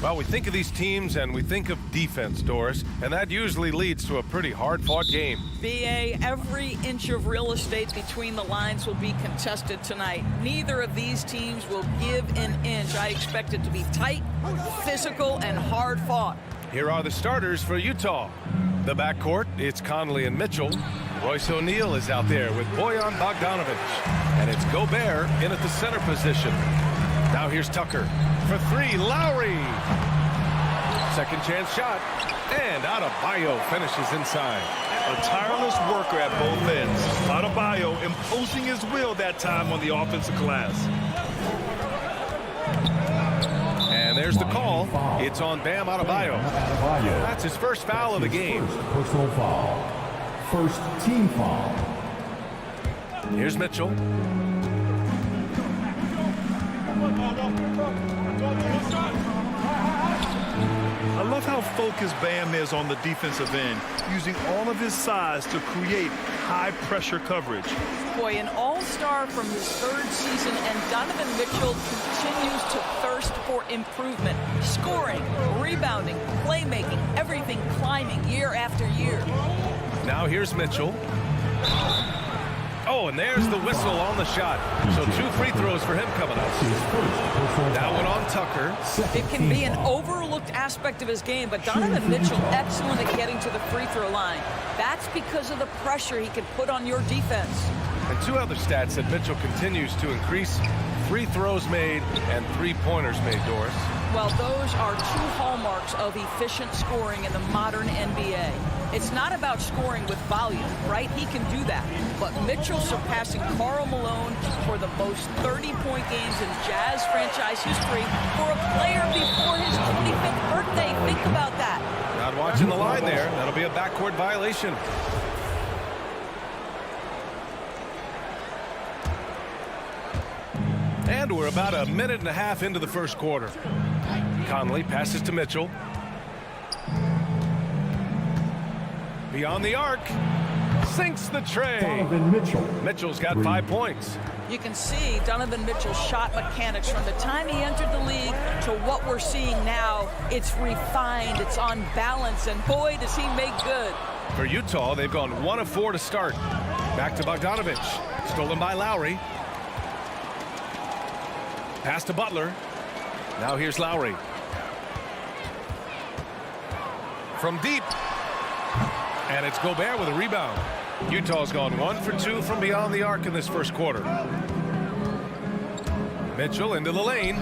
Well, we think of these teams and we think of defense, Doris, and that usually leads to a pretty hard-fought game. BA, every inch of real estate between the lines will be contested tonight. Neither of these teams will give an inch. I expect it to be tight, physical, and hard-fought. Here are the starters for Utah. The backcourt, it's Conley and Mitchell. Royce O'Neal is out there with Bojan Bogdanovic. And it's Gobert in at the center position. Now here's Tucker. For three, Lowry. Second chance shot. And Adebayo finishes inside. A tireless worker at both ends. Adebayo imposing his will that time on the offensive glass. And there's the call. It's on Bam Adebayo. That's his first foul of the game. First personal foul. First team foul. Here's Mitchell. I love how focused Bam is on the defensive end, using all of his size to create high-pressure coverage. Boy, an all-star from his third season, and Donovan Mitchell continues to thirst for improvement. Scoring, rebounding, playmaking, everything climbing year after year. Now here's Mitchell. Oh, and there's the whistle on the shot. So 2 free throws for him coming up. That one on Tucker. It can be an overlooked aspect of his game, but Donovan Mitchell excellent at getting to the free throw line. That's because of the pressure he can put on your defense. And 2 other stats that Mitchell continues to increase: free throws made and 3-pointers made, Doris. Well, those are 2 hallmarks of efficient scoring in the modern NBA. It's not about scoring with volume, right? He can do that. But Mitchell surpassing Karl Malone for the most 30-point games in Jazz franchise history for a player before his 25th birthday. Think about that. Not watching the line there. That'll be a backcourt violation. And we're about a minute and a half into the first quarter. Conley passes to Mitchell. Beyond the arc. Sinks the tray. Donovan Mitchell. Mitchell's got 5 points. You can see Donovan Mitchell's shot mechanics from the time he entered the league to what we're seeing now. It's refined, it's on balance, and boy, does he make good. For Utah, they've gone 1 of 4 to start. Back to Bogdanovic. Stolen by Lowry. Pass to Butler. Now here's Lowry. From deep. And it's Gobert with a rebound. Utah's gone 1 for 2 from beyond the arc in this first quarter. Mitchell into the lane.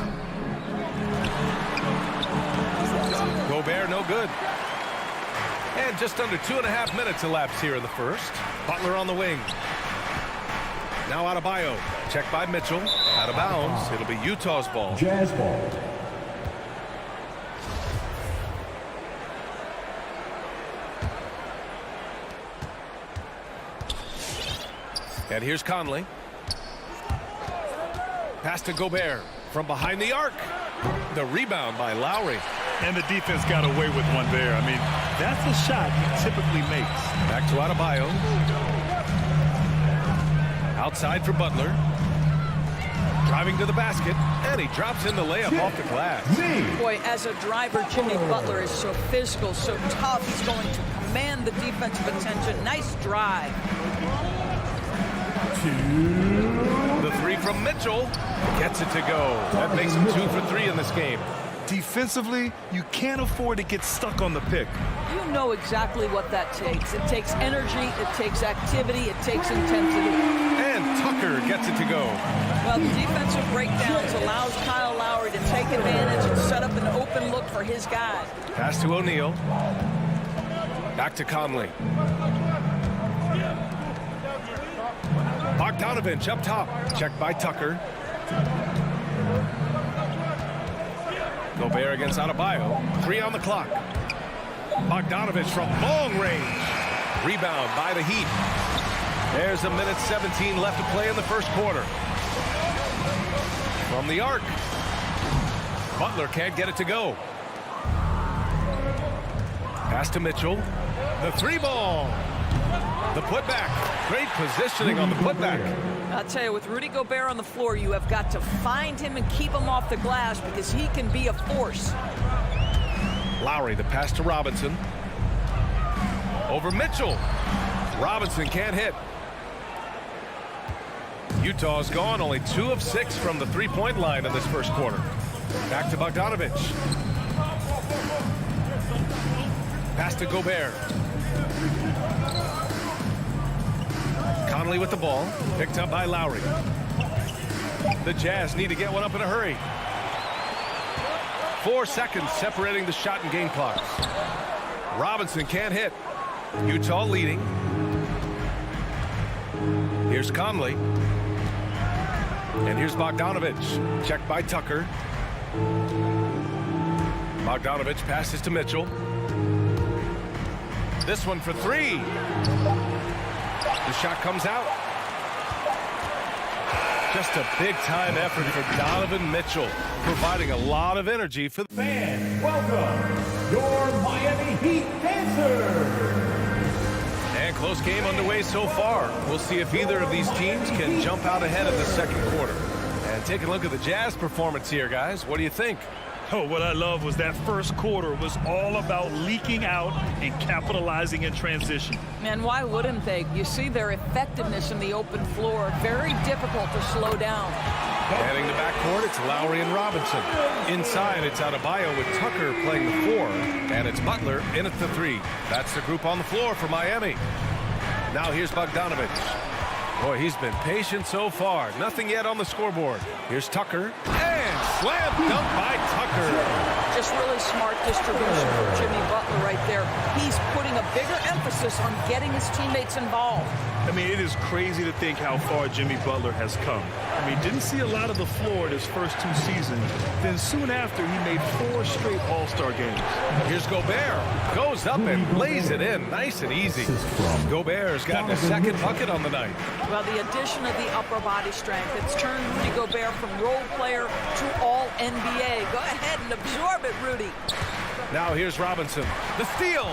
Gobert no good. And just under 2.5 minutes elapsed here in the first. Butler on the wing. Now Adebayo. Checked by Mitchell. Out of bounds. It'll be Utah's ball. Jazz ball. And here's Conley. Pass to Gobert from behind the arc. The rebound by Lowry. And the defense got away with one there. I mean, that's a shot he typically makes. Back to Adebayo. Outside for Butler. Driving to the basket. And he drops in the layup off the glass. Boy, as a driver, Jimmy Butler is so physical, so tough. He's going to command the defensive attention. Nice drive. The 3 from Mitchell gets it to go. That makes him 2 for 3 in this game. Defensively, you can't afford to get stuck on the pick. You know exactly what that takes. It takes energy, it takes activity, it takes intensity. And Tucker gets it to go. Well, the defensive breakdowns allows Kyle Lowry to take advantage and set up an open look for his guy. Pass to O'Neal. Back to Conley. Bogdanovic up top. Checked by Tucker. Gobert against Adebayo. 3 on the clock. Bogdanovic from long range. Rebound by the Heat. There's a minute 17 left to play in the first quarter. from the arc. Butler can't get it to go. Pass to Mitchell. The three ball. The putback. Great positioning on the putback. I'll tell you, with Rudy Gobert on the floor, you have got to find him and keep him off the glass because he can be a force. Lowry, the pass to Robinson. Over Mitchell. Robinson can't hit. Utah's gone only 2 of 6 from the three-point line in this first quarter. Back to Bogdanovic. Pass to Gobert. Conley with the ball. Picked up by Lowry. The Jazz need to get one up in a hurry. 4 seconds separating the shot and game clocks. Robinson can't hit. Utah leading. Here's Conley. And here's Bogdanovic. Checked by Tucker. Bogdanovic passes to Mitchell. This one for 3. The shot comes out. Just a big-time effort for Donovan Mitchell, providing a lot of energy for the Fans, welcome your Miami Heat dancers. And close game underway so far. We'll see if either of these teams can jump out ahead of the second quarter. And take a look at the Jazz performance here, guys. What do you think? Oh, what I love was that first quarter was all about leaking out and capitalizing in transition. And why wouldn't they? You see their effectiveness in the open floor. Very difficult to slow down. Heading to backcourt, it's Lowry and Robinson. Inside, it's Adebayo with Tucker playing the 4. And it's Butler in at the 3. That's the group on the floor for Miami. Now here's Bogdanovic. Boy, he's been patient so far. Nothing yet on the scoreboard. Here's Tucker. And slam dunk by Tucker. Just really smart distribution for Jimmy Butler right there. He's putting a bigger emphasis on getting his teammates involved. I mean, it is crazy to think how far Jimmy Butler has come. I mean, didn't see a lot of the floor in his first 2 seasons. Then soon after, he made 4 straight All-Star games. Here's Gobert. Goes up and lays it in. Nice and easy. Gobert's gotten a second bucket on the night. Well, the addition of the upper body strength, it's turned Rudy Gobert from role player to all-NBA. Go ahead and absorb it, Rudy. Now here's Robinson. The steal.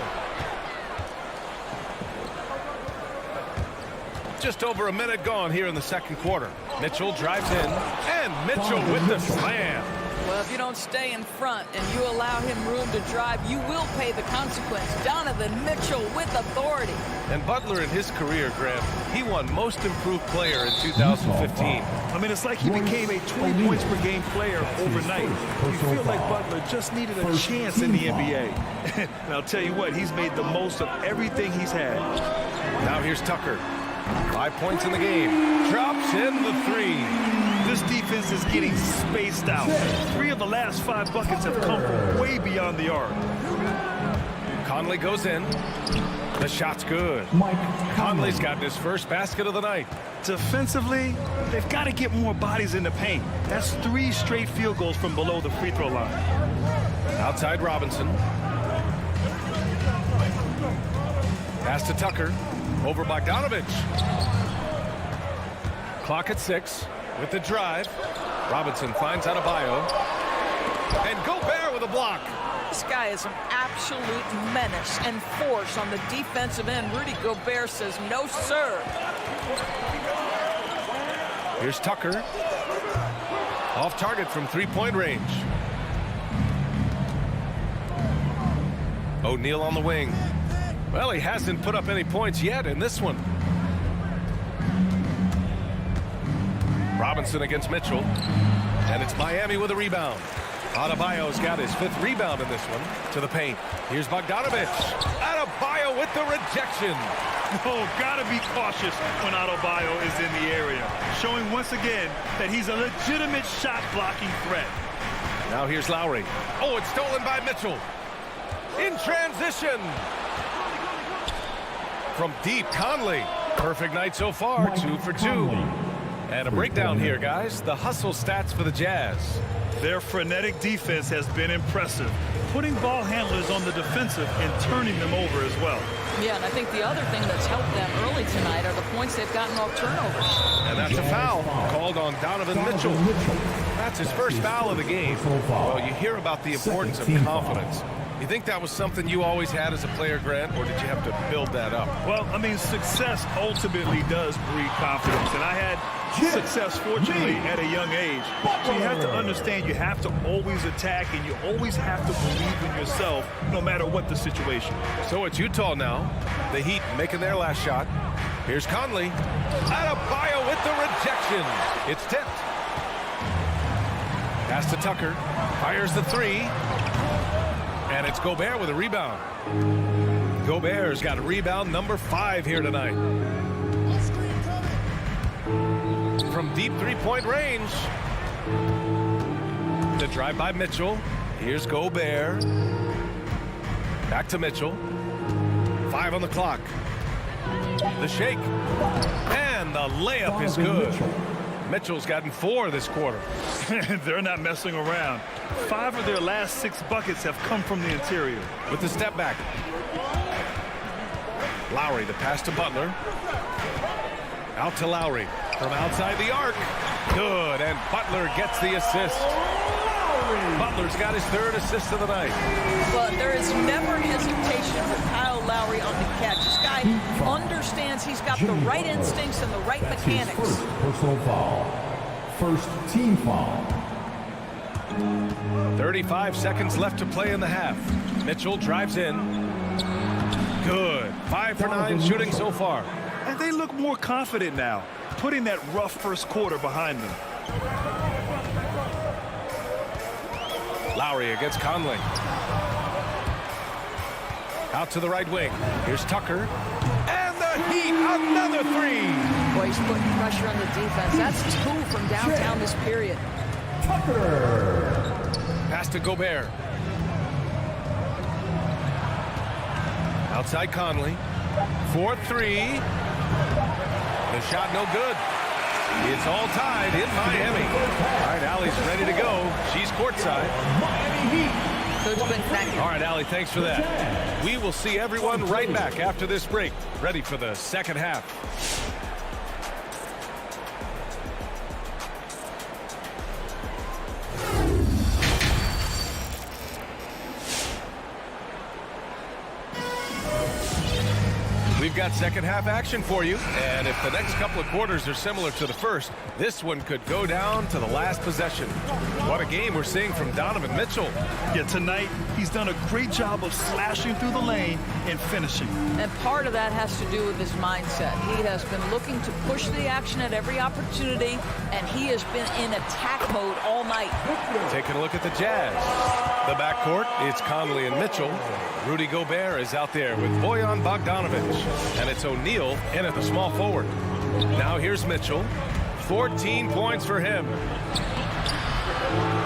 Just over a minute gone here in the second quarter. Mitchell drives in, and Mitchell with the slam. Well, if you don't stay in front and you allow him room to drive, you will pay the consequence. Donovan Mitchell with authority. And Butler in his career, Graham, he won Most Improved Player in 2015. I mean, it's like he became a 20 points per game player overnight. You feel like Butler just needed a chance in the NBA. And I'll tell you what, he's made the most of everything he's had. Now here's Tucker. 5 points in the game. Drops in the 3. This defense is getting spaced out. 3 of the last 5 buckets have come from way beyond the arc. Conley goes in. The shot's good. Conley's got his first basket of the night. Defensively, they've got to get more bodies in the paint. That's 3 straight field goals from below the free throw line. Outside Robinson. Pass to Tucker. Over Bogdanovic. Clock at 6 with the drive. Robinson finds Adebayo. And Gobert with a block. This guy is an absolute menace and force on the defensive end. Rudy Gobert says, no, sir. Here's Tucker. Off target from 3-point range. O'Neal on the wing. Well, he hasn't put up any points yet in this one. Robinson against Mitchell. And it's Miami with a rebound. Adebayo's got his 5th rebound in this one. To the paint. Here's Bogdanovic. Adebayo with the rejection. Oh, gotta be cautious when Adebayo is in the area. Showing once again that he's a legitimate shot-blocking threat. Now here's Lowry. Oh, it's stolen by Mitchell. In transition. From deep, Conley. Perfect night so far, 2 for 2. And a breakdown here, guys. The hustle stats for the Jazz. Their frenetic defense has been impressive, putting ball handlers on the defensive and turning them over as well. Yeah, and I think the other thing that's helped them early tonight are the points they've gotten off turnovers. And that's a foul called on Donovan Mitchell. That's his first foul of the game. Well, you hear about the importance of confidence. You think that was something you always had as a player, Grant, or did you have to build that up? Well, I mean, success ultimately does breed confidence. And I had success, fortunately, at a young age. So you have to understand you have to always attack and you always have to believe in yourself no matter what the situation. So it's Utah now. The Heat making their last shot. Here's Conley. Adebayo with the rejection. It's tipped. Pass to Tucker. Fires the three. And it's Gobert with a rebound. Gobert's got a rebound number 5 here tonight. From deep three-point range. The drive by Mitchell. Here's Gobert. Back to Mitchell. 5 on the clock. The shake. And the layup is good. Mitchell's gotten 4 this quarter. They're not messing around. 5 of their last 6 buckets have come from the interior. With the step back. Lowry, the pass to Butler. Out to Lowry. From outside the arc. Good, and Butler gets the assist. Butler's got his 3rd assist of the night. But there is never hesitation with Kyle Lowry on the catch. This guy understands he's got the right instincts and the right mechanics. First personal foul. First team foul. 35 seconds left to play in the half. Mitchell drives in. Good. 5 for 9 shooting so far. And they look more confident now, putting that rough first quarter behind them. Lowry against Conley. Out to the right wing. Here's Tucker. And the Heat, another 3. Boy, he's putting pressure on the defense. That's 2 from downtown this period. Tucker. Pass to Gobert. Outside Conley. 4-3. The shot no good. It's all tied in Miami. All right, Allie's ready to go. She's courtside. All right, Allie, thanks for that. We will see everyone right back after this break. Ready for the second half. We've got second half action for you, and if the next couple of quarters are similar to the first, this one could go down to the last possession. What a game we're seeing from Donovan Mitchell. Yeah, tonight he's done a great job of slashing through the lane and finishing. And part of that has to do with his mindset. He has been looking to push the action at every opportunity, and he has been in attack mode all night. Taking a look at the Jazz. The backcourt, it's Conley and Mitchell. Rudy Gobert is out there with Bojan Bogdanovic. And it's O'Neal in at the small forward. Now here's Mitchell. 14 points for him.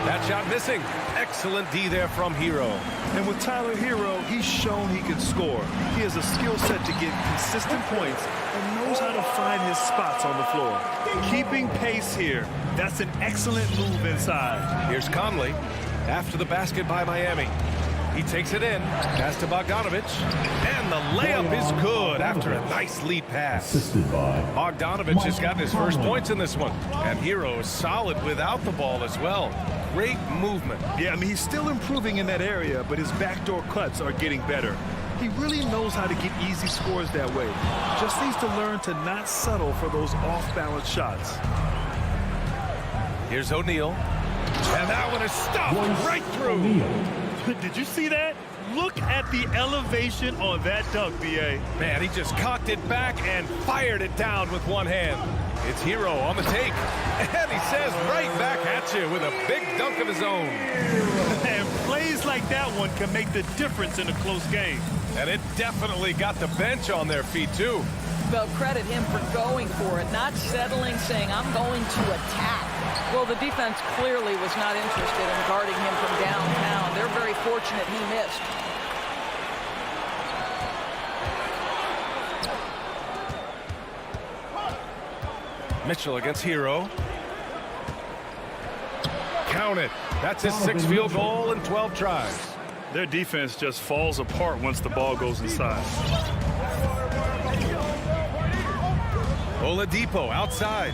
That shot missing. Excellent D there from Hero. And with Tyler Hero, he's shown he can score. He has a skill set to get consistent points and knows how to find his spots on the floor. Keeping pace here. That's an excellent move inside. Here's Conley after the basket by Miami. He takes it in. Pass to Bogdanovic. And the layup is good after a nice lead pass. Bogdanovic has gotten his first points in this one. And Hero is solid without the ball as well. Great movement. Yeah, I mean, he's still improving in that area, but his backdoor cuts are getting better. He really knows how to get easy scores that way. Just needs to learn to not settle for those off-balance shots. Here's O'Neal. And that one is stopped right through. Did you see that? Look at the elevation on that dunk, B.A. Man, he just cocked it back and fired it down with one hand. It's Hero on the take. And he says right back at you with a big dunk of his own. And plays like that one can make the difference in a close game. And it definitely got the bench on their feet, too. Well, credit him for going for it, not settling, saying, I'm going to attack. Well, the defense clearly was not interested in guarding him from downtown. They're very fortunate he missed. Mitchell against Hero. Count it. That's his 6th field goal in 12 tries. Their defense just falls apart once the ball goes inside. Oladipo outside.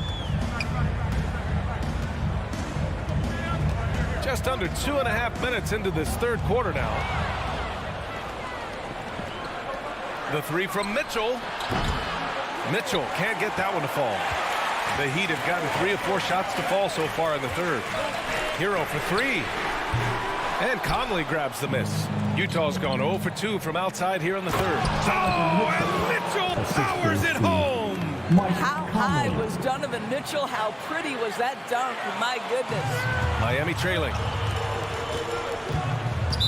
Just under 2.5 minutes into this third quarter now. The three from Mitchell. Mitchell can't get that one to fall. The Heat have gotten 3 or 4 shots to fall so far in the third. Hero for 3. And Conley grabs the miss. Utah's gone 0 for 2 from outside here in the third. Oh, and Mitchell powers it home. How high was Donovan Mitchell? How pretty was that dunk? My goodness. Miami trailing.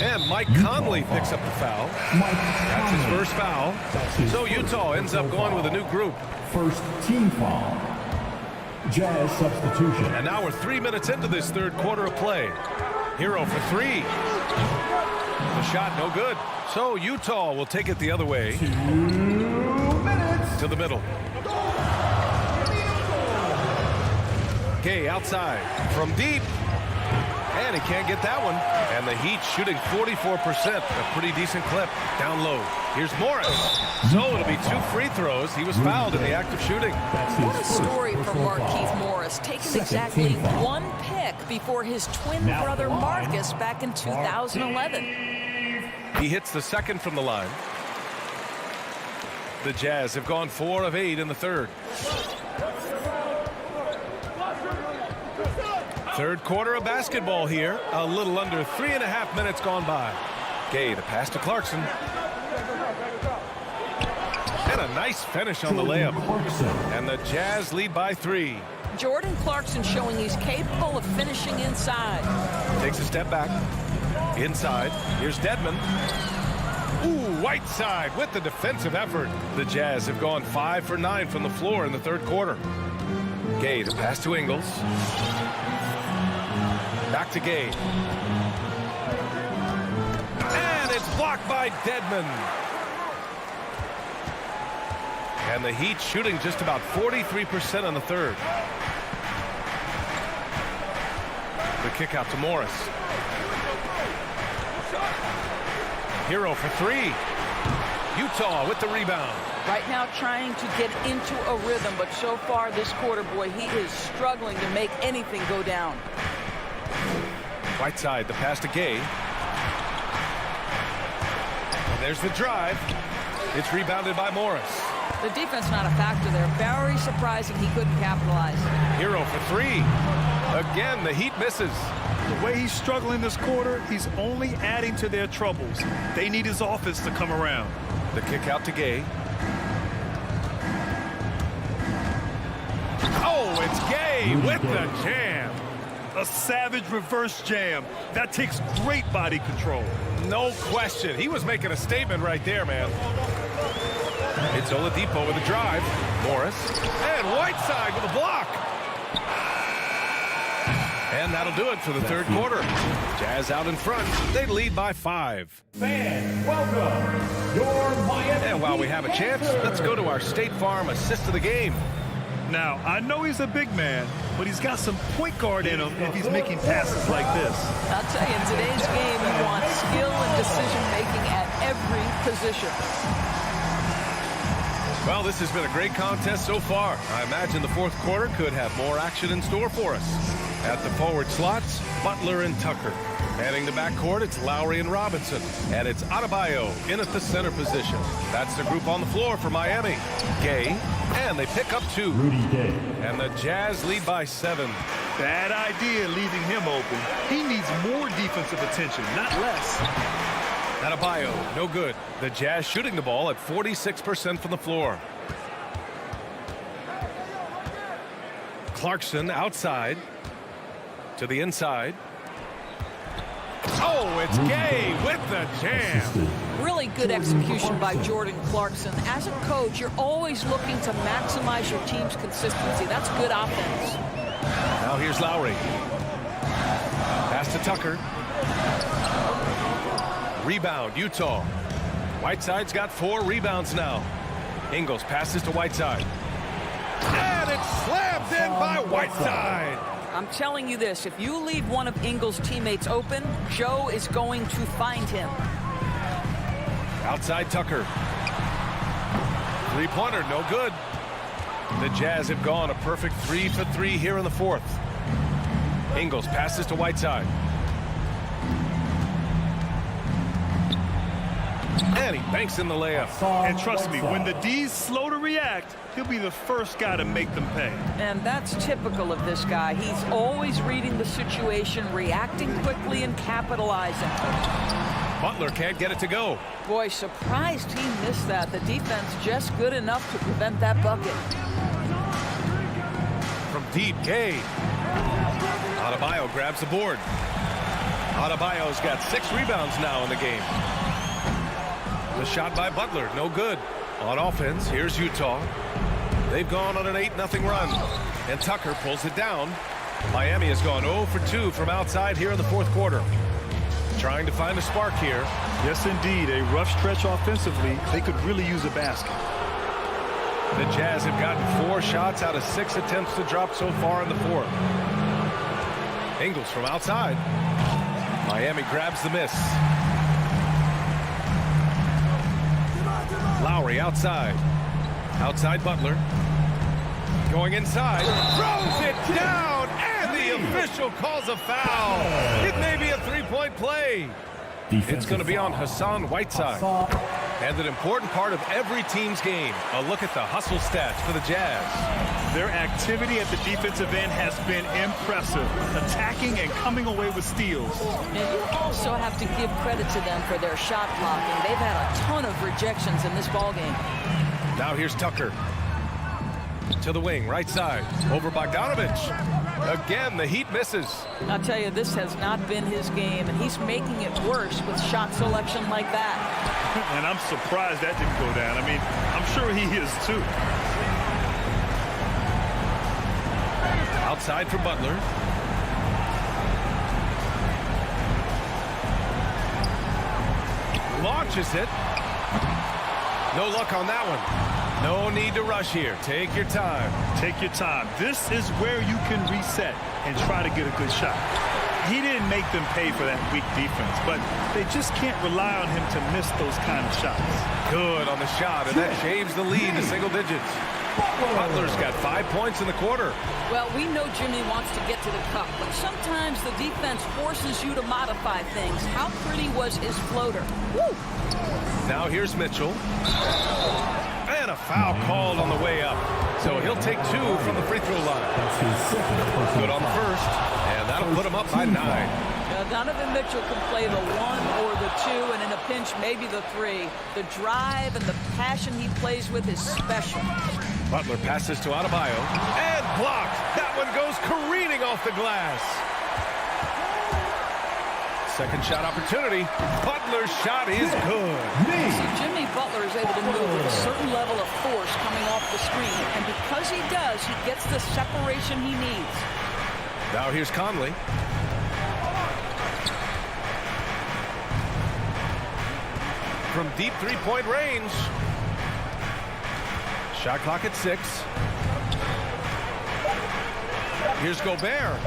And Mike Conley picks up the foul. That's his first foul. So Utah ends up going with a new group. First team foul. Jazz substitution. And now we're 3 minutes into this third quarter of play. Hero for 3. The shot no good. So Utah will take it the other way. 2 minutes. To the middle. Gay outside from deep. And he can't get that one. And the Heat shooting 44%. A pretty decent clip. Down low. Here's Morris. So it'll be 2 free throws. He was fouled in the act of shooting. What a story for Markieff Morris. Taking exactly 1 pick before his twin brother Marcus back in 2011. He hits the second from the line. The Jazz have gone 4 of 8 in the third. Third quarter of basketball here. A little under 3.5 minutes gone by. Gay, the pass to Clarkson. And a nice finish on the layup. And the Jazz lead by 3. Jordan Clarkson showing he's capable of finishing inside. Takes a step back. Inside. Here's Dedmon. Ooh, Whiteside with the defensive effort. The Jazz have gone 5 for 9 from the floor in the third quarter. Gay, the pass to Ingles. Back to Gay. And it's blocked by Dedmon. And the Heat shooting just about 43% on the third. The kick out to Morris. Hero for 3. Utah with the rebound. Right now trying to get into a rhythm, but so far this quarter, boy, he is struggling to make anything go down. Whiteside, the pass to Gay. And there's the drive. It's rebounded by Morris. The defense not a factor there. Very surprising he couldn't capitalize. Hero for 3. Again, the Heat misses. The way he's struggling this quarter, he's only adding to their troubles. They need his offense to come around. The kick out to Gay. Oh, it's Gay with the jam. A savage reverse jam. That takes great body control. No question. He was making a statement right there, man. It's Oladipo with a drive. Morris. And Whiteside with a block. And that'll do it for the third quarter. Jazz out in front. They lead by 5. Fans, welcome your Miami. And while we have a chance, let's go to our State Farm assist of the game. Now, I know he's a big man, but he's got some point guard in him if he's making passes like this. I'll tell you, in today's game, you want skill and decision-making at every position. Well, this has been a great contest so far. I imagine the fourth quarter could have more action in store for us. At the forward slots, Butler and Tucker. Manning the backcourt, it's Lowry and Robinson. And it's Adebayo in at the center position. That's the group on the floor for Miami. Gay, and they pick up 2. Rudy Gay. And the Jazz lead by 7. Bad idea leaving him open. He needs more defensive attention, not less. Adebayo, no good. The Jazz shooting the ball at 46% from the floor. Clarkson outside to the inside. Oh, it's Gay with the jam. Really good execution by Jordan Clarkson. As a coach, you're always looking to maximize your team's consistency. That's good offense. Now here's Lowry. Pass to Tucker. Rebound, Utah. Whiteside's got 4 rebounds now. Ingles passes to Whiteside. And it's slammed in by Whiteside. I'm telling you this, if you leave one of Ingles' teammates open, Joe is going to find him. Outside Tucker. Three-pointer, no good. The Jazz have gone a perfect 3 for 3 here in the fourth. Ingles passes to Whiteside. And he banks in the layup. And trust me, when the D's slow to react, he'll be the first guy to make them pay. And that's typical of this guy. He's always reading the situation, reacting quickly, and capitalizing. Butler can't get it to go. Boy, surprised he missed that. The defense just good enough to prevent that bucket. From deep, Gay. Adebayo grabs the board. Adebayo's got 6 rebounds now in the game. The shot by Butler, no good. On offense, here's Utah. They've gone on an 8-0 run. And Tucker pulls it down. Miami has gone 0 for 2 from outside here in the 4th quarter. Trying to find a spark here. Yes, indeed. A rough stretch offensively. They could really use a basket. The Jazz have gotten 4 shots out of 6 attempts to drop so far in the 4th. Ingles from outside. Miami grabs the miss. Lowry outside. Outside Butler. Going inside. Throws it down. And the official calls a foul. It may be a 3-point play. It's going to be on Hassan Whiteside. And an important part of every team's game. A look at the hustle stats for the Jazz. Their activity at the defensive end has been impressive. Attacking and coming away with steals. And you also have to give credit to them for their shot blocking. They've had a ton of rejections in this ballgame. Now here's Tucker. To the wing, right side. Over Bogdanovich. Again, the Heat misses. I'll tell you, this has not been his game, and he's making it worse with shot selection like that. And I'm surprised that didn't go down. I mean, I'm sure he is too. Outside for Butler. Launches it. No luck on that one. No need to rush here. Take your time. Take your time. This is where you can reset and try to get a good shot. He didn't make them pay for that weak defense, but they just can't rely on him to miss those kind of shots. Good on the shot, and that shaves the lead to single digits. Butler's got 5 points in the quarter. Well, we know Jimmy wants to get to the cup, but sometimes the defense forces you to modify things. How pretty was his floater? Woo! Now here's Mitchell. And a foul called on the way up. So he'll take 2 from the free throw line. Good on the first, and that'll put him up by 9. Donovan Mitchell can play the 1 or the 2, and in a pinch, maybe the 3. The drive and the passion he plays with is special. Butler passes to Adebayo, and blocked. That one goes careening off the glass. Second shot opportunity. Butler's shot is good. So Jimmy Butler is able to move with a certain level of force coming off the screen, and because he does, he gets the separation he needs. Now here's Conley. From deep 3-point range. Shot clock at 6. Here's Gobert.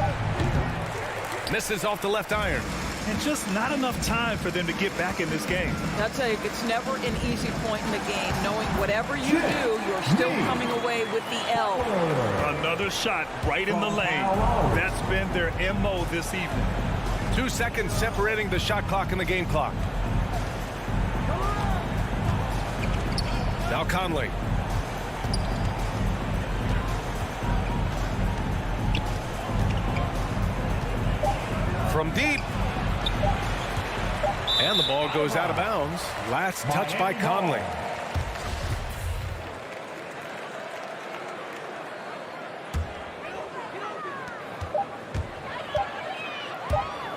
Misses off the left iron. And just not enough time for them to get back in this game. I'll tell you, it's never an easy point in the game, knowing whatever you do, you're still coming away with the L. Another shot right in the lane. That's been their MO this evening. 2 seconds separating the shot clock and the game clock. Now Conley. From deep. And the ball goes out of bounds. Last touch by Conley.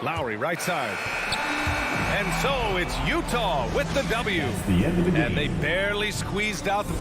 Lowry right side. And so it's Utah with the W. The end of the game. And they barely squeezed out the